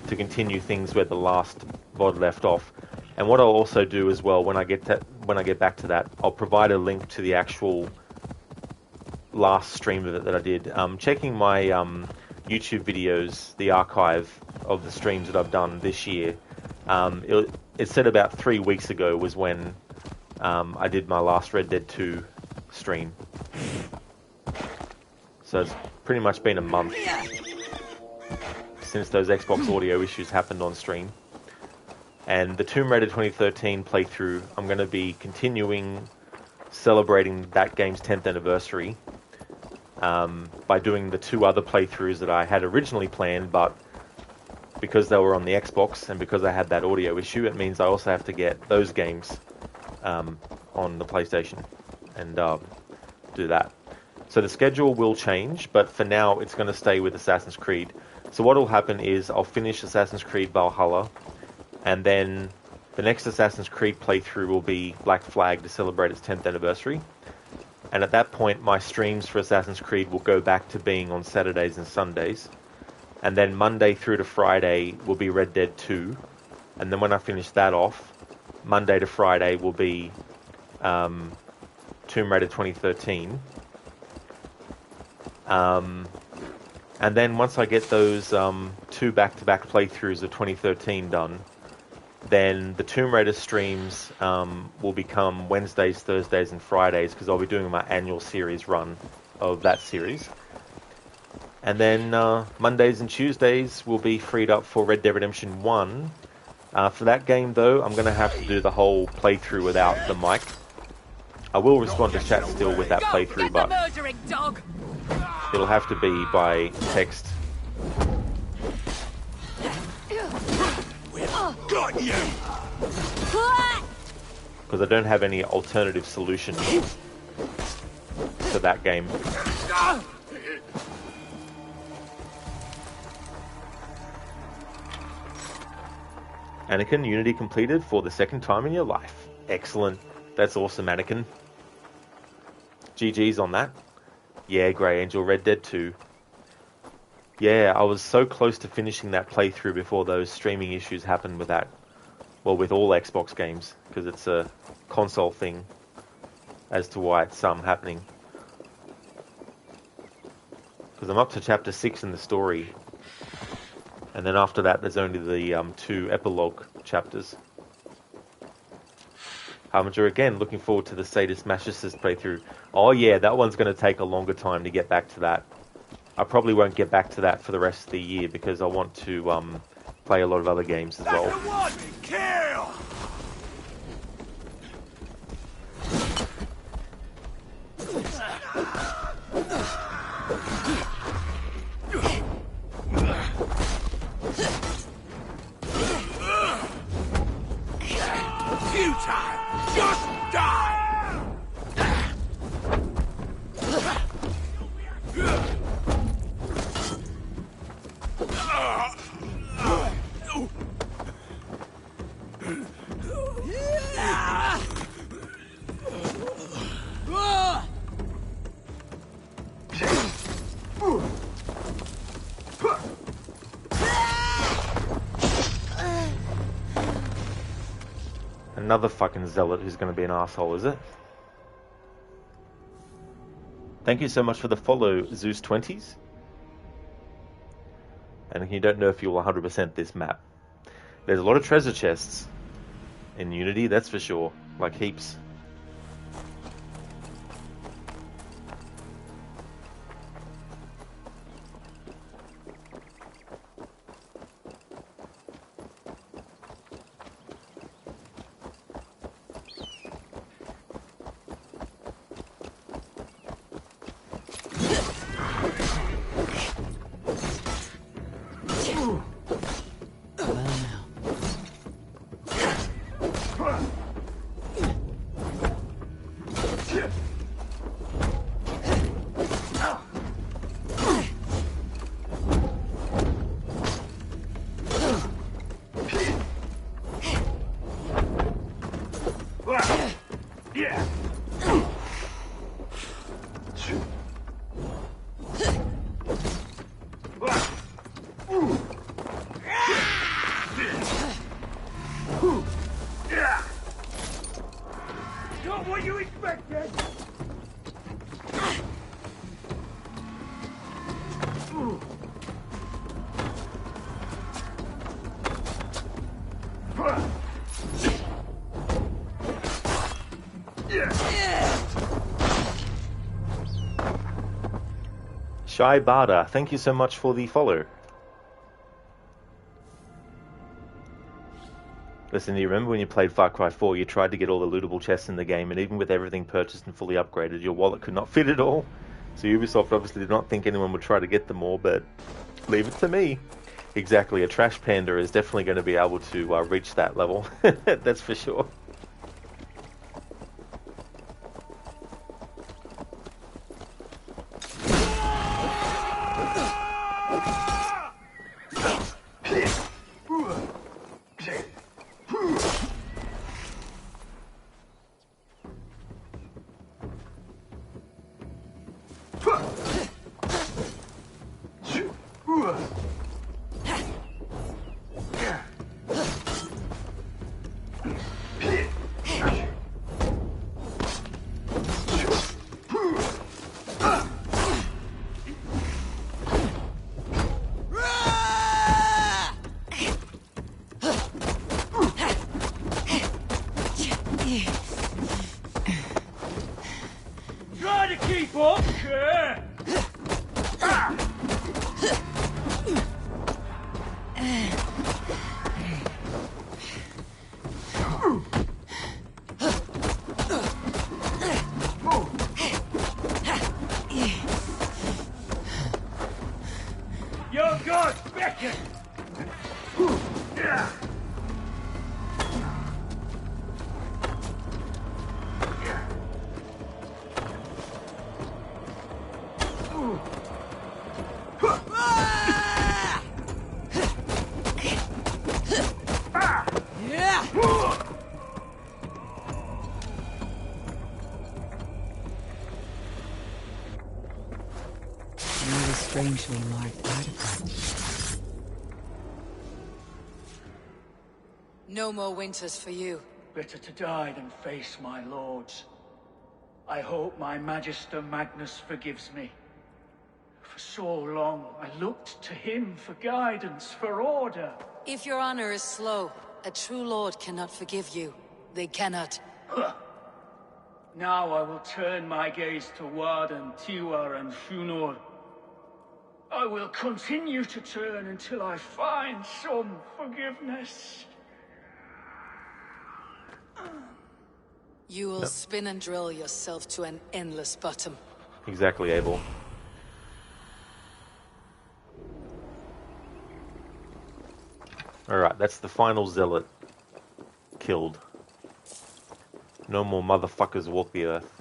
to continue things where the last VOD left off. And what I'll also do as well, when I get back to that, I'll provide a link to the actual last stream of it that I did. Checking my YouTube videos, the archive of the streams that I've done this year, it said about 3 weeks ago was when I did my last Red Dead 2 stream. So it's pretty much been a month since those Xbox audio issues happened on stream. And the Tomb Raider 2013 playthrough, I'm going to be continuing celebrating that game's 10th anniversary by doing the 2 other playthroughs that I had originally planned, but because they were on the Xbox and because I had that audio issue, it means I also have to get those games on the PlayStation and do that. So the schedule will change, but for now it's going to stay with Assassin's Creed. So what will happen is I'll finish Assassin's Creed Valhalla, and then the next Assassin's Creed playthrough will be Black Flag to celebrate its 10th anniversary. And at that point, my streams for Assassin's Creed will go back to being on Saturdays and Sundays. And then Monday through to Friday will be Red Dead 2. And then when I finish that off, Monday to Friday will be Tomb Raider 2013. And then once I get those 2 back-to-back playthroughs of 2013 done, then the Tomb Raider streams will become Wednesdays, Thursdays, and Fridays, because I'll be doing my annual series run of that series. And then Mondays and Tuesdays will be freed up for Red Dead Redemption 1. For that game, though, I'm going to have to do the whole playthrough without the mic. I will respond to chat still with that playthrough, but it'll have to be by text. Got you! Because I don't have any alternative solution to that game. Anakin, Unity completed for the 2nd time in your life. Excellent. That's awesome, Anakin. GG's on that. Yeah, Grey Angel, Red Dead 2. Yeah, I was so close to finishing that playthrough before those streaming issues happened with that. Well, with all Xbox games, because it's a console thing as to why it's happening. Because I'm up to chapter 6 in the story. And then after that, there's only the 2 epilogue chapters. Harbinger again, looking forward to the Sadist Masochist playthrough. Oh yeah, that one's going to take a longer time to get back to that. I probably won't get back to that for the rest of the year because I want to play a lot of other games as well. Kill! Futile! Just die! Another fucking zealot who's going to be an asshole, is it? Thank you so much for the follow, Zeus20s. And you don't know if you'll 100% this map. There's a lot of treasure chests in Unity, that's for sure. Like heaps. Yeah. Not what you expected. Shy Barda, thank you so much for the follow. Listen, do you remember when you played Far Cry 4, you tried to get all the lootable chests in the game, and even with everything purchased and fully upgraded, your wallet could not fit it all? So Ubisoft obviously did not think anyone would try to get them all, but leave it to me. Exactly, a trash panda is definitely going to be able to reach that level. That's for sure. Try to keep up, sure. Your gods beckon. Strangely marked artifact. No more winters for you. Better to die than face my lords. I hope my Magister Magnus forgives me. For so long, I looked to him for guidance, for order. If your honor is slow, a true lord cannot forgive you. They cannot. Now I will turn my gaze to Warden, Tiwar, and Shunor. I will continue to turn until I find some forgiveness. You will spin and drill yourself to an endless bottom. Exactly, Abel. Alright, that's the final zealot killed. No more motherfuckers walk the earth.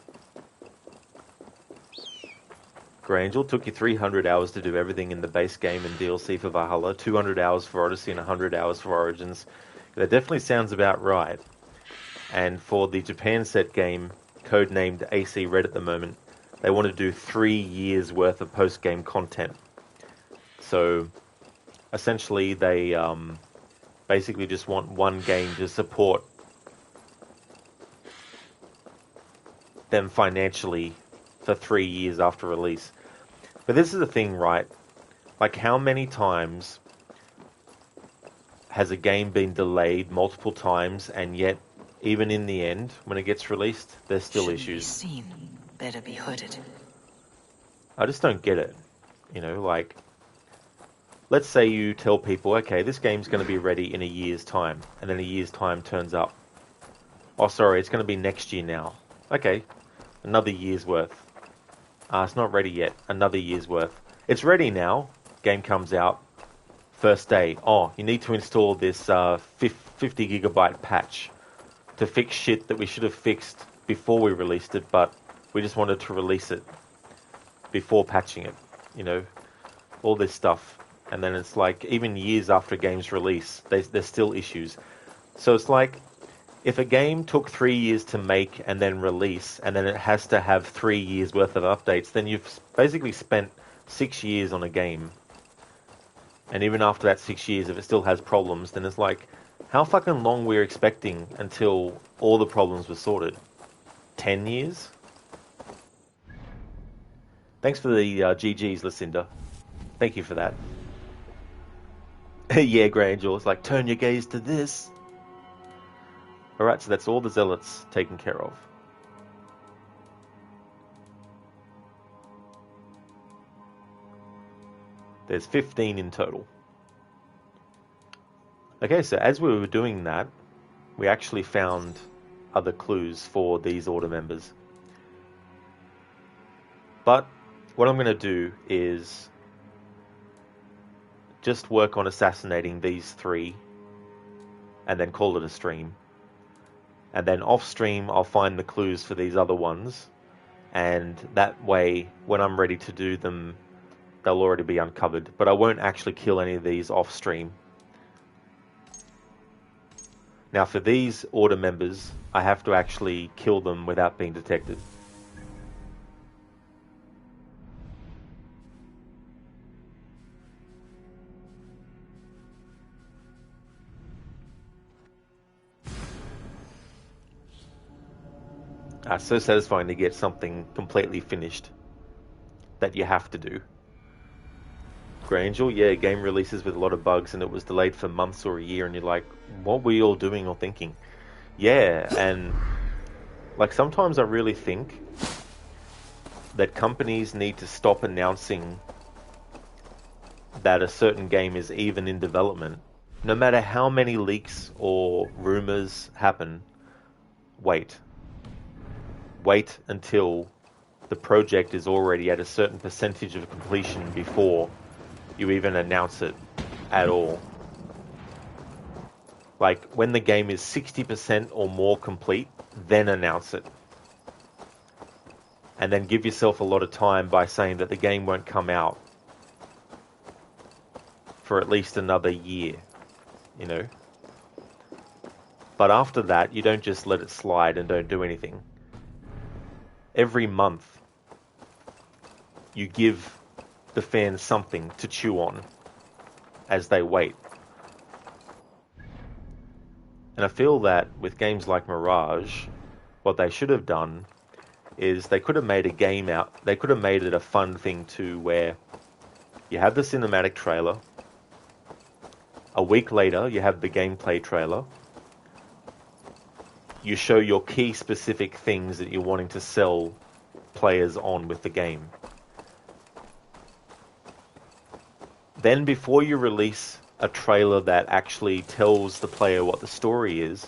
Grangel, took you 300 hours to do everything in the base game and DLC for Valhalla, 200 hours for Odyssey and 100 hours for Origins. That definitely sounds about right. And for the Japan set game, codenamed AC Red at the moment, they want to do 3 years worth of post-game content. So, essentially they basically just want one game to support them financially for 3 years after release. But this is the thing, right? Like, how many times has a game been delayed multiple times, and yet, even in the end, when it gets released, there's still issues? Seen. Better be hooded. I just don't get it. You know, like, let's say you tell people, okay, this game's going to be ready in a year's time, and then a year's time turns up. Oh, sorry, it's going to be next year now. Okay, another year's worth. It's not ready yet. Another year's worth. It's ready now. Game comes out. First day. Oh, you need to install this 50 gigabyte patch to fix shit that we should have fixed before we released it, but we just wanted to release it before patching it. You know, all this stuff. And then it's like, even years after a game's release, there's still issues. So it's like, if a game took 3 years to make and then release, and then it has to have 3 years worth of updates, then you've basically spent 6 years on a game. And even after that 6 years, if it still has problems, then it's like, how fucking long we're expecting until all the problems were sorted? 10 years? Thanks for the GGs, Lucinda. Thank you for that. Yeah, Grey Angel, it's like, turn your gaze to this. Alright, so that's all the Zealots taken care of. There's 15 in total. Okay, so as we were doing that, we actually found other clues for these order members. But what I'm going to do is just work on assassinating these 3 and then call it a stream. And then off stream, I'll find the clues for these other ones. And that way, when I'm ready to do them, they'll already be uncovered. But I won't actually kill any of these off stream. Now for these order members, I have to actually kill them without being detected. So satisfying to get something completely finished that you have to do. Grey Angel, yeah, game releases with a lot of bugs and it was delayed for months or a year and you're like, what were you all doing or thinking? Yeah, and like sometimes I really think that companies need to stop announcing that a certain game is even in development. No matter how many leaks or rumors happen, wait. Wait until the project is already at a certain percentage of completion before you even announce it at all. Like, when the game is 60% or more complete, then announce it. And then give yourself a lot of time by saying that the game won't come out for at least another year, you know? But after that, you don't just let it slide and don't do anything. Every month, you give the fans something to chew on as they wait. And I feel that with games like Mirage, what they should have done is they could have made a game out, they could have made it a fun thing too, where you have the cinematic trailer, a week later you have the gameplay trailer, you show your key specific things that you're wanting to sell players on with the game. Then before you release a trailer that actually tells the player what the story is,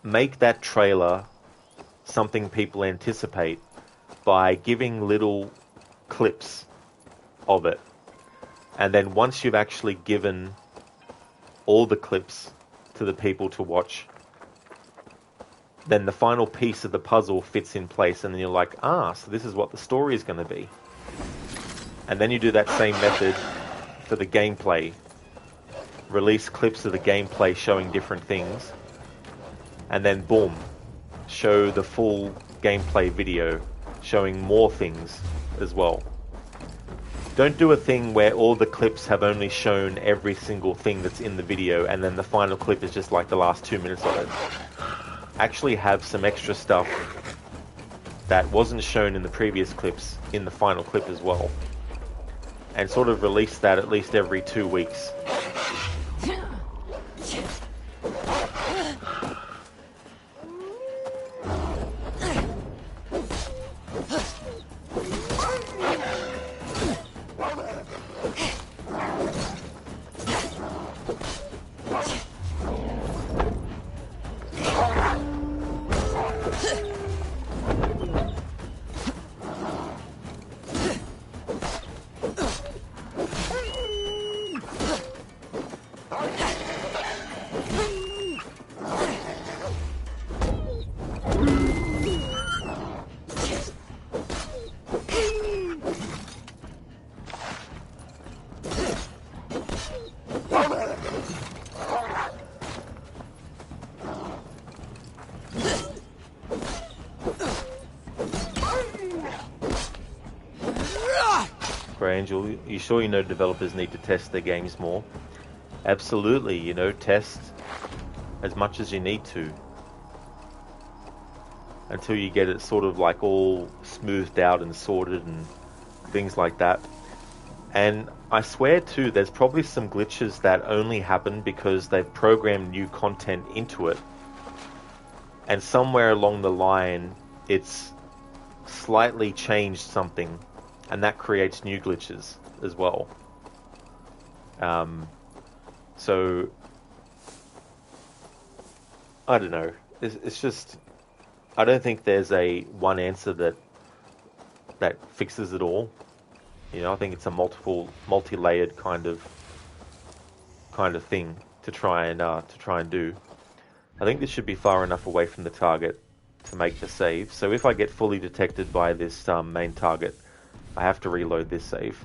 make that trailer something people anticipate by giving little clips of it. And then once you've actually given all the clips to the people to watch, then the final piece of the puzzle fits in place and then you're like, so this is what the story is going to be. And then you do that same method for the gameplay. Release clips of the gameplay showing different things. And then boom, show the full gameplay video showing more things as well. Don't do a thing where all the clips have only shown every single thing that's in the video and then the final clip is just like the last 2 minutes of it. Actually have some extra stuff that wasn't shown in the previous clips in the final clip as well. And sort of release that at least every 2 weeks. Grey Angel, you sure you know developers need to test their games more? Absolutely, you know, test as much as you need to. Until you get it sort of like all smoothed out and sorted and things like that. And I swear too, there's probably some glitches that only happen because they've programmed new content into it. And somewhere along the line, it's slightly changed something, and that creates new glitches as well. So, I don't know. It's just, I don't think there's a one answer that fixes it all. You know, I think it's a multi-layered kind of thing to try and do. I think this should be far enough away from the target to make the save. So if I get fully detected by this main target, I have to reload this save.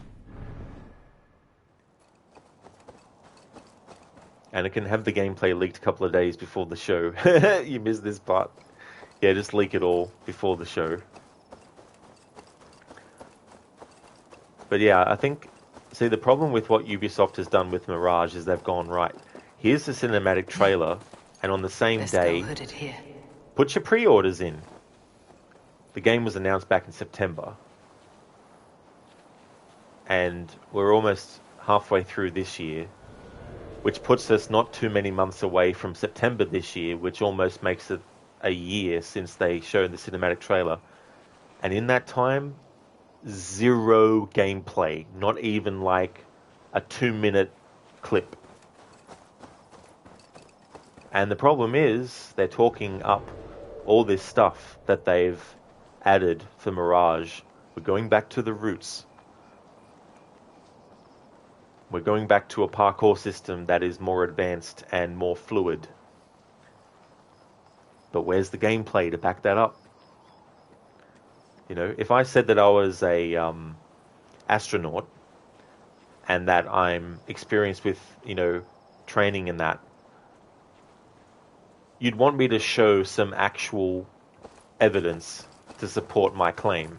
And it can have the gameplay leaked a couple of days before the show. You missed this part. Yeah, just leak it all before the show. But yeah, I think... See, the problem with what Ubisoft has done with Mirage is they've gone, right, here's the cinematic trailer, and on the same day, put your pre-orders in. The game was announced back in September. And we're almost halfway through this year, which puts us not too many months away from September this year, which almost makes it a year since they showed the cinematic trailer. And in that time, zero gameplay, not even like a 2-minute clip. And the problem is, they're talking up all this stuff that they've added for Mirage. We're going back to the roots. We're going back to a parkour system that is more advanced and more fluid. But where's the gameplay to back that up? You know, if I said that I was a astronaut and that I'm experienced with, you know, training in that, you'd want me to show some actual evidence to support my claim.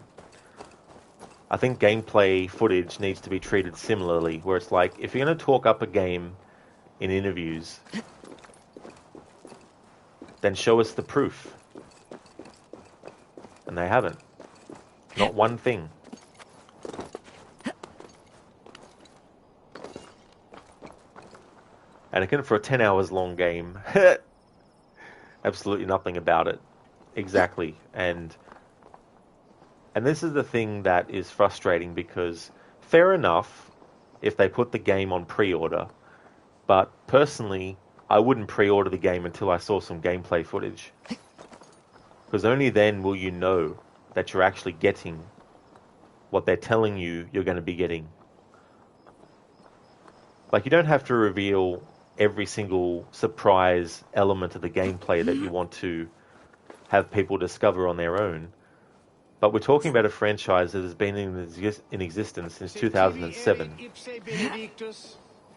I think gameplay footage needs to be treated similarly, where it's like, if you're going to talk up a game in interviews, then show us the proof. And they haven't. Not one thing. And again, for a 10 hours long game, absolutely nothing about it. Exactly. And this is the thing that is frustrating, because fair enough if they put the game on pre-order, but personally, I wouldn't pre-order the game until I saw some gameplay footage. Because only then will you know that you're actually getting what they're telling you you're going to be getting. Like, you don't have to reveal every single surprise element of the gameplay that you want to have people discover on their own. But we're talking about a franchise that has been in existence since 2007.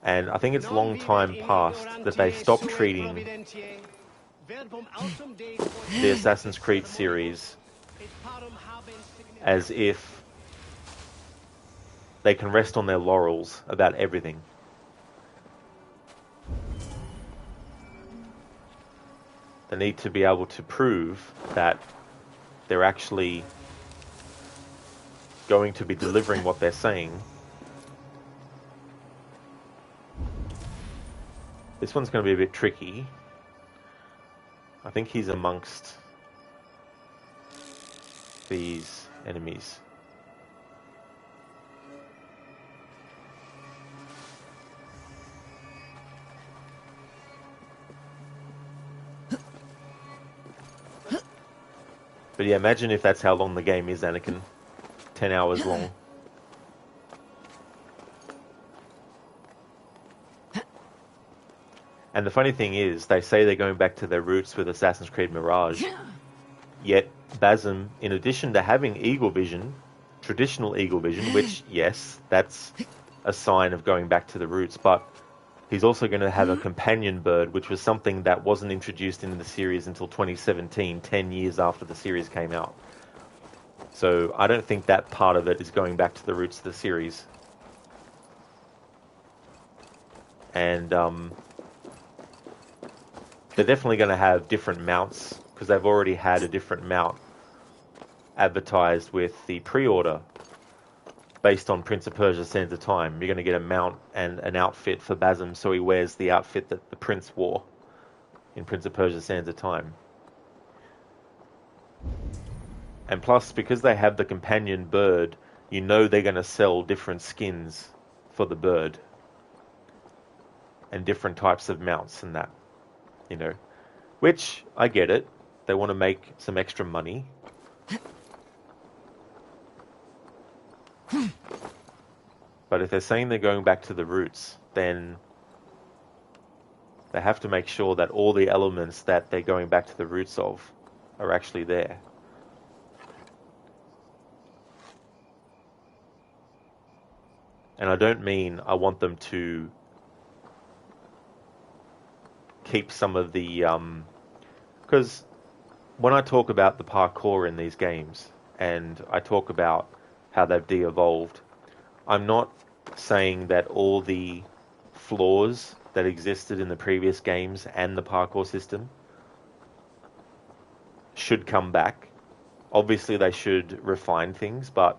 And I think it's a long time past that they stopped treating the Assassin's Creed series as if they can rest on their laurels about everything. They need to be able to prove that they're actually going to be delivering what they're saying. This one's going to be a bit tricky. I think he's amongst these enemies. But yeah, imagine if that's how long the game is, Anakin. 10 hours long. And the funny thing is, they say they're going back to their roots with Assassin's Creed Mirage. Yet, Basim, in addition to having eagle vision, traditional eagle vision, which, yes, that's a sign of going back to the roots, but he's also going to have a companion bird, which was something that wasn't introduced into the series until 2017, 10 years after the series came out. So I don't think that part of it is going back to the roots of the series. and they're definitely going to have different mounts, because they've already had a different mount advertised with the pre-order based on Prince of Persia: Sands of Time. You're going to get a mount and an outfit for Basim, so he wears the outfit that the prince wore in Prince of Persia: Sands of Time. And plus, because they have the companion bird, you know they're going to sell different skins for the bird and different types of mounts and that, you know. Which, I get it. They want to make some extra money. But if they're saying they're going back to the roots, then they have to make sure that all the elements that they're going back to the roots of are actually there. And I don't mean I want them to keep some of the... because when I talk about the parkour in these games, and I talk about how they've de-evolved, I'm not saying that all the flaws that existed in the previous games and the parkour system should come back. Obviously they should refine things, but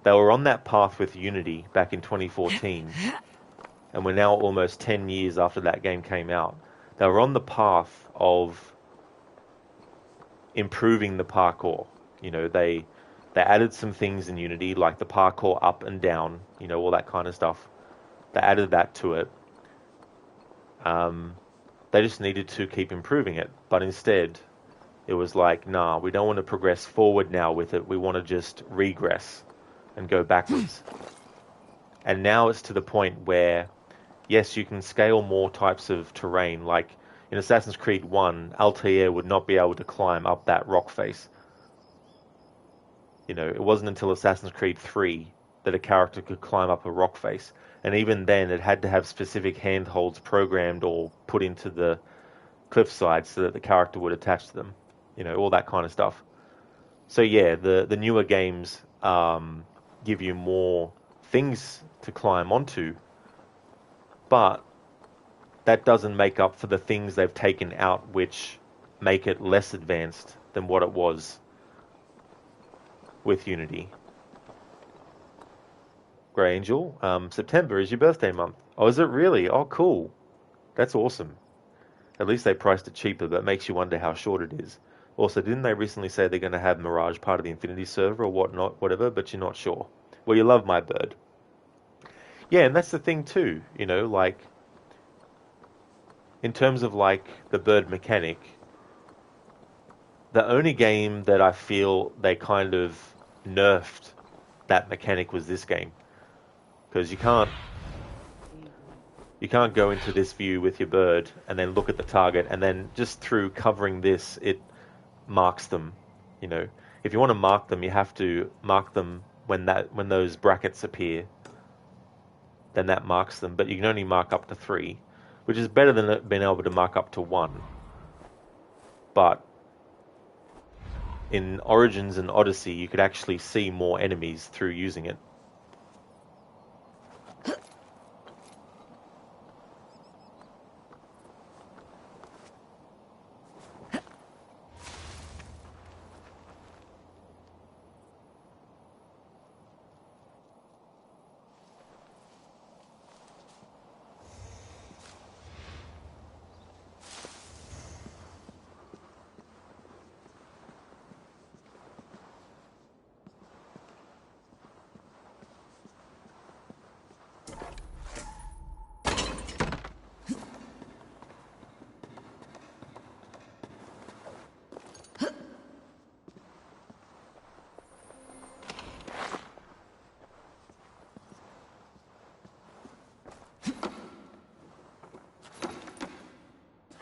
they were on that path with Unity back in 2014, and we're now almost 10 years after that game came out. They were on the path of improving the parkour. You know, they added some things in Unity, like the parkour up and down, you know, all that kind of stuff. They added that to it. They just needed to keep improving it, but instead it was like, nah, we don't want to progress forward now with it. We want to just regress and go backwards. And now it's to the point where, yes, you can scale more types of terrain. Like in Assassin's Creed 1, Altair would not be able to climb up that rock face. You know, it wasn't until Assassin's Creed 3 that a character could climb up a rock face. And even then, it had to have specific handholds programmed or put into the cliffside so that the character would attach to them. You know, all that kind of stuff. So yeah, the newer games give you more things to climb onto, but that doesn't make up for the things they've taken out which make it less advanced than what it was with Unity. Grey Angel, September is your birthday month. Oh, is it really? Oh, cool. That's awesome. At least they priced it cheaper, but it makes you wonder how short it is. Also, didn't they recently say they're going to have Mirage part of the Infinity server or whatnot, whatever, but you're not sure? Well, you love my bird. Yeah, and that's the thing too, you know, like, in terms of like the bird mechanic, the only game that I feel they kind of nerfed that mechanic was this game. Because you can't go into this view with your bird and then look at the target, and then just through covering this, it marks them. You know, if you want to mark them, you have to mark them when those brackets appear. Then that marks them, but you can only mark up to 3, which is better than being able to mark up to 1. But in Origins and Odyssey, you could actually see more enemies through using it.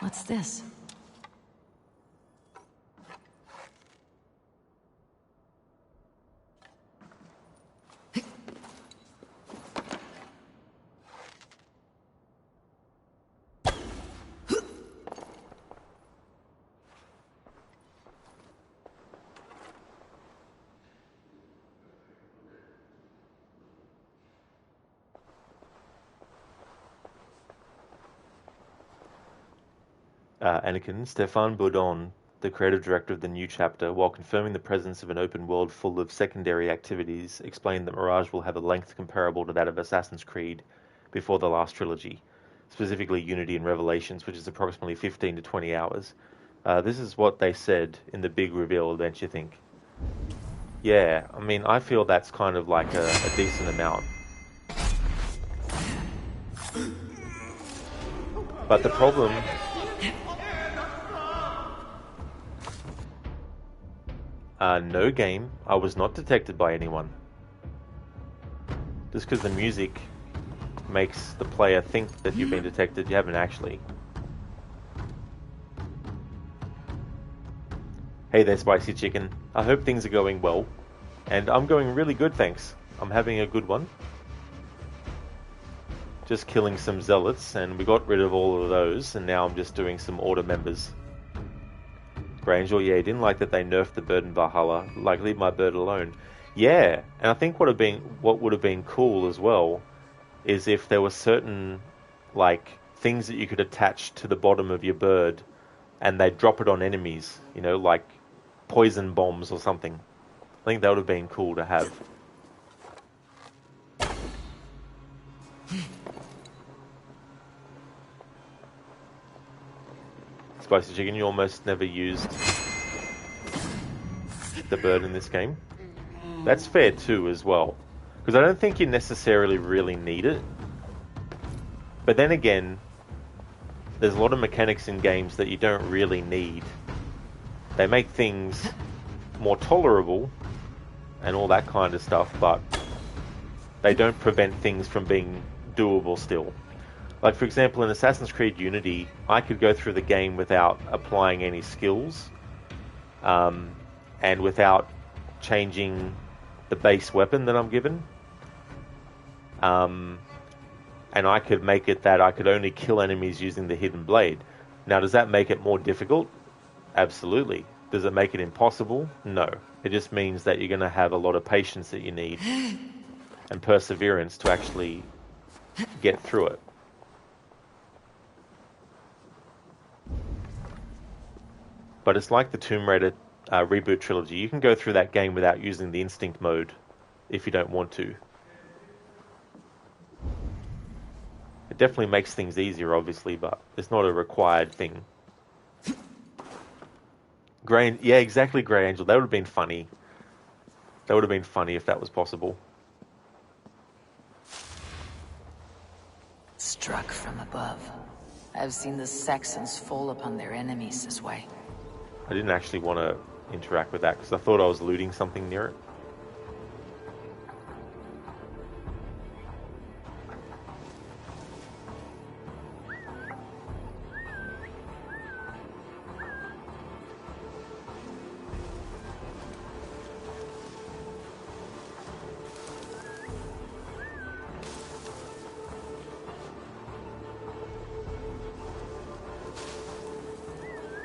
What's this? Anakin, Stefan Bourdon, the creative director of the new chapter, while confirming the presence of an open world full of secondary activities, explained that Mirage will have a length comparable to that of Assassin's Creed before the last trilogy, specifically Unity and Revelations, which is approximately 15 to 20 hours. This is what they said in the big reveal, don't you think? Yeah, I mean, I feel that's kind of like a decent amount. But the problem... no game. I was not detected by anyone. Just because the music makes the player think that you've been detected, you haven't actually. Hey there, Spicy Chicken. I hope things are going well. And I'm going really good, thanks. I'm having a good one. Just killing some Zealots, and we got rid of all of those, and now I'm just doing some Order members. Grangel, yeah, didn't like that they nerfed the bird in Valhalla. Like, leave my bird alone. Yeah, and I think what would have been cool as well is if there were certain, like, things that you could attach to the bottom of your bird, and they'd drop it on enemies, you know, like poison bombs or something. I think that would have been cool to have. Spicy Chicken, you almost never used the bird in this game. That's fair too as well, because I don't think you necessarily really need it. But then again, there's a lot of mechanics in games that you don't really need. They make things more tolerable and all that kind of stuff, but they don't prevent things from being doable still. Like, for example, in Assassin's Creed Unity, I could go through the game without applying any skills, and without changing the base weapon that I'm given. And I could make it that I could only kill enemies using the hidden blade. Now, does that make it more difficult? Absolutely. Does it make it impossible? No. It just means that you're going to have a lot of patience that you need and perseverance to actually get through it. But it's like the Tomb Raider reboot trilogy. You can go through that game without using the instinct mode if you don't want to. It definitely makes things easier, obviously, but it's not a required thing. Yeah, exactly, Grey Angel. That would have been funny. That would have been funny if that was possible. Struck from above. I've seen the Saxons fall upon their enemies this way. I didn't actually want to interact with that because I thought I was looting something near it.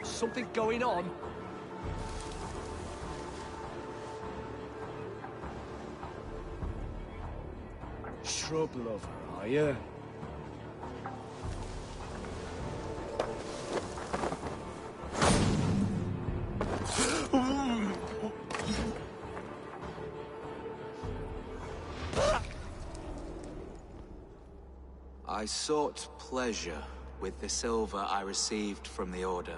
Something going on? Shrub lover, are you? I sought pleasure with the silver I received from the Order.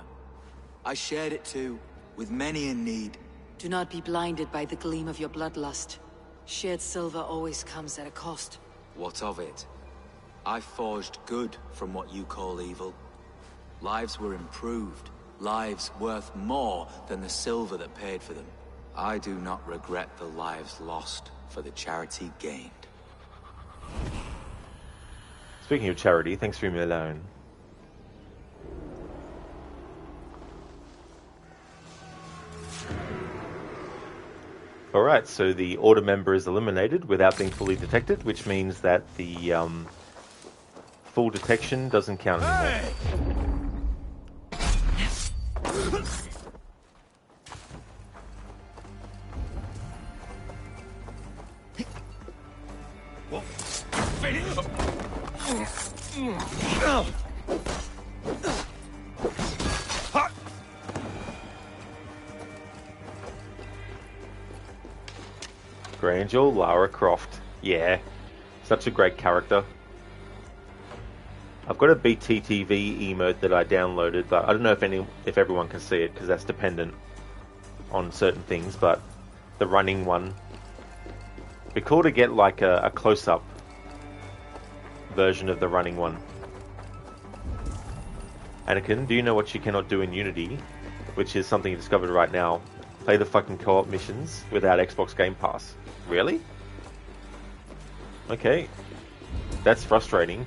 I shared it too, with many in need. Do not be blinded by the gleam of your bloodlust. Shared silver always comes at a cost. What of it? I forged good from what you call evil. Lives were improved, lives worth more than the silver that paid for them. I do not regret the lives lost for the charity gained. Speaking of charity, thanks for leaving me alone. Alright, so the Order member is eliminated without being fully detected, which means that the full detection doesn't count anymore. Grangel, Lara Croft. Yeah, such a great character. I've got a BTTV emote that I downloaded, but I don't know if everyone can see it because that's dependent on certain things. But the running one, it'd be cool to get like a close-up version of the running one. Anakin, do you know what you cannot do in Unity, which is something you discovered right now? Play the fucking co-op missions without Xbox Game Pass. Really? Okay, that's frustrating.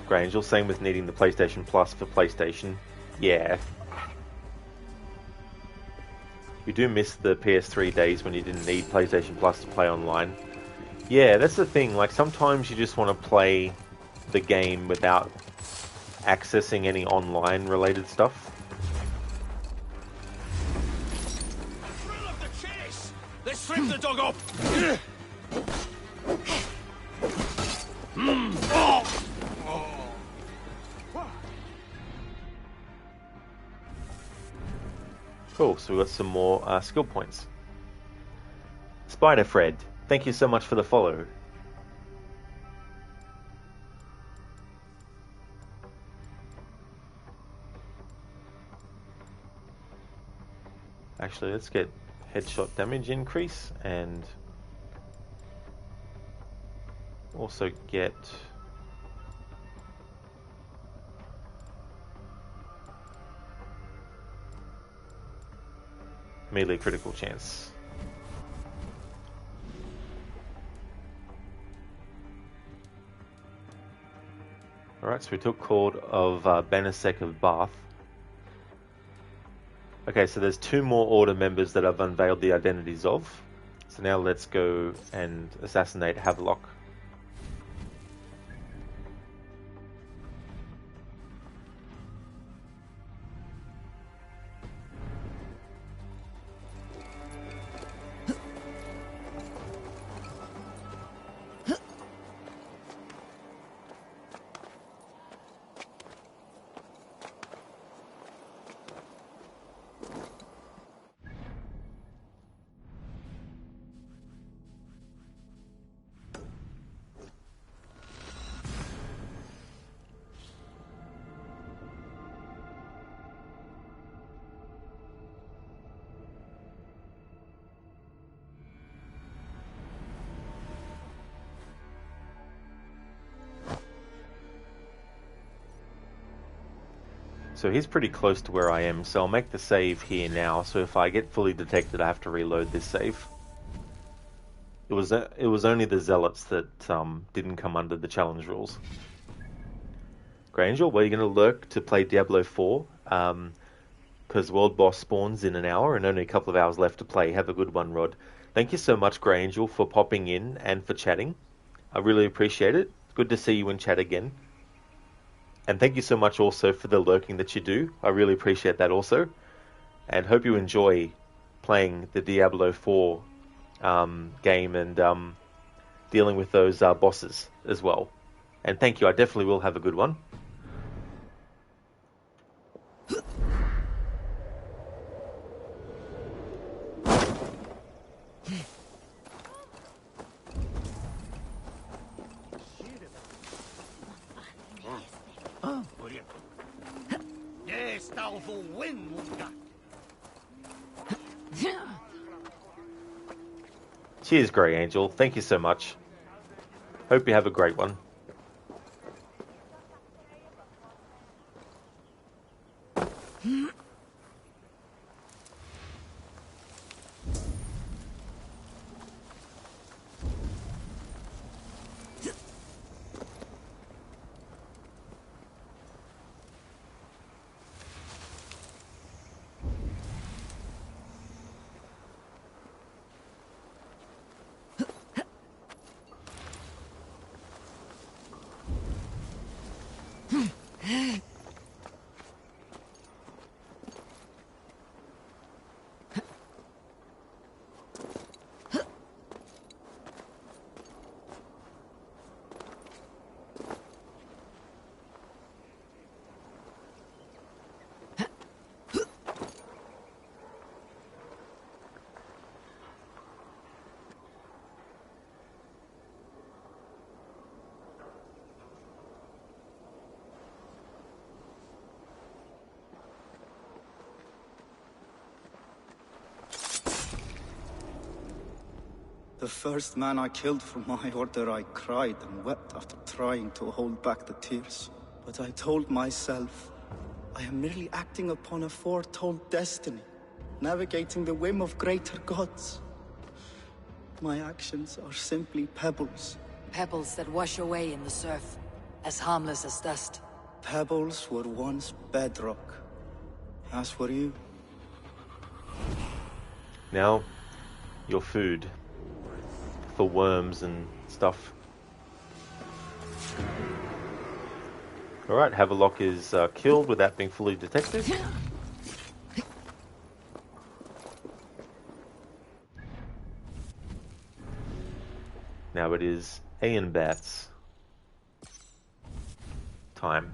Grangel, same with needing the PlayStation Plus for PlayStation. Yeah. You do miss the PS3 days when you didn't need PlayStation Plus to play online. Yeah, that's the thing. Like, sometimes you just want to play the game without accessing any online-related stuff. Thrill of the chase! Let's strip the dog up! Cool, so we've got some more skill points. Spider Fred, thank you so much for the follow. Actually, let's get headshot damage increase and also get melee critical chance. Alright, so we took hold of Banasek of Bath. Okay, so there's 2 more Order members that I've unveiled the identities of. So now let's go and assassinate Havelock. So he's pretty close to where I am, so I'll make the save here now, so if I get fully detected I have to reload this save. It was only the Zealots that didn't come under the challenge rules. Granger, were you going to lurk to play Diablo 4? Because World Boss spawns in an hour and only a couple of hours left to play. Have a good one, Rod. Thank you so much, Granger, for popping in and for chatting. I really appreciate it. Good to see you in chat again. And thank you so much also for the lurking that you do. I really appreciate that also. And hope you enjoy playing the Diablo 4 game and dealing with those bosses as well. And thank you. I definitely will have a good one. Cheers, Grey Angel. Thank you so much. Hope you have a great one. The first man I killed for my order, I cried and wept after trying to hold back the tears. But I told myself, I am merely acting upon a foretold destiny, navigating the whim of greater gods. My actions are simply pebbles. Pebbles that wash away in the surf, as harmless as dust. Pebbles were once bedrock, as were you. Now, your food for worms and stuff. Alright, Havelock is killed without being fully detected. Now it is Ian Bat's time.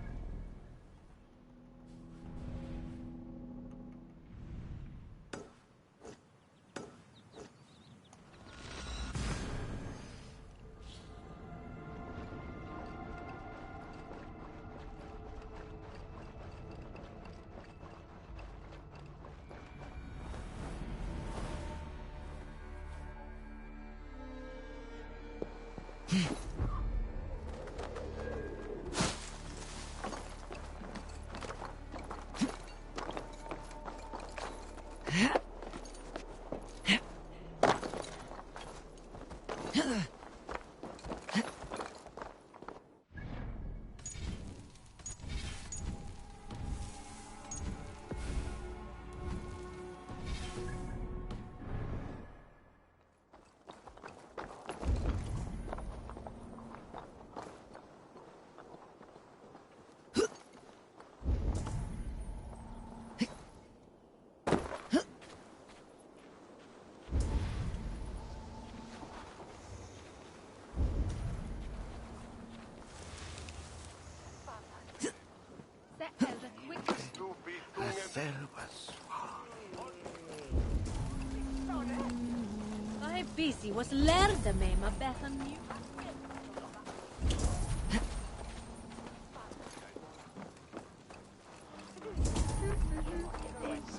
Busy was lärde mig med bättre nu.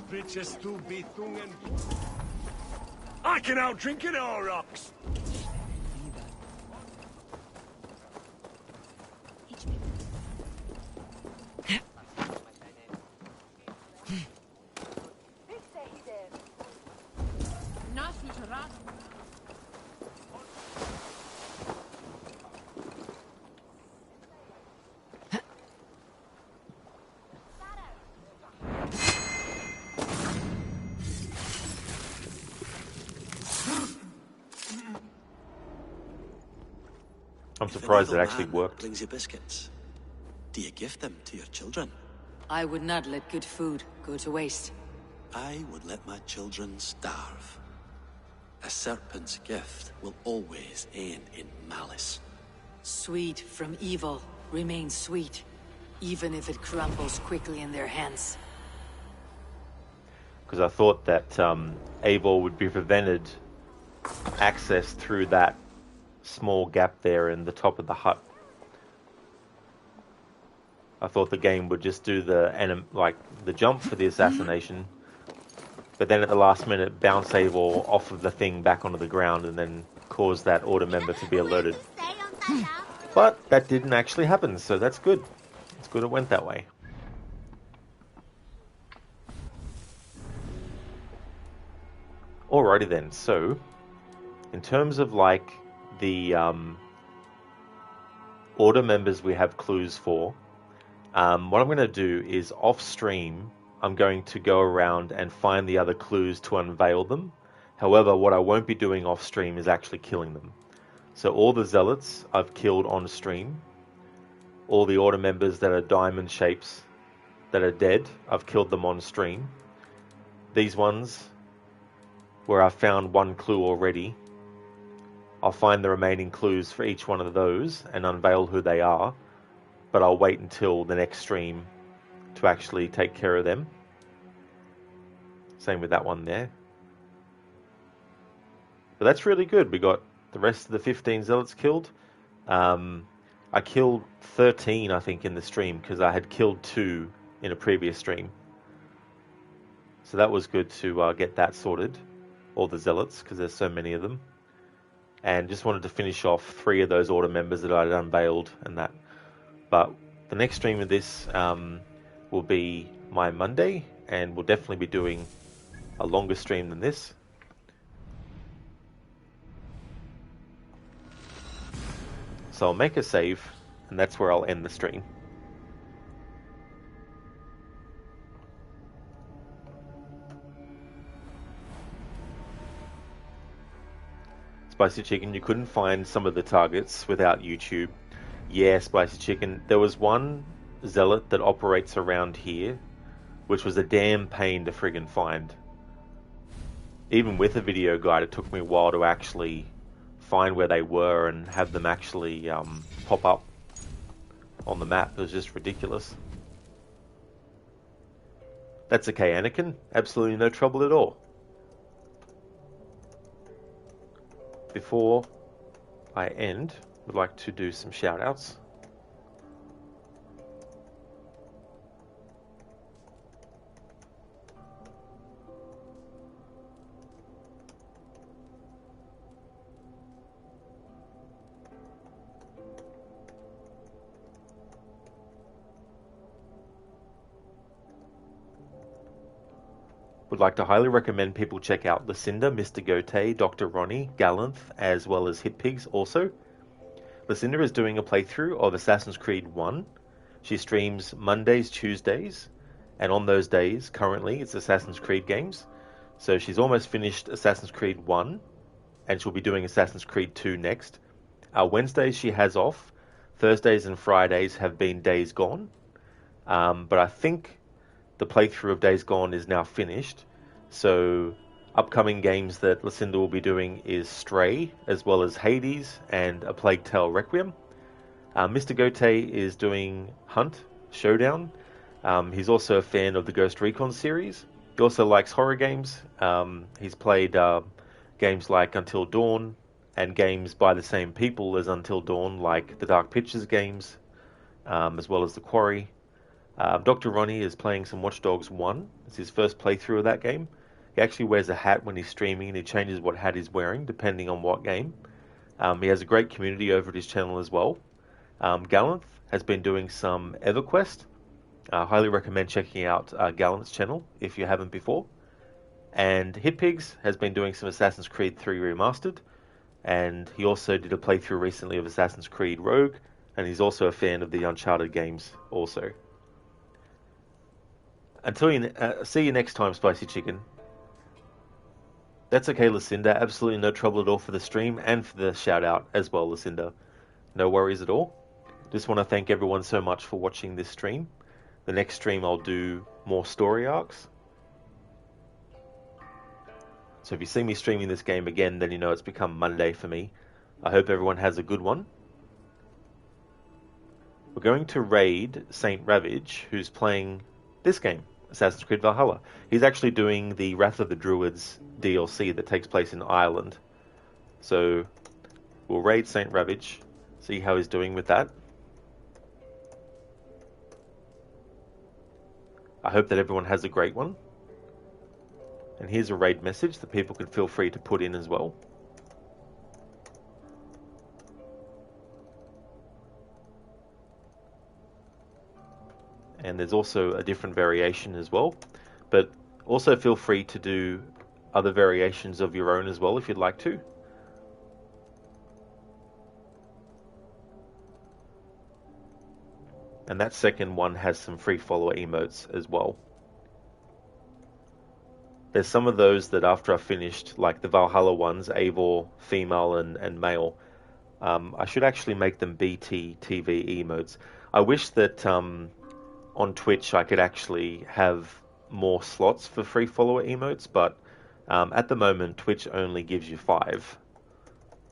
Bitches to be tungen. I can outdrink it all rocks. I'm surprised it actually worked. Brings you biscuits. Do you give them to your children? I would not let good food go to waste. I would let my children starve. A serpent's gift will always end in malice. Sweet from evil remains sweet, even if it crumbles quickly in their hands. Because I thought that Eivor would be prevented access through that small gap there in the top of the hut. I thought the game would just do the jump for the assassination, but then at the last minute bounce Eivor off of the thing back onto the ground and then cause that order member to be alerted. But that didn't actually happen, so that's good. It's good it went that way. Alrighty then, so in terms of like the order members we have clues for, what I'm going to do is off stream I'm going to go around and find the other clues to unveil them. However, what I won't be doing off stream is actually killing them. So all the Zealots I've killed on stream. All the order members that are diamond shapes that are dead, I've killed them on stream. These ones where I've found one clue already, I'll find the remaining clues for each one of those and unveil who they are, but I'll wait until the next stream to actually take care of them. Same with that one there. But that's really good. We got the rest of the 15 Zealots killed. I killed 13, I think, in the stream because I had killed 2 in a previous stream. So that was good to get that sorted. All the Zealots, because there's so many of them. and just wanted to finish off 3 of those order members that I'd unveiled and that. But the next stream of this will be my Monday, and we'll definitely be doing a longer stream than this. So I'll make a save, and that's where I'll end the stream. Spicy Chicken, you couldn't find some of the targets without YouTube. Yeah, Spicy Chicken. There was one Zealot that operates around here, which was a damn pain to friggin' find. Even with a video guide, it took me a while to actually find where they were and have them actually pop up on the map. It was just ridiculous. That's okay, Anakin. Absolutely no trouble at all. Before I end, I'd like to do some shout-outs. Would like to highly recommend people check out Lucinda, Mr. Gote, Dr. Ronnie, Gallanth, as well as Hitpigs also. Lucinda is doing a playthrough of Assassin's Creed 1. She streams Mondays, Tuesdays, and on those days, currently, it's Assassin's Creed games. So she's almost finished Assassin's Creed 1, and she'll be doing Assassin's Creed 2 next. Wednesdays she has off. Thursdays and Fridays have been Days Gone. But I think the playthrough of Days Gone is now finished, so upcoming games that Lucinda will be doing is Stray, as well as Hades and A Plague Tale Requiem. Mr. Gote is doing Hunt Showdown. He's also a fan of the Ghost Recon series. He also likes horror games. He's played games like Until Dawn, and games by the same people as Until Dawn, like the Dark Pictures games, as well as The Quarry. Dr. Ronnie is playing some Watch Dogs 1. It's his first playthrough of that game. He actually wears a hat when he's streaming, and he changes what hat he's wearing depending on what game. He has a great community over at his channel as well. Gallanth has been doing some EverQuest. Highly recommend checking out Gallanth's channel if you haven't before. And Hitpigs has been doing some Assassin's Creed 3 Remastered. And he also did a playthrough recently of Assassin's Creed Rogue. And he's also a fan of the Uncharted games also. Until you see you next time, Spicy Chicken. That's okay, Lucinda. Absolutely no trouble at all for the stream and for the shout out as well, Lucinda. No worries at all. Just want to thank everyone so much for watching this stream. The next stream I'll do more story arcs. So if you see me streaming this game again, then you know it's become Monday for me. I hope everyone has a good one. We're going to raid Saint Ravage, who's playing this game, Assassin's Creed Valhalla. He's actually doing the Wrath of the Druids DLC that takes place in Ireland. So we'll raid Saint Ravage, see how he's doing with that. I hope that everyone has a great one. And here's a raid message that people can feel free to put in as well. And there's also a different variation as well. But also feel free to do other variations of your own as well if you'd like to. And that second one has some free follower emotes as well. There's some of those that after I finished, like the Valhalla ones, Eivor, female and male, I should actually make them BT TV emotes. I wish that on Twitch I could actually have more slots for free follower emotes, but at the moment Twitch only gives you 5.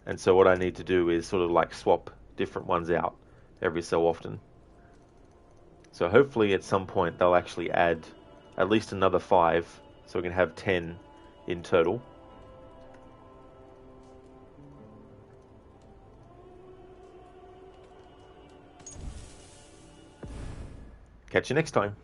And so what I need to do is sort of like swap different ones out every so often. So hopefully at some point they'll actually add at least another 5, so we can have 10 in total. Catch you next time.